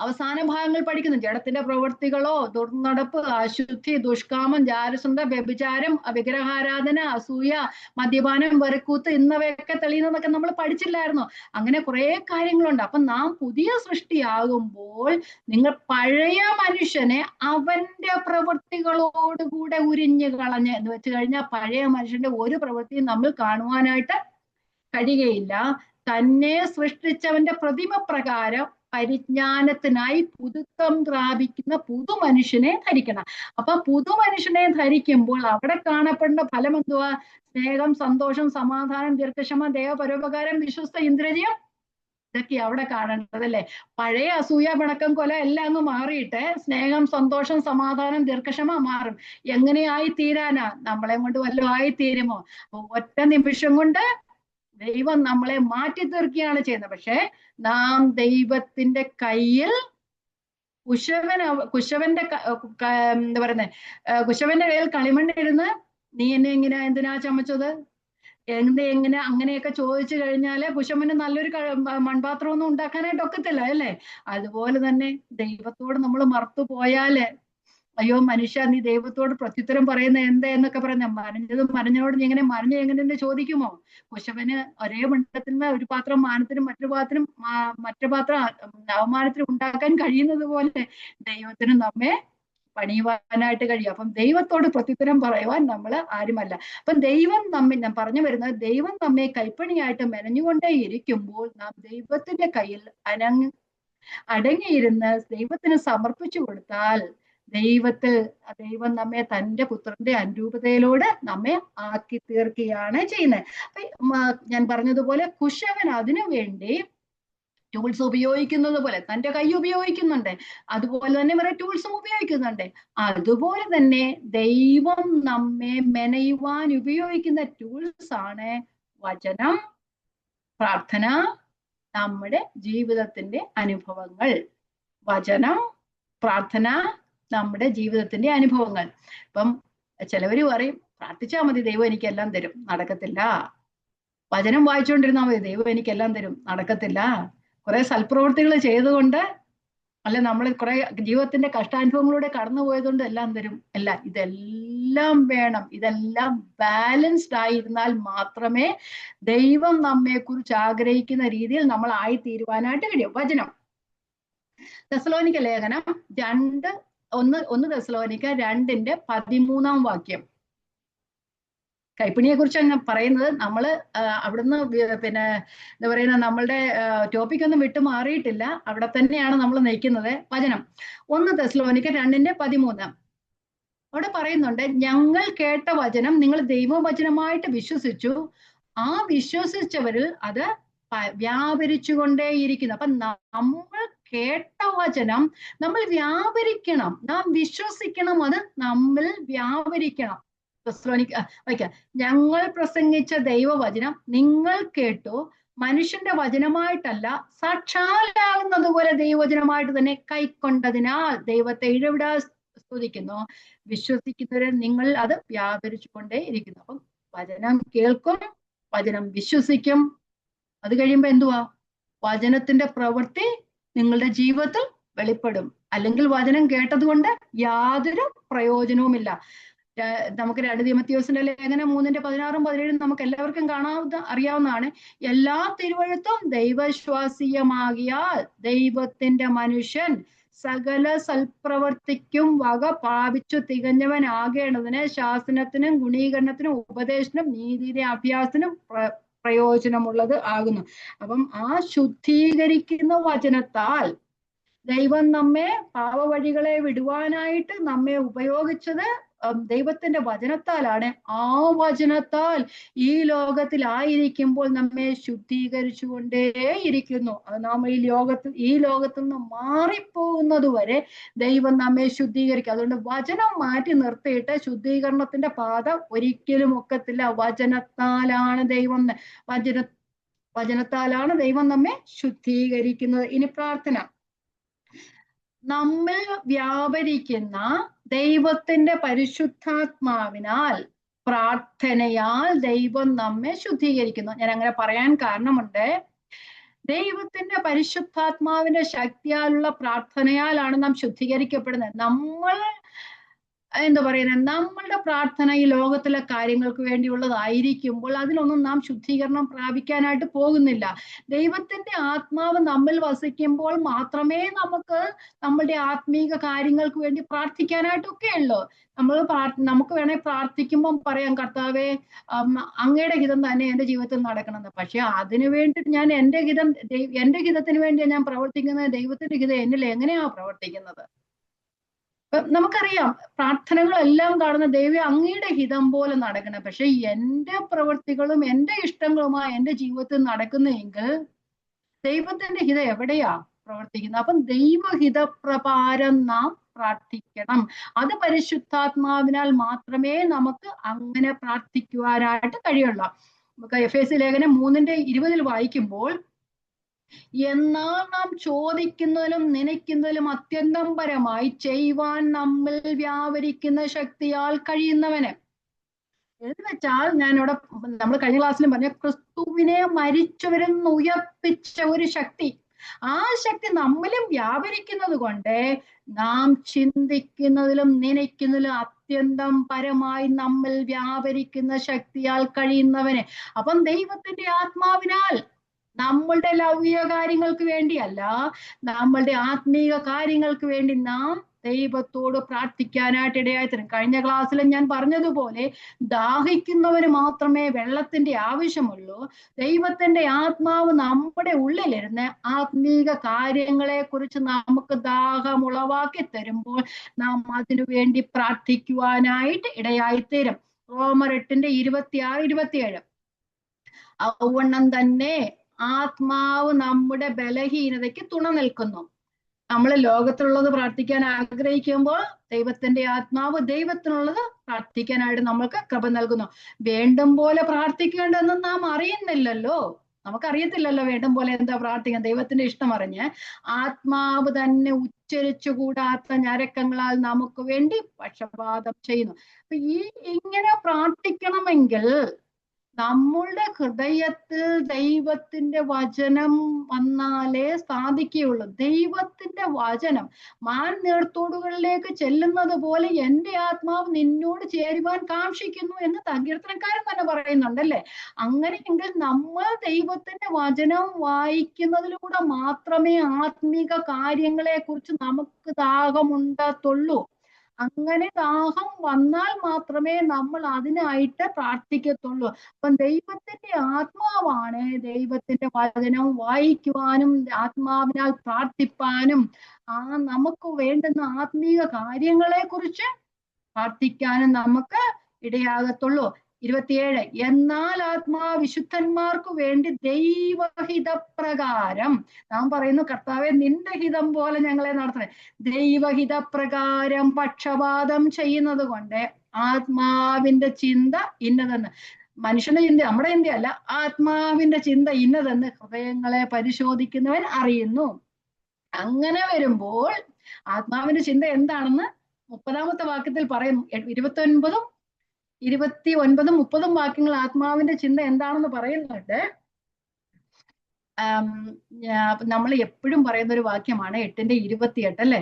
അവസാന ഭാഗങ്ങൾ പഠിക്കുന്നു. ജഡത്തിന്റെ പ്രവൃത്തികളോ, ദുർനടപ്പ്, അശുദ്ധി, ദുഷ്കാമം, ജാരസന്ധ, വ്യഭിചാരം, വിഗ്രഹാരാധന, അസൂയ, മദ്യപാനം, വെറുക്കൂത്ത് എന്നിവയൊക്കെ തെളിയുന്നതൊക്കെ നമ്മൾ പഠിച്ചില്ലായിരുന്നോ? അങ്ങനെ കുറെ കാര്യങ്ങളുണ്ട്. അപ്പൊ നാം പുതിയ സൃഷ്ടിയാകുമ്പോൾ നിങ്ങൾ പഴയ മനുഷ്യനെ അവന്റെ പ്രവൃത്തികളോടുകൂടെ ഉരിഞ്ഞു കളഞ്ഞ്, എന്ന് വെച്ച് കഴിഞ്ഞാൽ പഴയ മനുഷ്യന്റെ ഒരു പ്രവൃത്തിയും നമ്മൾ കാണുവാനായിട്ട് കഴിയുകയില്ല. തന്നെ സൃഷ്ടിച്ചവന്റെ പ്രതിമ പ്രകാരം പരിജ്ഞാനത്തിനായി പുതുക്കം പ്രാപിക്കുന്ന പുതുമനുഷ്യനെ ധരിക്കണം. അപ്പൊ പുതുമനുഷ്യനെ ധരിക്കുമ്പോൾ അവിടെ കാണപ്പെടുന്ന ഫലം എന്തുവാ? സ്നേഹം, സന്തോഷം, സമാധാനം, ദീർഘക്ഷമ, ദയ, പരോപകാരം, വിശ്വസ്ത, ഇന്ദ്രിയം, ഇതൊക്കെ അവിടെ കാണേണ്ടത് അല്ലേ? പഴയ അസൂയ, പിണക്കം, കൊല എല്ലാം അങ്ങ് മാറിയിട്ട് സ്നേഹം, സന്തോഷം, സമാധാനം, ദീർഘക്ഷമ മാറും. എങ്ങനെയായി തീരാനാ? നമ്മളെ കൊണ്ട് വല്ലതും ആയിത്തീരുമോ? ഒറ്റ നിമിഷം കൊണ്ട് ദൈവം നമ്മളെ മാറ്റി തീർക്കുകയാണ് ചെയ്യുന്നത്. പക്ഷെ നാം ദൈവത്തിന്റെ കയ്യിൽ കുശവന്റെ എന്താ പറയുന്നത്, കുശവന്റെ കയ്യിൽ കളിമണ്ണിരുന്ന് നീ എന്നെ എന്തിനാ ചമച്ചത്, എങ്ങനെ അങ്ങനെയൊക്കെ ചോദിച്ചു കഴിഞ്ഞാല് കുശവന് നല്ലൊരു മൺപാത്രമൊന്നും ഉണ്ടാക്കാനായിട്ട് ഒക്കത്തില്ല അല്ലേ? അതുപോലെ തന്നെ ദൈവത്തോട് നമ്മൾ മറത്തു പോയാല്, അയ്യോ മനുഷ്യ, നീ ദൈവത്തോട് പ്രത്യുത്തരം പറയുന്ന എന്താ എന്നൊക്കെ പറഞ്ഞ മരഞ്ഞോട് നീ എങ്ങനെ എങ്ങനെ ചോദിക്കുമോ? കുശവന് ഒരേ മണ്ഡലത്തിന്മേൽ ഒരു പാത്രം മാനത്തിനും മറ്റു പാത്രം അവമാനത്തിനും ഉണ്ടാക്കാൻ കഴിയുന്നത് പോലെ ദൈവത്തിന് നമ്മെ പണിയുവാനായിട്ട് കഴിയും. അപ്പം ദൈവത്തോട് പ്രത്യുത്തരം പറയുവാൻ നമ്മൾ ആരുമല്ല. അപ്പം ഞാൻ പറഞ്ഞു വരുന്നത്, ദൈവം നമ്മെ കൈപ്പണിയായിട്ട് മെനഞ്ഞുകൊണ്ടേ ഇരിക്കുമ്പോൾ നാം ദൈവത്തിന്റെ കയ്യിൽ അടങ്ങിയിരുന്ന് ദൈവത്തിന് സമർപ്പിച്ചു കൊടുത്താൽ ദൈവം നമ്മെ തന്റെ പുത്രന്റെ അനുരൂപതയിലൂടെ നമ്മെ ആക്കി തീർക്കുകയാണ് ചെയ്യുന്നത്. അപ്പൊ ഞാൻ പറഞ്ഞതുപോലെ കുശവൻ അതിനു വേണ്ടി ടൂൾസ് ഉപയോഗിക്കുന്നത് പോലെ തന്റെ കൈ ഉപയോഗിക്കുന്നുണ്ട്, അതുപോലെ തന്നെ വേറെ ടൂൾസും ഉപയോഗിക്കുന്നുണ്ട്. അതുപോലെ തന്നെ ദൈവം നമ്മെ മെനയുവാൻ ഉപയോഗിക്കുന്ന ടൂൾസ് ആണ് വചനം, പ്രാർത്ഥന, നമ്മുടെ ജീവിതത്തിന്റെ അനുഭവങ്ങൾ. വചനം, പ്രാർത്ഥന, നമ്മുടെ ജീവിതത്തിന്റെ അനുഭവങ്ങൾ. ഇപ്പം ചിലവര് പറയും പ്രാർത്ഥിച്ചാൽ മതി ദൈവം എനിക്കെല്ലാം തരും. നടക്കത്തില്ല. വചനം വായിച്ചുകൊണ്ടിരുന്നാൽ മതി ദൈവം എനിക്കെല്ലാം തരും. നടക്കത്തില്ല. കുറെ സൽപ്രവൃത്തികൾ ചെയ്തുകൊണ്ട്, അല്ല നമ്മൾ കുറെ ജീവിതത്തിന്റെ കഷ്ടാനുഭവങ്ങളിലൂടെ കടന്നു പോയതുകൊണ്ട് എല്ലാം തരും. അല്ല, ഇതെല്ലാം വേണം. ഇതെല്ലാം ബാലൻസ്ഡ് ആയിരുന്നാൽ മാത്രമേ ദൈവം നമ്മെ കുറിച്ച് ആഗ്രഹിക്കുന്ന രീതിയിൽ നമ്മൾ ആയിത്തീരുവാനായിട്ട് കഴിയും. വചനം. തെസ്സലോനിക്ക ലേഖനം 1 തെസ്സലോനിക്ക 2:13 വാക്യം. കൈപ്പിണിയെ കുറിച്ച് അങ്ങ് പറയുന്നത് നമ്മള് അവിടുന്ന് പിന്നെ എന്താ പറയുന്ന നമ്മളുടെ ടോപ്പിക് ഒന്നും വിട്ടു മാറിയിട്ടില്ല. അവിടെ തന്നെയാണ് നമ്മൾ നയിക്കുന്നത്. വചനം 1 തെസ്സലോനിക്ക 2:13. അവിടെ പറയുന്നുണ്ട്, ഞങ്ങൾ കേട്ട വചനം നിങ്ങൾ ദൈവവചനമായിട്ട് വിശ്വസിച്ചു, ആ വിശ്വസിച്ചവരിൽ അത് വ്യാപരിച്ചുകൊണ്ടേയിരിക്കുന്നു. അപ്പൊ നമ്മൾ കേട്ട വചനം നമ്മൾ വ്യാപരിക്കണം, നാം വിശ്വസിക്കണം, അത് നമ്മൾ വ്യാപരിക്കണം. വായിക്കാം. ഞങ്ങൾ പ്രസംഗിച്ച ദൈവവചനം നിങ്ങൾ കേട്ടു, മനുഷ്യന്റെ വചനമായിട്ടല്ല സാക്ഷാലാകുന്നത് പോലെ ദൈവവചനമായിട്ട് തന്നെ കൈക്കൊണ്ടതിനാൽ ദൈവത്തെ ഇടവിടാ സ്തുതിക്കുന്നു. വിശ്വസിക്കുന്നവരെ നിങ്ങൾ അത് വ്യാപരിച്ചു കൊണ്ടേ ഇരിക്കുന്നു. അപ്പം വചനം കേൾക്കും, വചനം വിശ്വസിക്കും. അത് കഴിയുമ്പോ എന്തുവാ? വചനത്തിന്റെ പ്രവൃത്തി നിങ്ങളുടെ ജീവിതത്തിൽ വെളിപ്പെടും. അല്ലെങ്കിൽ വചനം കേട്ടത് കൊണ്ട് യാതൊരു പ്രയോജനവുമില്ല. നമുക്ക് 2 തീമോഥെയോസിന്റെ ലേഖനം 3:16-17 നമുക്ക് എല്ലാവർക്കും അറിയാവുന്നതാണ്. എല്ലാ തിരുവഴുത്തും ദൈവശ്വാസീയമാകിയാൽ ദൈവത്തിന്റെ മനുഷ്യൻ സകല സൽപ്രവർത്തിക്കും വക പാപിച്ചു തികഞ്ഞവനാകേണ്ടതിന് ശാസനത്തിനും ഗുണീകരണത്തിനും ഉപദേശത്തിനും നീതിയുടെ അഭ്യാസത്തിനും പ്രയോജനമുള്ളത് ആകുന്നു. അപ്പം ആ ശുദ്ധീകരിക്കുന്ന വചനത്താൽ ദൈവം നമ്മെ പാപവഴികളെ വിടുവാനായിട്ട് നമ്മെ ഉപയോഗിച്ചത് ദൈവത്തിന്റെ വചനത്താലാണ്. ആ വചനത്താൽ ഈ ലോകത്തിലായിരിക്കുമ്പോൾ നമ്മെ ശുദ്ധീകരിച്ചു കൊണ്ടേയിരിക്കുന്നു. അത് നാം ഈ ലോകത്തിൽ നിന്ന് മാറിപ്പോകുന്നത് വരെ ദൈവം നമ്മെ ശുദ്ധീകരിക്കും. അതുകൊണ്ട് വചനം മാറ്റി നിർത്തിയിട്ട് ശുദ്ധീകരണത്തിന്റെ പാത ഒരിക്കലും ഒക്കത്തില്ല. വചനത്താലാണ് ദൈവം നമ്മെ ശുദ്ധീകരിക്കുന്നത്. ഇനി പ്രാർത്ഥന. നമ്മിൽ വ്യാപരിക്കുന്ന ദൈവത്തിന്റെ പരിശുദ്ധാത്മാവിനാൽ, പ്രാർത്ഥനയാൽ ദൈവം നമ്മെ ശുദ്ധീകരിക്കുന്നു. ഞാൻ അങ്ങനെ പറയാൻ കാരണമുണ്ട്. ദൈവത്തിന്റെ പരിശുദ്ധാത്മാവിന്റെ ശക്തിയാലുള്ള പ്രാർത്ഥനയാലാണ് നാം ശുദ്ധീകരിക്കപ്പെടുന്നത്. നമ്മൾ എന്താ പറയുന്നത്, നമ്മളുടെ പ്രാർത്ഥന ഈ ലോകത്തിലെ കാര്യങ്ങൾക്ക് വേണ്ടിയുള്ളതായിരിക്കുമ്പോൾ അതിലൊന്നും നാം ശുദ്ധീകരണം പ്രാപിക്കാനായിട്ട് പോകുന്നില്ല. ദൈവത്തിന്റെ ആത്മാവ് നമ്മിൽ വസിക്കുമ്പോൾ മാത്രമേ നമുക്ക് നമ്മളുടെ ആത്മീക കാര്യങ്ങൾക്ക് വേണ്ടി പ്രാർത്ഥിക്കാനായിട്ടൊക്കെ ഉള്ളൂ. നമുക്ക് വേണേൽ പ്രാർത്ഥിക്കുമ്പം പറയാം, കർത്താവേ അങ്ങയുടെ ഹിതം തന്നെ എന്റെ ജീവിതത്തിൽ നടക്കണമെന്ന്. പക്ഷെ അതിനു വേണ്ടിയിട്ട് ഞാൻ എന്റെ ഹിതത്തിന് വേണ്ടിയാണ് ഞാൻ പ്രവർത്തിക്കുന്നത്. ദൈവത്തിന്റെ ഹിതം എന്നിൽ എങ്ങനെയാ പ്രവർത്തിക്കുന്നത്? നമുക്കറിയാം, പ്രാർത്ഥനകളെല്ലാം കാണുന്ന ദൈവം അങ്ങയുടെ ഹിതം പോലെ നടക്കണം. പക്ഷെ എന്റെ പ്രവൃത്തികളും എന്റെ ഇഷ്ടങ്ങളുമായി എന്റെ ജീവിതത്തിൽ നടക്കുന്നെങ്കിൽ ദൈവത്തിന്റെ ഹിതം എവിടെയാ പ്രവർത്തിക്കുന്നത്? അപ്പം ദൈവഹിതപ്രകാരം നാം പ്രാർത്ഥിക്കണം. അത് പരിശുദ്ധാത്മാവിനാൽ മാത്രമേ നമുക്ക് അങ്ങനെ പ്രാർത്ഥിക്കുവാനായിട്ട് കഴിയുള്ളൂ. നമുക്ക് എഫേസ്യ ലേഖനം 3:20 വായിക്കുമ്പോൾ, എന്നാൽ നാം ചോദിക്കുന്നതിലും നനയ്ക്കുന്നതിലും അത്യന്തം പരമായി ചെയ്യുവാൻ നമ്മിൽ വ്യാപരിക്കുന്ന ശക്തിയാൽ കഴിയുന്നവന്. എന്ന് വെച്ചാൽ നമ്മൾ കഴിഞ്ഞ ക്ലാസ്സിലും പറഞ്ഞ ക്രിസ്തുവിനെ മരിച്ചവരിൽ നിന്ന് ഉയർപ്പിച്ച ഒരു ശക്തി, ആ ശക്തി നമ്മിലും വ്യാപരിക്കുന്നത് കൊണ്ട് നാം ചിന്തിക്കുന്നതിലും നനയ്ക്കുന്നതിലും അത്യന്തം പരമായി നമ്മിൽ വ്യാപരിക്കുന്ന ശക്തിയാൽ കഴിയുന്നവന്. അപ്പം ദൈവത്തിന്റെ ആത്മാവിനാൽ നമ്മളുടെ ലൗകിക കാര്യങ്ങൾക്ക് വേണ്ടിയല്ല, നമ്മളുടെ ആത്മീക കാര്യങ്ങൾക്ക് വേണ്ടി നാം ദൈവത്തോട് പ്രാർത്ഥിക്കാനായിട്ട് ഇടയായിത്തരും. കഴിഞ്ഞ ക്ലാസ്സിൽ ഞാൻ പറഞ്ഞതുപോലെ ദാഹിക്കുന്നവന് മാത്രമേ വെള്ളത്തിന്റെ ആവശ്യമുള്ളൂ. ദൈവത്തിന്റെ ആത്മാവ് നമ്മുടെ ഉള്ളിലിരുന്ന് ആത്മീക കാര്യങ്ങളെ കുറിച്ച് നമുക്ക് ദാഹമുളവാക്കി തരുമ്പോൾ നാം അതിനു വേണ്ടി പ്രാർത്ഥിക്കുവാനായിട്ട് ഇടയായിത്തീരും. റോമർ 8:26-27. ഔവണ്ണം തന്നെ ആത്മാവ് നമ്മുടെ ബലഹീനതയ്ക്ക് തുണ നിൽക്കുന്നു. നമ്മൾ ലോകത്തിലുള്ളത് പ്രാർത്ഥിക്കാൻ ആഗ്രഹിക്കുമ്പോൾ ദൈവത്തിന്റെ ആത്മാവ് ദൈവത്തിനുള്ളത് പ്രാർത്ഥിക്കാനായിട്ട് നമ്മൾക്ക് കൃപ നൽകുന്നു. വേണ്ടും പോലെ പ്രാർത്ഥിക്കേണ്ടെന്ന് നാം അറിയുന്നില്ലല്ലോ. നമുക്കറിയത്തില്ലല്ലോ വേണ്ടും പോലെ എന്താ പ്രാർത്ഥിക്കാൻ, ദൈവത്തിന്റെ ഇഷ്ടം അറിഞ്ഞ് ആത്മാവ് തന്നെ ഉച്ചരിച്ചുകൂടാത്ത ഞരക്കങ്ങളാൽ നമുക്ക് വേണ്ടി പക്ഷപാതം ചെയ്യുന്നു. അപ്പൊ ഇങ്ങനെ പ്രാർത്ഥിക്കണമെങ്കിൽ നമ്മളുടെ ഹൃദയത്തിൽ ദൈവത്തിന്റെ വചനം വന്നാലേ സാധിക്കുകയുള്ളൂ. ദൈവത്തിന്റെ വചനം മാൻനീർത്തോടുകളിലേക്ക് ചെല്ലുന്നത് പോലെ എൻ്റെ ആത്മാവ് നിന്നോട് ചേരുവാൻ കാക്ഷിക്കുന്നു എന്ന് സങ്കീർത്തനക്കാരൻ തന്നെ പറയുന്നുണ്ടല്ലേ. അങ്ങനെയെങ്കിൽ നമ്മൾ ദൈവത്തിന്റെ വചനം വായിക്കുന്നതിലൂടെ മാത്രമേ ആത്മീക കാര്യങ്ങളെ കുറിച്ച് നമുക്ക് ദാഹമുണ്ടത്തുള്ളൂ. അങ്ങനെ ദാഹം വന്നാൽ മാത്രമേ നമ്മൾ അതിനായിട്ട് പ്രാർത്ഥിക്കത്തുള്ളൂ. അപ്പം ദൈവത്തിന്റെ ആത്മാവാണ് ദൈവത്തിന്റെ വചനം വായിക്കുവാനും ആത്മാവിനാൽ പ്രാർത്ഥിപ്പാനും നമുക്ക് വേണ്ടുന്ന ആത്മീക കാര്യങ്ങളെ കുറിച്ച് പ്രാർത്ഥിക്കാനും നമുക്ക് ഇടയാകത്തുള്ളൂ. 27, എന്നാൽ വിശുദ്ധന്മാർക്ക് വേണ്ടി ദൈവഹിതപ്രകാരം, നാം പറയുന്നു കർത്താവെ നിന്റെ ഹിതം പോലെ ഞങ്ങളെ നടത്തണേ. ദൈവഹിതപ്രകാരം പക്ഷപാതം ചെയ്യുന്നത് കൊണ്ട് ആത്മാവിന്റെ ചിന്ത ഇന്നതെന്ന്. മനുഷ്യന്റെ ചിന്ത, നമ്മുടെ ചിന്തയല്ല, ആത്മാവിന്റെ ചിന്ത ഇന്നതെന്ന് ഹൃദയങ്ങളെ പരിശോധിക്കുന്നവൻ അറിയുന്നു. അങ്ങനെ വരുമ്പോൾ ആത്മാവിന്റെ ചിന്ത എന്താണെന്ന് 30-ാമത്തെ വാക്യത്തിൽ പറയും. 29, 29, 30 വാക്യങ്ങൾ ആത്മാവിന്റെ ചിന്ത എന്താണെന്ന് പറയുന്നുണ്ട്. നമ്മൾ എപ്പോഴും പറയുന്ന ഒരു വാക്യമാണ് 8:28 അല്ലെ,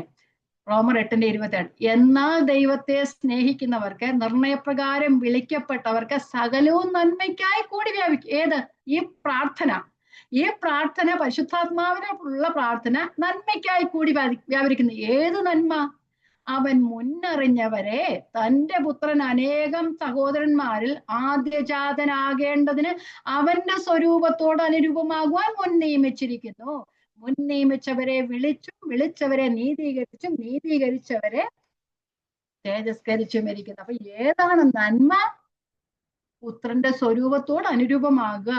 റോമർ 8:28. എന്നാൽ ദൈവത്തെ സ്നേഹിക്കുന്നവർക്ക്, നിർണയപ്രകാരം വിളിക്കപ്പെട്ടവർക്ക് സകലവും നന്മയ്ക്കായി കൂടി വ്യാപിക്കും. ഏത്? ഈ പ്രാർത്ഥന. ഈ പ്രാർത്ഥന, പരിശുദ്ധാത്മാവിനുള്ള പ്രാർത്ഥന നന്മയ്ക്കായി കൂടി വ്യാപരിക്കുന്നു. ഏത് നന്മ? അവൻ മുന്നറിഞ്ഞവരെ തന്റെ പുത്രൻ അനേകം സഹോദരന്മാരിൽ ആദ്യജാതനാകേണ്ടതിന് അവന്റെ സ്വരൂപത്തോട് അനുരൂപമാകുവാൻ മുൻ നിയമിച്ചിരിക്കുന്നു. മുൻ നിയമിച്ചവരെ വിളിച്ചും വിളിച്ചവരെ നീതീകരിച്ചും നീതീകരിച്ചവരെ തേജസ്കരിച്ചും ഇരിക്കുന്നു. അപ്പൊ ഏതാണ് നന്മ? പുത്രന്റെ സ്വരൂപത്തോട് അനുരൂപമാകുക.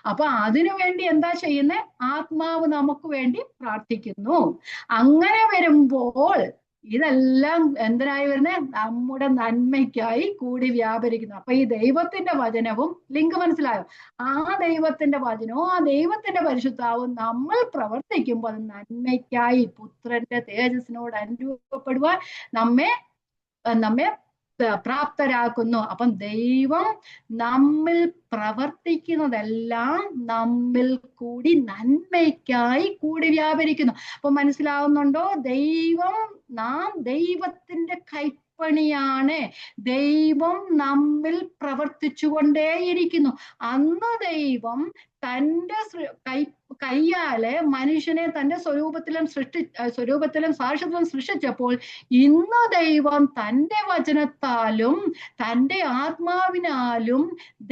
അപ്പൊ അതിനു വേണ്ടി എന്താ ചെയ്യുന്നത്? ആത്മാവ് നമുക്ക് വേണ്ടി പ്രാർത്ഥിക്കുന്നു. അങ്ങനെ വരുമ്പോൾ ഇതെല്ലാം എന്തിനായി വരുന്നത്? നമ്മുടെ നന്മയ്ക്കായി കൂടി വ്യാപരിക്കുന്നു. അപ്പൊ ഈ ദൈവത്തിന്റെ വചനവും, ലിങ്ക് മനസ്സിലായോ? ആ ദൈവത്തിന്റെ വചനവും ആ ദൈവത്തിന്റെ പരിശുദ്ധാവും നമ്മൾ പ്രവർത്തിക്കുമ്പോൾ അത് നന്മയ്ക്കായി പുത്രന്റെ തേജസ്സിനോട് അനുരൂപപ്പെടുവാൻ നമ്മെ പ്രാപ്തരാക്കുന്നു. അപ്പം ദൈവം നമ്മിൽ പ്രവർത്തിക്കുന്നതെല്ലാം നമ്മിൽ കൂടി നന്മയ്ക്കായി കൂടി വ്യാപരിക്കുന്നു. അപ്പൊ മനസ്സിലാവുന്നുണ്ടോ? നാം ദൈവത്തിന്റെ കൈപ്പണിയാണ്. ദൈവം നമ്മിൽ പ്രവർത്തിച്ചു കൊണ്ടേയിരിക്കുന്നു. അന്ന് ദൈവം തന്റെ കയ്യാല് മനുഷ്യനെ തന്റെ സ്വരൂപത്തിലും സാക്ഷ്യത്തിലും സൃഷ്ടിച്ചപ്പോൾ ഇന്ന് ദൈവം തന്റെ വചനത്താലും തന്റെ ആത്മാവിനാലും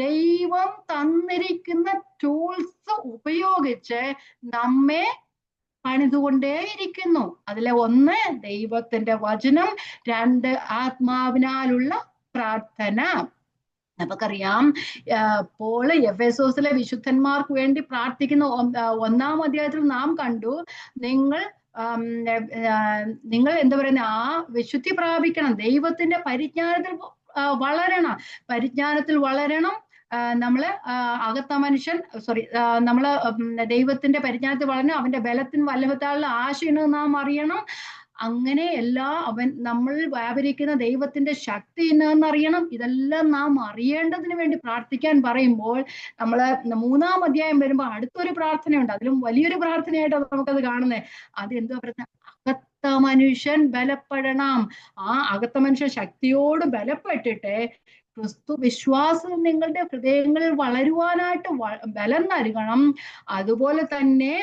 ദൈവം തന്നിരിക്കുന്ന ടൂൾസ് ഉപയോഗിച്ച് നമ്മെ പണിതുകൊണ്ടേയിരിക്കുന്നു. അതിലെ 1 ദൈവത്തിന്റെ വചനം, 2 ആത്മാവിനാലുള്ള പ്രാർത്ഥന. നമുക്കറിയാം പോള് എഫെസോസിലെ വിശുദ്ധന്മാർക്ക് വേണ്ടി പ്രാർത്ഥിക്കുന്ന 1-ാം അധ്യായത്തിൽ നാം കണ്ടു, നിങ്ങൾ എന്താ പറയുന്ന ആ വിശുദ്ധി പ്രാപിക്കണം, ദൈവത്തിന്റെ പരിജ്ഞാനത്തിൽ വളരണം. നമ്മള് അകത്ത മനുഷ്യൻ നമ്മള് ദൈവത്തിന്റെ പരിജ്ഞാനത്തിൽ വളരണം. അവന്റെ ബലത്തിന് വല്ലഭത്താലുള്ള ആശയെന്ന് നാം അറിയണം. അങ്ങനെ നമ്മൾ വ്യാപരിക്കുന്ന ദൈവത്തിന്റെ ശക്തി എന്നറിയണം. ഇതെല്ലാം നാം അറിയേണ്ടതിന് വേണ്ടി പ്രാർത്ഥിക്കാൻ പറയുമ്പോൾ നമ്മള് 3-ാം അധ്യായം വരുമ്പോൾ അടുത്തൊരു പ്രാർത്ഥനയുണ്ട്. അതിലും വലിയൊരു പ്രാർത്ഥനയായിട്ടാണ് നമുക്കത് കാണുന്നത്. അത് എന്തുവാ പറയുന്നത്? അകത്ത മനുഷ്യൻ ബലപ്പെടണം. ആ അകത്ത മനുഷ്യൻ ശക്തിയോട് ബലപ്പെട്ടിട്ട് ക്രിസ്തു വിശ്വാസം നിങ്ങളുടെ ഹൃദയങ്ങളിൽ വളരുവാനായിട്ട് ബലം നൽകണം. അതുപോലെ തന്നെ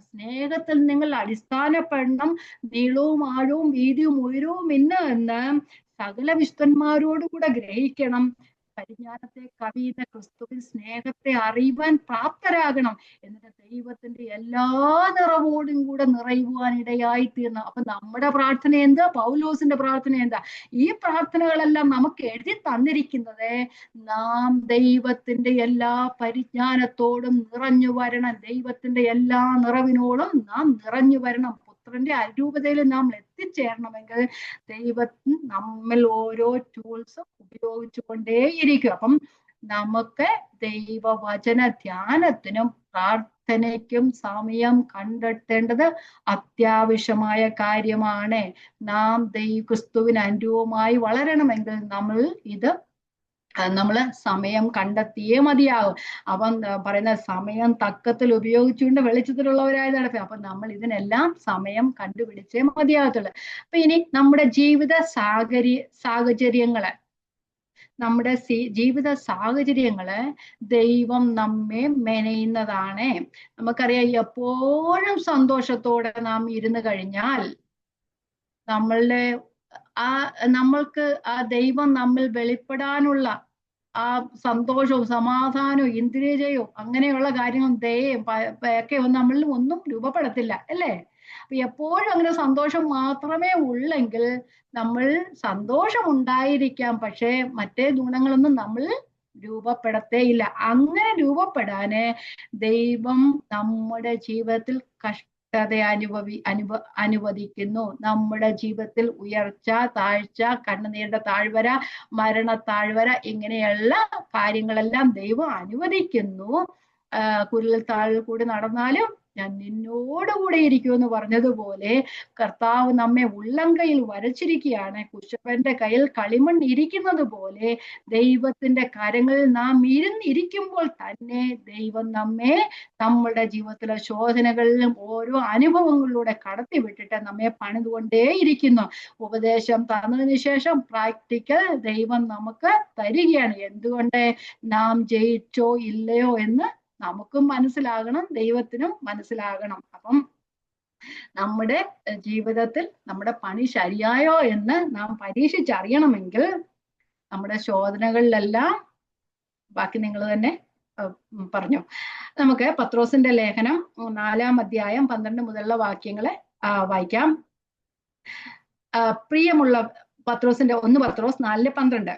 സ്നേഹത്തിൽ നിങ്ങൾ അടിസ്ഥാനപ്പെടണം. നീളവും ആഴവും വീതിയും ഉയരവും എന്ന് സകല വിശുദ്ധന്മാരോടുകൂടെ ഗ്രഹിക്കണം. പരിജ്ഞാനത്തെ കവിയുന്ന ക്രിസ്തുവിൻ സ്നേഹത്തെ അറിയുവാൻ പ്രാപ്തരാകണം. എന്നിട്ട് ദൈവത്തിന്റെ എല്ലാ നിറവോടും കൂടെ നിറയുവാൻ ഇടയായി തീർന്നു. അപ്പൊ നമ്മുടെ പ്രാർത്ഥന എന്താ? പൗലോസിന്റെ പ്രാർത്ഥന എന്താ? ഈ പ്രാർത്ഥനകളെല്ലാം നമുക്ക് എഴുതി തന്നിരിക്കുന്നത് നാം ദൈവത്തിന്റെ എല്ലാ പരിജ്ഞാനത്തോടും നിറഞ്ഞു വരണം. ദൈവത്തിന്റെ എല്ലാ നിറവിനോടും നാം നിറഞ്ഞു വരണം. പുത്രന്റെ അരൂപതയിൽ നാം എത്തിച്ചേരണമെങ്കിൽ ദൈവം നമ്മിൽ ഓരോ ടൂൾസും ഉപയോഗിച്ചു കൊണ്ടേയിരിക്കും. അപ്പം നമുക്ക് ദൈവവചന ധ്യാനത്തിനും പ്രാർത്ഥനയ്ക്കും സമയം കണ്ടെത്തേണ്ടത് അത്യാവശ്യമായ കാര്യമാണ്. നാം ക്രിസ്തുവിന് അനുരൂപമായി വളരണമെങ്കിൽ നമ്മൾ സമയം കണ്ടെത്തിയേ മതിയാകും. അപ്പം പറയുന്ന സമയം തക്കത്തിൽ ഉപയോഗിച്ചുകൊണ്ട് വെളിച്ചത്തിലുള്ളവരായി നടക്കുക. അപ്പൊ നമ്മൾ ഇതിനെല്ലാം സമയം കണ്ടുപിടിച്ചേ മതിയാകത്തുള്ളൂ. അപ്പൊ ഇനി നമ്മുടെ സാഹചര്യങ്ങള് നമ്മുടെ ജീവിത സാഹചര്യങ്ങള് ദൈവം നമ്മെ മെനയുന്നതാണ്. നമുക്കറിയാം, എപ്പോഴും സന്തോഷത്തോടെ നാം ഇരുന്ന് കഴിഞ്ഞാൽ നമ്മൾക്ക് ആ ദൈവം നമ്മിൽ വെളിപ്പെടാനുള്ള ആ സന്തോഷവും സമാധാനവും ഇന്ദ്രിയജയവും അങ്ങനെയുള്ള കാര്യങ്ങളും ദയയും ഒക്കെ നമ്മളിൽ ഒന്നും രൂപപ്പെടത്തില്ല, അല്ലേ? അപ്പൊ എപ്പോഴും അങ്ങനെ സന്തോഷം മാത്രമേ ഉള്ളെങ്കിൽ നമ്മൾ സന്തോഷം ഉണ്ടായിരിക്കാം, പക്ഷേ മറ്റേ ഗുണങ്ങളൊന്നും നമ്മൾ രൂപപ്പെടത്തേയില്ല. അങ്ങനെ രൂപപ്പെടാന് ദൈവം നമ്മുടെ ജീവിതത്തിൽ അനുവദിക്കുന്നു. നമ്മുടെ ജീവിതത്തിൽ ഉയർച്ച, താഴ്ച, കണ്ണുനീരിന്റെ താഴ്വര, മരണ താഴ്വര, ഇങ്ങനെയുള്ള കാര്യങ്ങളെല്ലാം ദൈവം അനുവദിക്കുന്നു. കുരിൽ താഴിൽ കൂടി നടന്നാലും ഞാൻ നിന്നോടുകൂടെ ഇരിക്കുമെന്ന് പറഞ്ഞതുപോലെ കർത്താവ് നമ്മെ ഉള്ളംകൈയിൽ വരച്ചിരിക്കുകയാണ്. കുശവന്റെ കയ്യിൽ കളിമൺ ഇരിക്കുന്നത് പോലെ ദൈവത്തിന്റെ കരങ്ങളിൽ നാം ഇരിക്കുമ്പോൾ തന്നെ ദൈവം നമ്മെ നമ്മുടെ ജീവിതത്തിലെ ശോധനകളിലും ഓരോ അനുഭവങ്ങളിലൂടെ കടത്തിവിട്ടിട്ട് നമ്മെ പണിതുകൊണ്ടേയിരിക്കുന്നു. ഉപദേശം തന്നതിന് ശേഷം പ്രാക്ടിക്കൽ ദൈവം നമുക്ക് തരികയാണ്. എന്തുകൊണ്ട്? നാം ജയിച്ചോ ഇല്ലയോ എന്ന് നമുക്കും മനസ്സിലാകണം, ദൈവത്തിനും മനസ്സിലാകണം. അപ്പം നമ്മുടെ ജീവിതത്തിൽ നമ്മുടെ പണി ശരിയായോ എന്ന് നാം പരീക്ഷിച്ചറിയണമെങ്കിൽ നമ്മുടെ ശോധനകളിലെല്ലാം, ബാക്കി നിങ്ങൾ തന്നെ പറഞ്ഞു. നമുക്ക് പത്രോസിന്റെ ലേഖനം 4-ാം അധ്യായം 12 മുതലുള്ള വാക്യങ്ങളെ വായിക്കാം. പ്രിയമുള്ള പത്രോസിന്റെ 1 പത്രോസ് 4:12.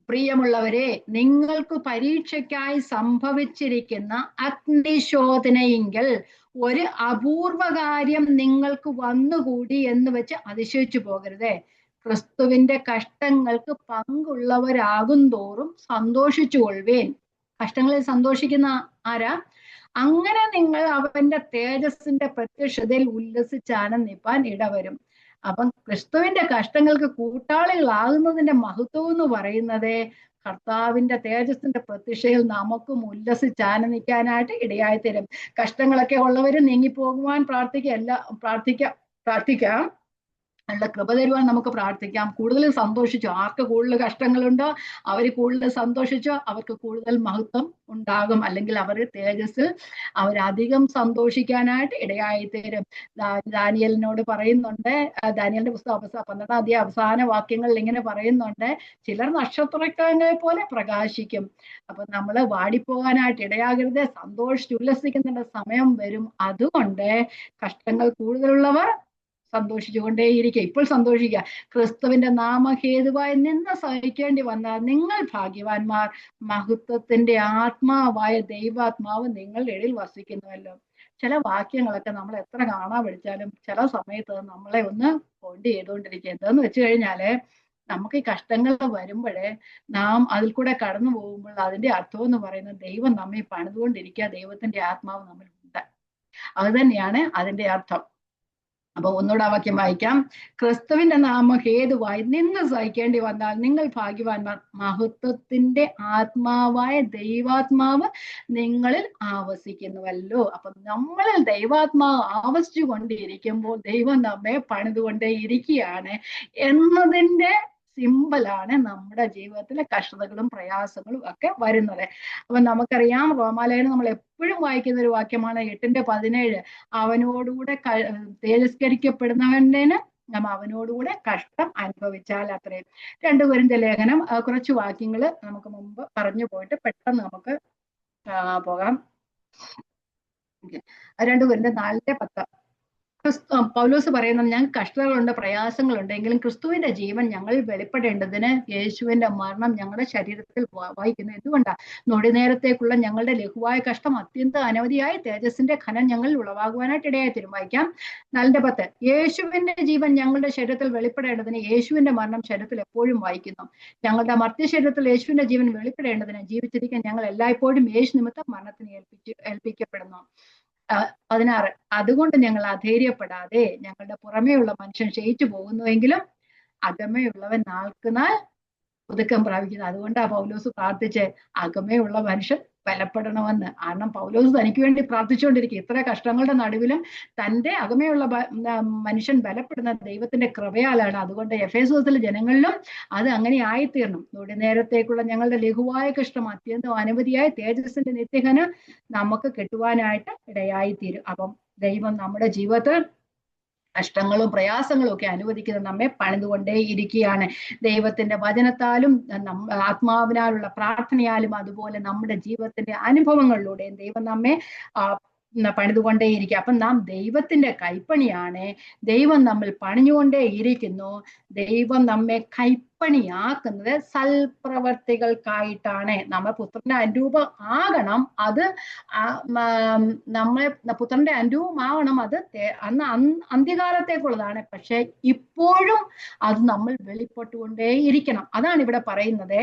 പ്രിയമുള്ളവരെ, നിങ്ങൾക്ക് പരീക്ഷയ്ക്കായി സംഭവിച്ചിരിക്കുന്ന അഗ്നിശോധനയെങ്കിൽ ഒരു അപൂർവ കാര്യം നിങ്ങൾക്ക് വന്നുകൂടി എന്ന് വെച്ച് അതിശയിച്ചു പോകരുതേ. ക്രിസ്തുവിന്റെ കഷ്ടങ്ങൾക്ക് പങ്കുള്ളവരാകും തോറും സന്തോഷിച്ചു കൊള്ളുവേൻ. കഷ്ടങ്ങളിൽ സന്തോഷിക്കുന്ന ആരാ? അങ്ങനെ നിങ്ങൾ അവന്റെ തേജസ്സിന്റെ പ്രത്യക്ഷതയിൽ ഉല്ലസിച്ചാനന്ദിപ്പാൻ ഇടവരും. അപ്പം ക്രിസ്തുവിന്റെ കഷ്ടങ്ങൾക്ക് കൂട്ടാളികളാകുന്നതിന്റെ മഹത്വം എന്ന് പറയുന്നത് കർത്താവിന്റെ തേജസ്സിന്റെ പ്രത്യക്ഷയിൽ നമുക്കും ഉല്ലസിച്ചാനന്ദിക്കാനായിട്ട് ഇടയായി തരും. കഷ്ടങ്ങളൊക്കെ ഉള്ളവരും നീങ്ങിപ്പോകുവാൻ പ്രാർത്ഥിക്കാം. നല്ല കൃപ തരുവാൻ നമുക്ക് പ്രാർത്ഥിക്കാം. കൂടുതൽ സന്തോഷിച്ചോ, ആർക്ക് കൂടുതൽ കഷ്ടങ്ങളുണ്ടോ അവർ കൂടുതൽ സന്തോഷിച്ചോ അവർക്ക് കൂടുതൽ മഹത്വം ഉണ്ടാകും. അല്ലെങ്കിൽ അവർ തേജസ്സിൽ അവരധികം സന്തോഷിക്കാനായിട്ട് ഇടയായി തീരും. ദാനിയലിനോട് പറയുന്നുണ്ട്, ദാനിയലിന്റെ പുസ്തകം 12-ാം അധ്യായം അവസാന വാക്യങ്ങളിൽ ഇങ്ങനെ പറയുന്നുണ്ട്, ചിലർ നക്ഷത്രങ്ങളെ പോലെ പ്രകാശിക്കും. അപ്പൊ നമ്മൾ വാടിപ്പോകാനായിട്ട് ഇടയാകരുത്. ഉല്ലസിക്കുന്നതിന്റെ സമയം വരും. അതുകൊണ്ട് കഷ്ടങ്ങൾ കൂടുതലുള്ളവർ സന്തോഷിച്ചുകൊണ്ടേയിരിക്കുക. ഇപ്പോൾ സന്തോഷിക്കുക. ക്രിസ്തുവിന്റെ നാമഹേതുവായി നിന്ന് സഹിക്കേണ്ടി വന്നാൽ നിങ്ങൾ ഭാഗ്യവാന്മാർ. മഹത്വത്തിന്റെ ആത്മാവായ ദൈവാത്മാവ് നിങ്ങളുടെ ഇടയിൽ വസിക്കുന്നുവല്ലോ. ചില വാക്യങ്ങളൊക്കെ നമ്മൾ എത്ര കാണാൻ പഠിച്ചാലും ചില സമയത്ത് നമ്മളെ ഒന്ന് പോയിന്റ് ചെയ്തുകൊണ്ടിരിക്കുക. എന്താന്ന് വെച്ച് കഴിഞ്ഞാല് നമുക്ക് ഈ കഷ്ടങ്ങൾ വരുമ്പോഴേ നാം അതിൽ കൂടെ കടന്നു പോകുമ്പോൾ അതിന്റെ അർത്ഥം എന്ന് പറയുന്നത് ദൈവം നമ്മെ പണിതുകൊണ്ടിരിക്കുക, ദൈവത്തിന്റെ ആത്മാവ് നമ്മിൽ ഉണ്ട്. അത് തന്നെയാണ് അതിന്റെ അർത്ഥം. അപ്പൊ ഒന്നുകൂടെ ആ വാക്യം വായിക്കാം. ക്രിസ്തുവിന്റെ നാമഹേതുവായി നിന്ന് സഹിക്കേണ്ടി വന്നാൽ നിങ്ങൾ ഭാഗ്യവാന്മാർ. മഹത്വത്തിന്റെ ആത്മാവായ ദൈവാത്മാവ് നിങ്ങളിൽ ആവസിക്കുന്നുവല്ലോ. അപ്പൊ നമ്മളിൽ ദൈവാത്മാവ് ആവസിച്ചു കൊണ്ടിരിക്കുമ്പോൾ ദൈവം നമ്മെ പണിതുകൊണ്ടേ ഇരിക്കുകയാണ് എന്നതിന്റെ സിമ്പലാണ് നമ്മുടെ ജീവിതത്തിലെ കഷ്ടതകളും പ്രയാസങ്ങളും ഒക്കെ വരുന്നത്. അപ്പൊ നമുക്കറിയാം, റോമാലേഖനം നമ്മൾ എപ്പോഴും വായിക്കുന്ന ഒരു വാക്യമാണ് 8:17. അവനോടുകൂടെ തേജസ്കരിക്കപ്പെടുന്നവന് നാം അവനോടുകൂടെ കഷ്ടം അനുഭവിച്ചാൽ അത്രയും. 2 കൊരിന്ത്യർ ലേഖനം കുറച്ച് വാക്യങ്ങൾ നമുക്ക് മുമ്പ് പറഞ്ഞു പോയിട്ട് പെട്ടെന്ന് നമുക്ക് പോകാം. 2 കൊരിന്ത്യർ 4:10. പൗലോസ് പറയുന്നത്, ഞങ്ങൾക്ക് കഷ്ടതകളുണ്ട്, പ്രയാസങ്ങളുണ്ട്, എങ്കിലും ക്രിസ്തുവിന്റെ ജീവൻ ഞങ്ങളിൽ വെളിപ്പെടേണ്ടതിന് യേശുവിന്റെ മരണം ഞങ്ങളുടെ ശരീരത്തിൽ വായിക്കുന്നു. എന്തുകൊണ്ടാണ്? നൊടി നേരത്തേക്കുള്ള ഞങ്ങളുടെ ലഘുവായ കഷ്ടം അത്യന്തം അനവധിയായി തേജസ്സിന്റെ ഖനം ഞങ്ങളിൽ ഉളവാകുവാനായിട്ട് ഇടയായി തീരും. വായിക്കാം 4:10. യേശുവിന്റെ ജീവൻ ഞങ്ങളുടെ ശരീരത്തിൽ വെളിപ്പെടേണ്ടതിന് യേശുവിന്റെ മരണം ശരീരത്തിൽ എപ്പോഴും വായിക്കുന്നു. ഞങ്ങളുടെ മർത്യ ശരീരത്തിൽ യേശുവിന്റെ ജീവൻ വെളിപ്പെടേണ്ടതിന് ജീവിച്ചിരിക്കാൻ ഞങ്ങൾ എല്ലായ്പ്പോഴും യേശു നിമിത്തം മരണത്തിന് ഏൽപ്പിക്കപ്പെടുന്നു. 16. അതുകൊണ്ട് ഞങ്ങൾ അധൈര്യപ്പെടാതെ, ഞങ്ങളുടെ പുറമേയുള്ള മനുഷ്യൻ ക്ഷയിച്ചു പോകുന്നുവെങ്കിലും അകമേയുള്ളവൻ നാൾക്കുനാൾ പുതുക്കം പ്രാപിക്കുന്നത്. അതുകൊണ്ടാണ് പൗലോസ് പ്രാർത്ഥിച്ച് അകമേയുള്ള മനുഷ്യൻ ബലപ്പെടണമെന്ന്. കാരണം പൗലോസ് തനിക്ക് വേണ്ടി പ്രാർത്ഥിച്ചുകൊണ്ടിരിക്കും. ഇത്ര കഷ്ടങ്ങളുടെ നടുവിലും തന്റെ അകമേയുള്ള മനുഷ്യൻ ബലപ്പെടുന്ന ദൈവത്തിന്റെ കൃപയാലാണ്. അതുകൊണ്ട് എഫേസോസിലെ ജനങ്ങളിലും അത് അങ്ങനെ ആയിത്തീർണം. നൊടി നേരത്തേക്കുള്ള ഞങ്ങളുടെ ലഘുവായ കഷ്ടം അത്യന്തം അനവധിയായ തേജസ്സിന്റെ നിത്യഘന നമുക്ക് കെട്ടുവാനായിട്ട് ഇടയായിത്തീരും. അപ്പം ദൈവം നമ്മുടെ ജീവിതത്തിൽ കഷ്ടങ്ങളും പ്രയാസങ്ങളും ഒക്കെ അനുവദിക്കുന്നത് നമ്മെ പണിതുകൊണ്ടേ ഇരിക്കുകയാണ്. ദൈവത്തിന്റെ വചനത്താലും ആത്മാവിനാലുള്ള പ്രാർത്ഥനയാലും അതുപോലെ നമ്മുടെ ജീവിതത്തിന്റെ അനുഭവങ്ങളിലൂടെയും ദൈവം നമ്മെ പണിതുകൊണ്ടേയിരിക്കുക. അപ്പം നാം ദൈവത്തിന്റെ കൈപ്പണിയാണ്. ദൈവം നമ്മൾ പണിഞ്ഞുകൊണ്ടേ ഇരിക്കുന്നു. ദൈവം നമ്മെ കൈപ്പണിയാക്കുന്നത് സൽപ്രവർത്തികൾക്കായിട്ടാണ്. നമ്മൾ പുത്രന്റെ അനുരൂപം ആകണം. അത് നമ്മളെ പുത്രന്റെ അനുരൂപമാവണം. അത് അന്ന് അന്ത്യകാലത്തേക്കുള്ളതാണ്. പക്ഷെ ഇപ്പോഴും അത് നമ്മൾ വെളിപ്പെട്ടുകൊണ്ടേ ഇരിക്കണം. അതാണ് ഇവിടെ പറയുന്നത്.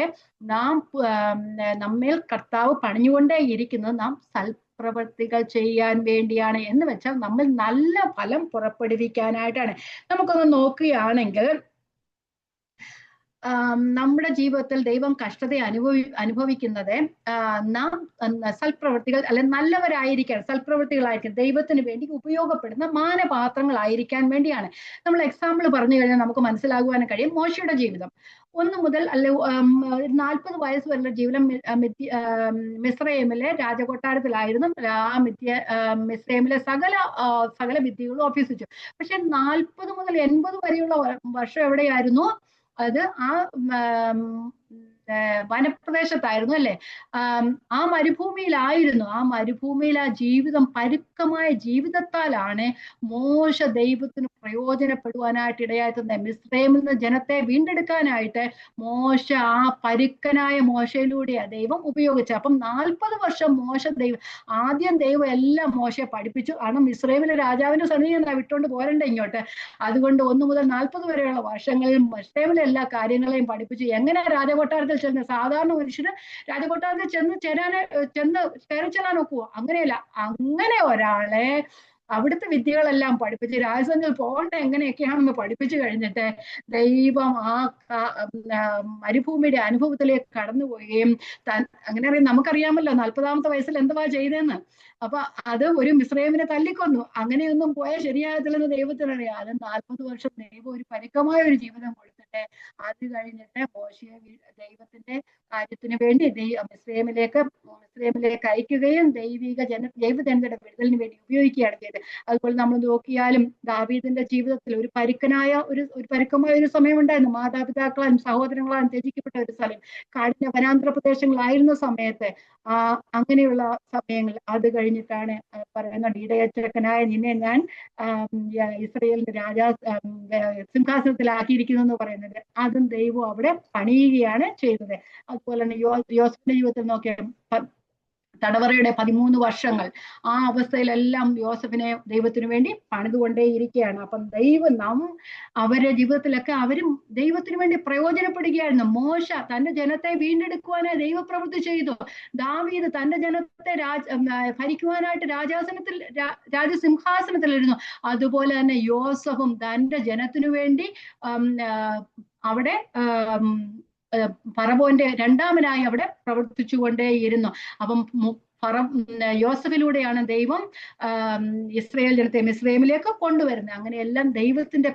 നമ്മേൽ കർത്താവ് പണിഞ്ഞുകൊണ്ടേ ഇരിക്കുന്നത് നാം പ്രവൃത്തികൾ ചെയ്യാൻ വേണ്ടിയാണ്. എന്ന് വെച്ചാൽ നമ്മൾ നല്ല ഫലം പുറപ്പെടുവിക്കാനായിട്ടാണ്. നമുക്കൊന്ന് നോക്കുകയാണെങ്കിൽ നമ്മുടെ ജീവിതത്തിൽ ദൈവം കഷ്ടത അനുഭവിക്കുന്നത് നാം സൽപ്രവൃത്തികൾ അല്ലെ നല്ലവരായിരിക്കാൻ, സൽപ്രവൃത്തികളായിരിക്കും, ദൈവത്തിന് വേണ്ടി ഉപയോഗപ്പെടുന്ന മാനപാത്രങ്ങളായിരിക്കാൻ വേണ്ടിയാണ്. നമ്മൾ എക്സാമ്പിൾ പറഞ്ഞു കഴിഞ്ഞാൽ നമുക്ക് മനസ്സിലാകുവാൻ കഴിയും. മോശയുടെ ജീവിതം 1 മുതൽ 40 വയസ്സ് വരെയുള്ള ജീവിതം മിസ്രൈമിലെ രാജകൊട്ടാരത്തിലായിരുന്നു. മിസ്രൈമിലെ സകല വിദ്യകളും അഭ്യസിച്ചു. പക്ഷെ 40 മുതൽ 80 വരെയുള്ള വർഷം എവിടെയായിരുന്നു? അത് ആ വനപ്രദേശത്തായിരുന്നു, അല്ലെ? ആ മരുഭൂമിയിലായിരുന്നു. ആ മരുഭൂമിയിൽ ആ ജീവിതം, പരുക്കമായ ജീവിതത്താലാണ് മോശ ദൈവത്തിന് പ്രയോജനപ്പെടുവാനായിട്ട് ഇടയായിട്ടുള്ളത്. മിസ്രൈമിൽ നിന്ന് ജനത്തെ വീണ്ടെടുക്കാനായിട്ട് മോശ, ആ പരുക്കനായ മോശയിലൂടെയാണ് ദൈവം ഉപയോഗിച്ചത്. അപ്പം 40 വർഷം ആദ്യം ദൈവം എല്ലാം മോശയെ പഠിപ്പിച്ചു. കാരണം മിസ്രൈമിലെ രാജാവിന്റെ സന്നിധിയിൽ നിന്നാ വിട്ടുകൊണ്ട് പോരണ്ടേ ഇങ്ങോട്ട്. അതുകൊണ്ട് 1 മുതൽ 40 വരെയുള്ള വർഷങ്ങളിൽ മിസ്രൈമിലെ എല്ലാ കാര്യങ്ങളെയും പഠിപ്പിച്ചു. എങ്ങനെ രാജകൊട്ടാരത്തിൽ ചെന്ന്, സാധാരണ മനുഷ്യന് രാജകൊട്ടാരത്തിൽ കയറി ചെല്ലാൻ ഒക്കുവോ? അങ്ങനെയല്ല. അങ്ങനെ ഒരാളെ അവിടുത്തെ വിദ്യകളെല്ലാം പഠിപ്പിച്ച് രാജസംഘത്തിൽ പോകേണ്ട എങ്ങനെയൊക്കെയാണെന്ന് പഠിപ്പിച്ചു കഴിഞ്ഞിട്ട് ദൈവം ആ മരുഭൂമിയുടെ അനുഭവത്തിലേക്ക് കടന്നുപോവുകയും അങ്ങനെ അറിയാം. നമുക്കറിയാമല്ലോ 40-ാമത്തെ വയസ്സിൽ എന്തുവാ ചെയ്തതെന്ന്. അപ്പൊ അത് ഒരു മിസ്രൈമിനെ തല്ലിക്കൊന്നു. അങ്ങനെയൊന്നും പോയാൽ ശരിയാകത്തില്ലെന്ന് ദൈവത്തിനറിയാം. അത് 40 വർഷം ദൈവം ഒരു പരുക്കമായ ഒരു ജീവിതം കൊടുത്തിട്ട് അത് കഴിഞ്ഞിട്ട് മോശയെ ദൈവത്തിന്റെ കാര്യത്തിന് വേണ്ടി മിസ്രൈമിലേക്ക് അയക്കുകയും ദൈവജനതയുടെ വിടുതലിന് വേണ്ടി ഉപയോഗിക്കുകയാണ് ചെയ്തത്. അതുപോലെ നമ്മൾ നോക്കിയാലും ദാവീദിന്റെ ജീവിതത്തിൽ ഒരു പരുക്കമായ ഒരു സമയമുണ്ടായിരുന്നു. മാതാപിതാക്കളാലും സഹോദരങ്ങളാലും ത്യജിക്കപ്പെട്ട ഒരു സ്ഥലം, കാടിന്റെ വനാന്തര പ്രദേശങ്ങളായിരുന്ന സമയത്ത് അങ്ങനെയുള്ള സമയങ്ങൾ. അത് കഴിഞ്ഞിട്ടാണ് പറയുന്നുണ്ട്, ഇടയച്ചക്കനായ നിന്നെ ഞാൻ ഇസ്രയേലിന്റെ സിംഹാസനത്തിലാക്കിയിരിക്കുന്നു എന്ന് പറയുന്നത്. അതും ദൈവം അവിടെ പണിയുകയാണ് ചെയ്തത്. അതുപോലെ തന്നെ യോസഫിന്റെ ജീവിതത്തിൽ നോക്കിയാൽ തടവറയുടെ 13 വർഷങ്ങൾ, ആ അവസ്ഥയിലെല്ലാം യോസഫിനെ ദൈവത്തിനു വേണ്ടി പണിതുകൊണ്ടേയിരിക്കുകയാണ്. അപ്പം അവരുടെ ജീവിതത്തിലൊക്കെ അവരും ദൈവത്തിനു വേണ്ടി പ്രയോജനപ്പെടുകയായിരുന്നു. മോശ തന്റെ ജനത്തെ വീണ്ടെടുക്കുവാനായി ദൈവപ്രവൃത്തി ചെയ്തു. ദാവീദ് തന്റെ ജനത്തെ ഭരിക്കുവാനായിട്ട് രാജസിംഹാസനത്തിലിരുന്നു. അതുപോലെ തന്നെ യോസഫും തന്റെ ജനത്തിനു വേണ്ടി അവിടെ ഫറവോന്റെ രണ്ടാമനായി അവിടെ പ്രവർത്തിച്ചുകൊണ്ടേയിരുന്നു. അപ്പം യോസഫിലൂടെയാണ് ദൈവം ഇസ്രയേൽ ജനത്തെ മിസ്രൈമിലേക്ക് കൊണ്ടുവരുന്നത്. അങ്ങനെയെല്ലാം ദൈവത്തിന്റെ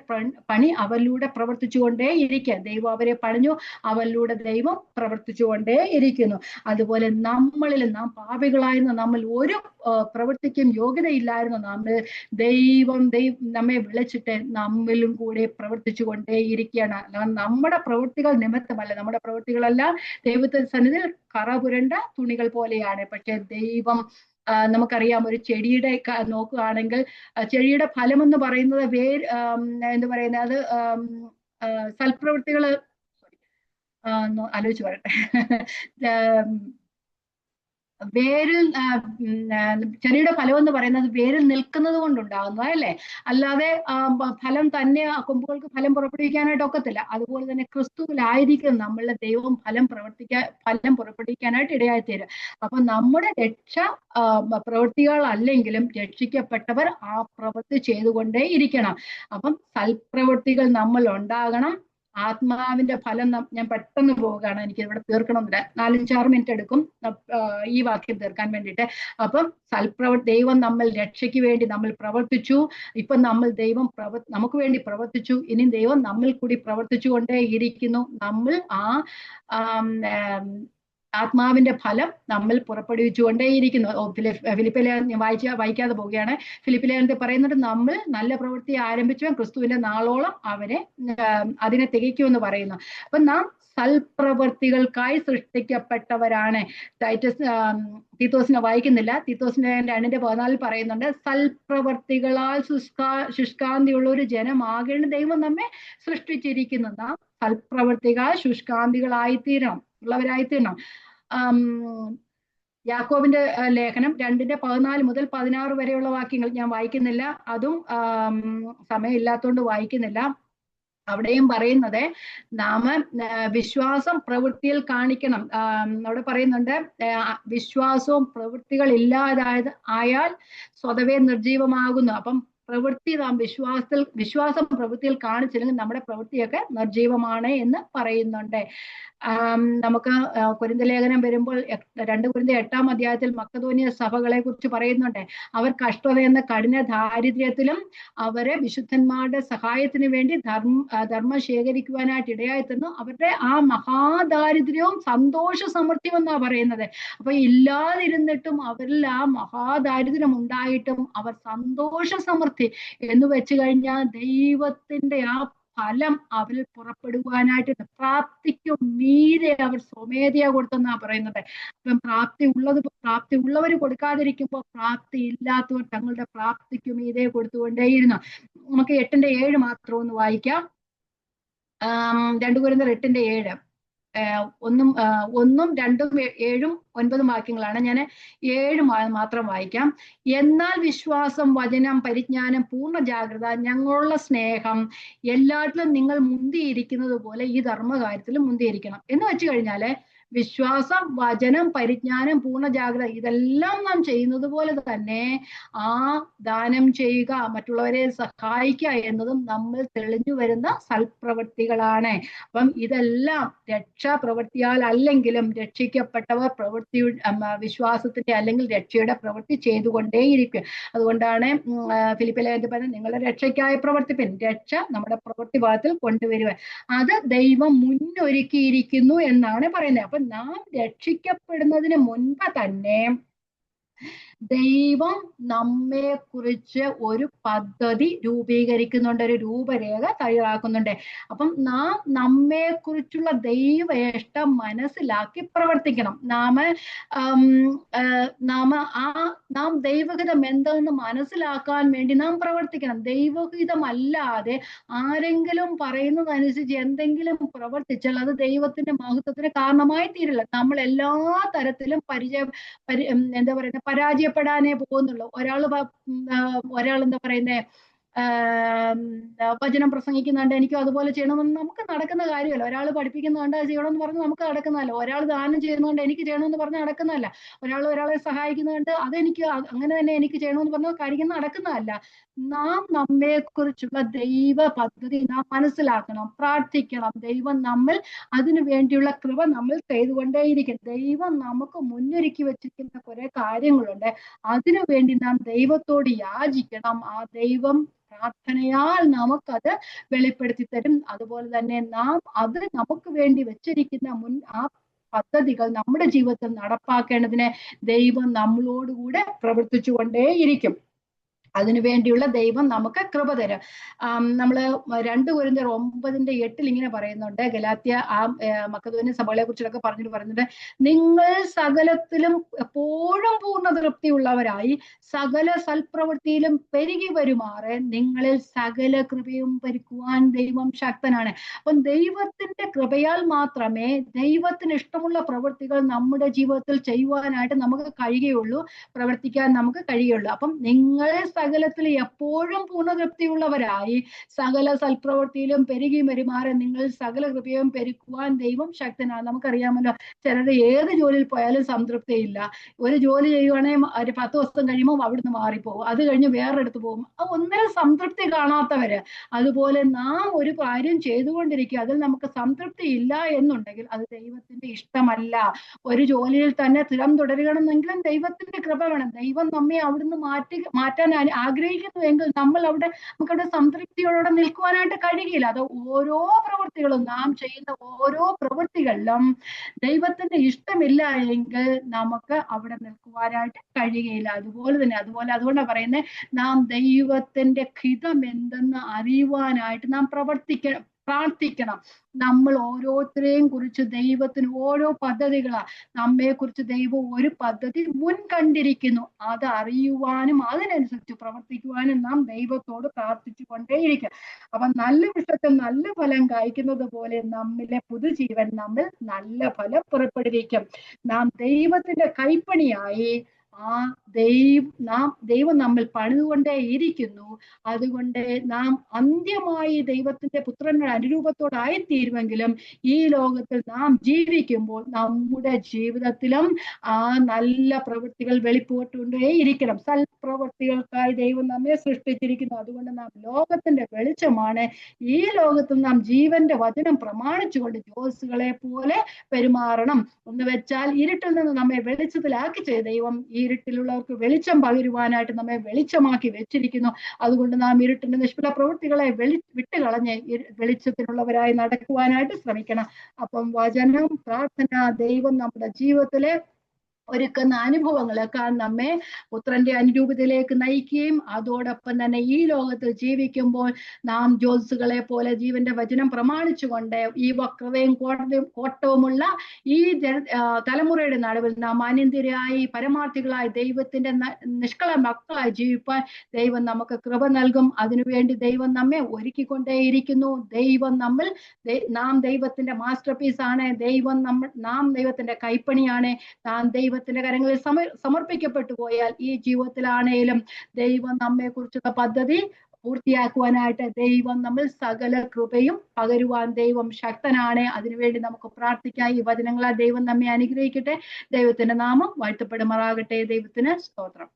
പണി അവരിലൂടെ പ്രവർത്തിച്ചുകൊണ്ടേ ഇരിക്കുക. ദൈവം അവരെ പണിഞ്ഞു, അവരിലൂടെ ദൈവം പ്രവർത്തിച്ചുകൊണ്ടേ ഇരിക്കുന്നു. അതുപോലെ നാം പാപികളായിരുന്ന നമ്മൾ ഒരു പ്രവൃത്തിക്കും യോഗ്യതയില്ലായിരുന്നു. ദൈവം നമ്മെ വിളിച്ചിട്ട് നമ്മിലും കൂടെ പ്രവർത്തിച്ചു കൊണ്ടേ ഇരിക്കുകയാണ്. നമ്മുടെ പ്രവൃത്തികൾ നിമിത്തമല്ല, നമ്മുടെ പ്രവൃത്തികളെല്ലാം ദൈവത്തിന്റെ സന്നിധിയിൽ കറ പുരണ്ട തുണികൾ പോലെയാണ്. പക്ഷെ ദൈവം നമുക്കറിയാം ഒരു ചെടിയുടെ നോക്കുകയാണെങ്കിൽ ചെടിയുടെ ഫലം എന്ന് പറയുന്നത് എന്താ പറയുന്നത് അത് സൽപ്രവൃത്തികൾ ആലോചിച്ച് പറയട്ടെ വേരിൽ ചെടിയുടെ ഫലം എന്ന് പറയുന്നത് വേരിൽ നിൽക്കുന്നത് കൊണ്ടുണ്ടാകുന്നു അല്ലേ, അല്ലാതെ ഫലം തന്നെ കൊമ്പുകൾക്ക് ഫലം പുറപ്പെടുവിക്കാനായിട്ട് ഒക്കത്തില്ല. അതുപോലെ തന്നെ ക്രിസ്തുവിലായിരിക്കും നമ്മളുടെ ദൈവം ഫലം പുറപ്പെടുവിക്കാനായിട്ട് ഇടയായിത്തീരും. അപ്പൊ നമ്മുടെ രക്ഷ പ്രവൃത്തികളല്ലെങ്കിലും രക്ഷിക്കപ്പെട്ടവർ ആ പ്രവൃത്തി ചെയ്തുകൊണ്ടേ ഇരിക്കണം. അപ്പം സൽപ്രവൃത്തികൾ നമ്മൾ ഉണ്ടാകണം. ആത്മാവിന്റെ ഫലം ഞാൻ പെട്ടെന്ന് പോവുകയാണ്, എനിക്ക് ഇവിടെ തീർക്കണമെന്നില്ല, 4-6 മിനിറ്റ് എടുക്കും ഈ വാക്യം തീർക്കാൻ വേണ്ടിയിട്ട്. അപ്പം ദൈവം നമ്മൾ രക്ഷയ്ക്ക് വേണ്ടി നമ്മൾ പ്രവർത്തിച്ചു. ഇപ്പൊ ദൈവം നമുക്ക് വേണ്ടി പ്രവർത്തിച്ചു, ഇനി ദൈവം നമ്മിൽ കൂടി പ്രവർത്തിച്ചുകൊണ്ടേ ഇരിക്കുന്നു. നമ്മൾ ആത്മാവിന്റെ ഫലം നമ്മൾ പുറപ്പെടുവിച്ചുകൊണ്ടേയിരിക്കുന്നു. ഫിലിപ്പിലെ വായിക്കാതെ പോവുകയാണ്. ഫിലിപ്പിലേഖനത്തിൽ പറയുന്നത് നമ്മൾ നല്ല പ്രവൃത്തി ആരംഭിച്ചു ക്രിസ്തുവിന്റെ നാളോളം അതിനെ തികയ്ക്കുമെന്ന് പറയുന്നു. അപ്പൊ നാം സൽപ്രവൃത്തികൾക്കായി സൃഷ്ടിക്കപ്പെട്ടവരാണ്. തീത്തോസിനെ വായിക്കുന്നില്ല, തീത്തോസിന്റെ 2:14 പറയുന്നുണ്ട്, സൽപ്രവൃത്തികളാൽ ശുഷ്കാന്തിയുള്ള ഒരു ജനമാകേണ്ട ദൈവം നമ്മെ സൃഷ്ടിച്ചിരിക്കുന്നു. നാം സൽപ്രവൃത്തികൾ ശുഷ്കാന്തികളായിത്തീരണം ഉള്ളവരായിത്തീരണം. യാക്കോബിന്റെ ലേഖനം 2:14 മുതൽ 16 വരെയുള്ള വാക്യങ്ങൾ ഞാൻ വായിക്കുന്നില്ല, അതും സമയമില്ലാത്തതുകൊണ്ട് വായിക്കുന്നില്ല. അവിടെയും പറയുന്നത് നാം വിശ്വാസം പ്രവൃത്തിയിൽ കാണിക്കണം. അവിടെ പറയുന്നുണ്ട് വിശ്വാസവും പ്രവൃത്തികൾ ആയാൽ സ്വതവേ നിർജീവമാകുന്നു. അപ്പം വിശ്വാസം പ്രവൃത്തിയിൽ കാണിച്ചില്ലെങ്കിൽ നമ്മുടെ പ്രവൃത്തിയൊക്കെ നിർജീവമാണ് എന്ന് പറയുന്നുണ്ട്. നമുക്ക് കൊരിന്ത്യർ ലേഖനം വരുമ്പോൾ 2 കൊരിന്ത്യർ 8-ാം അധ്യായത്തിൽ മക്കതോനിയ സഭകളെ കുറിച്ച് പറയുന്നുണ്ട്. അവർ കഷ്ടത എന്ന കഠിന ദാരിദ്ര്യത്തിലും അവരെ വിശുദ്ധന്മാരുടെ സഹായത്തിന് വേണ്ടി ധർമ്മം ശേഖരിക്കുവാനായിട്ട് ഇടയായിത്തീർന്നു. അവരുടെ ആ മഹാദാരിദ്ര്യവും സന്തോഷ സമൃദ്ധിയും എന്നാ പറയുന്നത്. അപ്പൊ ഇല്ലാതിരുന്നിട്ടും അവരിൽ ആ മഹാദാരിദ്ര്യം ഉണ്ടായിട്ടും അവർ സന്തോഷ സമൃദ്ധി എന്ന് വെച്ച് കഴിഞ്ഞാൽ ദൈവത്തിന്റെ ആ ഫലം അവരിൽ പുറപ്പെടുവാനായിട്ട് പ്രാപ്തിക്കും മീതെ അവർ സ്വമേധയാ കൊടുത്തെന്നാ പറയുന്നത്. അപ്പം പ്രാപ്തി ഉള്ളവർ കൊടുക്കാതിരിക്കുമ്പോൾ പ്രാപ്തി ഇല്ലാത്തവർ തങ്ങളുടെ പ്രാപ്തിക്കും മീതെ കൊടുത്തുകൊണ്ടേയിരുന്നു. നമുക്ക് 8:7 മാത്രം ഒന്ന് വായിക്കാം. 2 കൊരിന്ത്യർ 8:7 1, 2, 7, 9 വാക്യങ്ങളാണ്. ഞാൻ 7 മാത്രം വായിക്കാം. എന്നാൽ വിശ്വാസം, വചനം, പരിജ്ഞാനം, പൂർണ്ണ ജാഗ്രത, ഞങ്ങളുള്ള സ്നേഹം എല്ലാറ്റിലും നിങ്ങൾ മുന്തിയിരിക്കുന്നത് പോലെ ഈ ധർമ്മകാര്യത്തിലും മുന്തിയിരിക്കണം എന്ന് വെച്ച് കഴിഞ്ഞാല് വിശ്വാസം, വചനം, പരിജ്ഞാനം, പൂർണ്ണ ജാഗ്രത ഇതെല്ലാം നാം ചെയ്യുന്നത് പോലെ തന്നെ ആ ദാനം ചെയ്യുക, മറ്റുള്ളവരെ സഹായിക്കുക എന്നതും നമ്മൾ തെളിഞ്ഞു വരുന്ന സൽപ്രവൃത്തികളാണ്. അപ്പം ഇതെല്ലാം രക്ഷാപ്രവൃത്തിയാൽ അല്ലെങ്കിലും രക്ഷിക്കപ്പെട്ടവർ വിശ്വാസത്തിന്റെ അല്ലെങ്കിൽ രക്ഷയുടെ പ്രവൃത്തി ചെയ്തുകൊണ്ടേയിരിക്കും. അതുകൊണ്ടാണ് ഫിലിപ്പിലെ പറഞ്ഞത് നിങ്ങളുടെ രക്ഷയ്ക്കായി പ്രവർത്തിപ്പിൻ. രക്ഷ നമ്മുടെ പ്രവൃത്തി ഭാഗത്തിൽ കൊണ്ടുവരുവാൻ അത് ദൈവം മുന്നൊരുക്കിയിരിക്കുന്നു എന്നാണ് പറയുന്നത്. അപ്പൊ നാം രക്ഷിക്കപ്പെടുന്നതിന് മുൻപ് തന്നെ ദൈവം നമ്മെ കുറിച്ച് ഒരു പദ്ധതി രൂപീകരിക്കുന്നുണ്ട്, ഒരു രൂപരേഖ തയ്യാറാക്കുന്നുണ്ട്. അപ്പം നാം നമ്മെ കുറിച്ചുള്ള ദൈവ ഇഷ്ടം മനസ്സിലാക്കി പ്രവർത്തിക്കണം. നാം ദൈവഹിതം എന്താണെന്ന് മനസ്സിലാക്കാൻ വേണ്ടി നാം പ്രവർത്തിക്കണം. ദൈവഹിതമല്ലാതെ ആരെങ്കിലും പറയുന്നതനുസരിച്ച് എന്തെങ്കിലും പ്രവർത്തിച്ചാൽ അത് ദൈവത്തിന്റെ മഹത്വത്തിന് കാരണമായി തീരില്ല. നമ്മൾ എല്ലാ തരത്തിലും എന്താ പറയുന്നത് പരാജയപ്പെടാനേ പോകുന്നുള്ളൂ. ഒരാൾ എന്താ പറയുന്നേ വചനം പ്രസംഗിക്കുന്നുണ്ട്, എനിക്കും അതുപോലെ ചെയ്യണമെന്ന് നമുക്ക് നടക്കുന്ന കാര്യമല്ല. ഒരാൾ പഠിപ്പിക്കുന്നുണ്ട് ചെയ്യണമെന്ന് പറഞ്ഞ് നമുക്ക് നടക്കുന്നതല്ല. ഒരാൾ ദാനം ചെയ്യുന്നുണ്ട് എനിക്ക് ചെയ്യണമെന്ന് പറഞ്ഞ് നടക്കുന്നതല്ല. ഒരാളെ സഹായിക്കുന്നുണ്ട് അതെനിക്ക് അങ്ങനെ തന്നെ എനിക്ക് ചെയ്യണമെന്ന് പറഞ്ഞ കാര്യം നടക്കുന്നതല്ല. നാം നമ്മെ കുറിച്ചുള്ള ദൈവ പദ്ധതി നാം മനസ്സിലാക്കണം, പ്രാർത്ഥിക്കണം. ദൈവം നമ്മൾ അതിനു വേണ്ടിയുള്ള കൃപ നമ്മൾ ചെയ്തുകൊണ്ടേയിരിക്കും. ദൈവം നമുക്ക് മുന്നൊരുക്കി വെച്ചിരിക്കുന്ന കുറെ കാര്യങ്ങളുണ്ട്. അതിനു വേണ്ടി നാം ദൈവത്തോട് യാചിക്കണം. ആ ദൈവം പ്രാർത്ഥനയാൽ നമുക്കത് വെളിപ്പെടുത്തി തരും. അതുപോലെ തന്നെ നാം അത് നമുക്ക് വേണ്ടി വെച്ചിരിക്കുന്ന ആ പദ്ധതികൾ നമ്മുടെ ജീവിതത്തിൽ നടപ്പാക്കേണ്ടതിന് ദൈവം നമ്മളോടുകൂടെ പ്രവർത്തിച്ചു കൊണ്ടേയിരിക്കും. അതിനു വേണ്ടിയുള്ള ദൈവം നമുക്ക് കൃപ തരും. നമ്മള് 2 കൊരിന്ത്യർ 9:8 ഇങ്ങനെ പറയുന്നുണ്ട്. ഗലാത്യ മക്കെദോന്യ സഭകളെ കുറിച്ചൊക്കെ പറഞ്ഞിട്ട് നിങ്ങൾ സകലത്തിലും എപ്പോഴും പൂർണ്ണ തൃപ്തിയുള്ളവരായി സകല സൽപ്രവൃത്തിയിലും പെരുകി വരുമാറെ നിങ്ങളിൽ സകല കൃപയും പെരുക്കുവാൻ ദൈവം ശക്തനാണ്. അപ്പം ദൈവത്തിന്റെ കൃപയാൽ മാത്രമേ ദൈവത്തിന് ഇഷ്ടമുള്ള പ്രവൃത്തികൾ നമ്മുടെ ജീവിതത്തിൽ ചെയ്യുവാനായിട്ട് നമുക്ക് കഴിയുകയുള്ളൂ, പ്രവർത്തിക്കാൻ നമുക്ക് കഴിയുള്ളൂ. അപ്പം നിങ്ങൾ സകലത്തിൽ എപ്പോഴും പൂർണ്ണതൃപ്തിയുള്ളവരായി സകല സൽപ്രവൃത്തിയിലും പെരുകി പെരുമാറി നിങ്ങൾ സകല കൃപയും പെരുക്കുവാൻ ദൈവം ശക്തനാണ്. നമുക്കറിയാമല്ലോ, ചിലർ ഏത് ജോലിയിൽ പോയാലും സംതൃപ്തിയില്ല. ഒരു ജോലി ചെയ്യുവാണെങ്കിൽ ഒരു 10 ദിവസം കഴിയുമ്പോൾ അവിടുന്ന് മാറിപ്പോകും, അത് കഴിഞ്ഞ് വേറെടുത്ത് പോകും, ഒന്നിനും സംതൃപ്തി കാണാത്തവര്. അതുപോലെ നാം ഒരു കാര്യം ചെയ്തുകൊണ്ടിരിക്കുക, അതിൽ നമുക്ക് സംതൃപ്തി ഇല്ല എന്നുണ്ടെങ്കിൽ അത് ദൈവത്തിന്റെ ഇഷ്ടമല്ല. ഒരു ജോലിയിൽ തന്നെ സ്ഥിരം തുടരുകയാണെന്നെങ്കിലും ദൈവത്തിന്റെ കൃപ വേണം. ദൈവം നമ്മെ അവിടുന്ന് മാറ്റാൻ ആഗ്രഹിക്കുന്നുവെങ്കിൽ നമുക്കവിടെ സംതൃപ്തിയോടെ നിൽക്കുവാനായിട്ട് കഴിയില്ല. അത് ഓരോ പ്രവൃത്തികളും, നാം ചെയ്യുന്ന ഓരോ പ്രവൃത്തികളിലും ദൈവത്തിന്റെ ഇഷ്ടമില്ല എങ്കിൽ നമുക്ക് അവിടെ നിൽക്കുവാനായിട്ട് കഴിയുകയില്ല. അതുകൊണ്ടാണ് പറയുന്നത്, നാം ദൈവത്തിന്റെ ഹിതം എന്തെന്ന് അറിയുവാനായിട്ട് നാം പ്രാർത്ഥിക്കണം. നമ്മൾ ഓരോരുത്തരെയും കുറിച്ച് ദൈവത്തിന് ഓരോ പദ്ധതികളാ. നമ്മെ കുറിച്ച് ദൈവം ഒരു പദ്ധതി മുൻകണ്ടിരിക്കുന്നു. അത് അറിയുവാനും അതിനനുസരിച്ച് പ്രവർത്തിക്കുവാനും നാം ദൈവത്തോട് പ്രാർത്ഥിച്ചു കൊണ്ടേയിരിക്കും. അപ്പൊ നല്ല വൃക്ഷത്തിൽ നല്ല ഫലം കായ്ക്കുന്നത് പോലെ നമ്മിലെ പുതുജീവൻ നമ്മൾ നല്ല ഫലം പുറപ്പെടുവിക്കും. നാം ദൈവത്തിന്റെ കൈപ്പണിയായി ദൈവം നമ്മൾ പണിതുകൊണ്ടേ ഇരിക്കുന്നു. അതുകൊണ്ട് നാം അന്ത്യമായി ദൈവത്തിന്റെ പുത്രന്റെ അനുരൂപത്തോടായിത്തീരുമെങ്കിലും ഈ ലോകത്തിൽ നാം ജീവിക്കുമ്പോൾ നമ്മുടെ ജീവിതത്തിലും നല്ല പ്രവൃത്തികൾ വെളിപ്പെട്ടുകൊണ്ടേ ഇരിക്കണം. സൽപ്രവൃത്തികൾക്കായി ദൈവം നമ്മെ സൃഷ്ടിച്ചിരിക്കുന്നു. അതുകൊണ്ട് നാം ലോകത്തിന്റെ വെളിച്ചമാണ്. ഈ ലോകത്തിൽ നാം ജീവന്റെ വചനം പ്രമാണിച്ചുകൊണ്ട് ജോസുകളെ പോലെ പെരുമാറണം. എന്ന് വെച്ചാൽ ഇരുട്ടിൽ നിന്ന് നമ്മെ വെളിച്ചത്തിലാക്കി ചെയ്ത ദൈവം ഇരുട്ടിലുള്ളവർക്ക് വെളിച്ചം പകരുവാനായിട്ട് നമ്മെ വെളിച്ചമാക്കി വെച്ചിരിക്കുന്നു. അതുകൊണ്ട് നാം ഇരുട്ടിന്റെ നിഷ്ഫല പ്രവൃത്തികളെ വിട്ടുകളഞ്ഞ് വെളിച്ചത്തിലുള്ളവരായി നടക്കുവാനായിട്ട് ശ്രമിക്കണം. അപ്പം വചനം, പ്രാർത്ഥന, ദൈവം നമ്മുടെ ജീവിതത്തിലെ ഒരുക്കുന്ന അനുഭവങ്ങളൊക്കെ നമ്മെ പുത്രന്റെ അനുരൂപത്തിലേക്ക് നയിക്കുകയും അതോടൊപ്പം തന്നെ ഈ ലോകത്തിൽ ജീവിക്കുമ്പോൾ നാം ജോസുകളെ പോലെ ജീവന്റെ വചനം പ്രമാണിച്ചുകൊണ്ട് ഈ വക്രതയും കോട്ടവുമുള്ള ഈ തലമുറയുടെ നടുവിൽ നാം അനിന്ദരായി പരമാർത്ഥികളായി ദൈവത്തിന്റെ നിഷ്കള മക്കളായി ജീവിപ്പാൻ ദൈവം നമുക്ക് കൃപ നൽകും. അതിനുവേണ്ടി ദൈവം നമ്മെ ഒരുക്കിക്കൊണ്ടേയിരിക്കുന്നു. നാം ദൈവത്തിന്റെ മാസ്റ്റർ പീസ് ആണ്. നാം ദൈവത്തിന്റെ കൈപ്പണിയാണ്. നാം ദൈവത്തിന്റെ കരങ്ങളിൽ സമർപ്പിക്കപ്പെട്ടു പോയാൽ ഈ ജീവിതത്തിലാണേലും ദൈവം നമ്മെ കുറിച്ചുള്ള പദ്ധതി പൂർത്തിയാക്കുവാനായിട്ട് ദൈവം നമ്മൾ സകല കൃപയും പകരുവാൻ ദൈവം ശക്തനാണ്. അതിനുവേണ്ടി നമുക്ക് പ്രാർത്ഥിക്കാം. ഈ വചനങ്ങളാൽ ദൈവം നമ്മെ അനുഗ്രഹിക്കട്ടെ. ദൈവത്തിന്റെ നാമം വാഴ്ത്തപ്പെടുമാറാകട്ടെ. ദൈവത്തിന് സ്തോത്രം.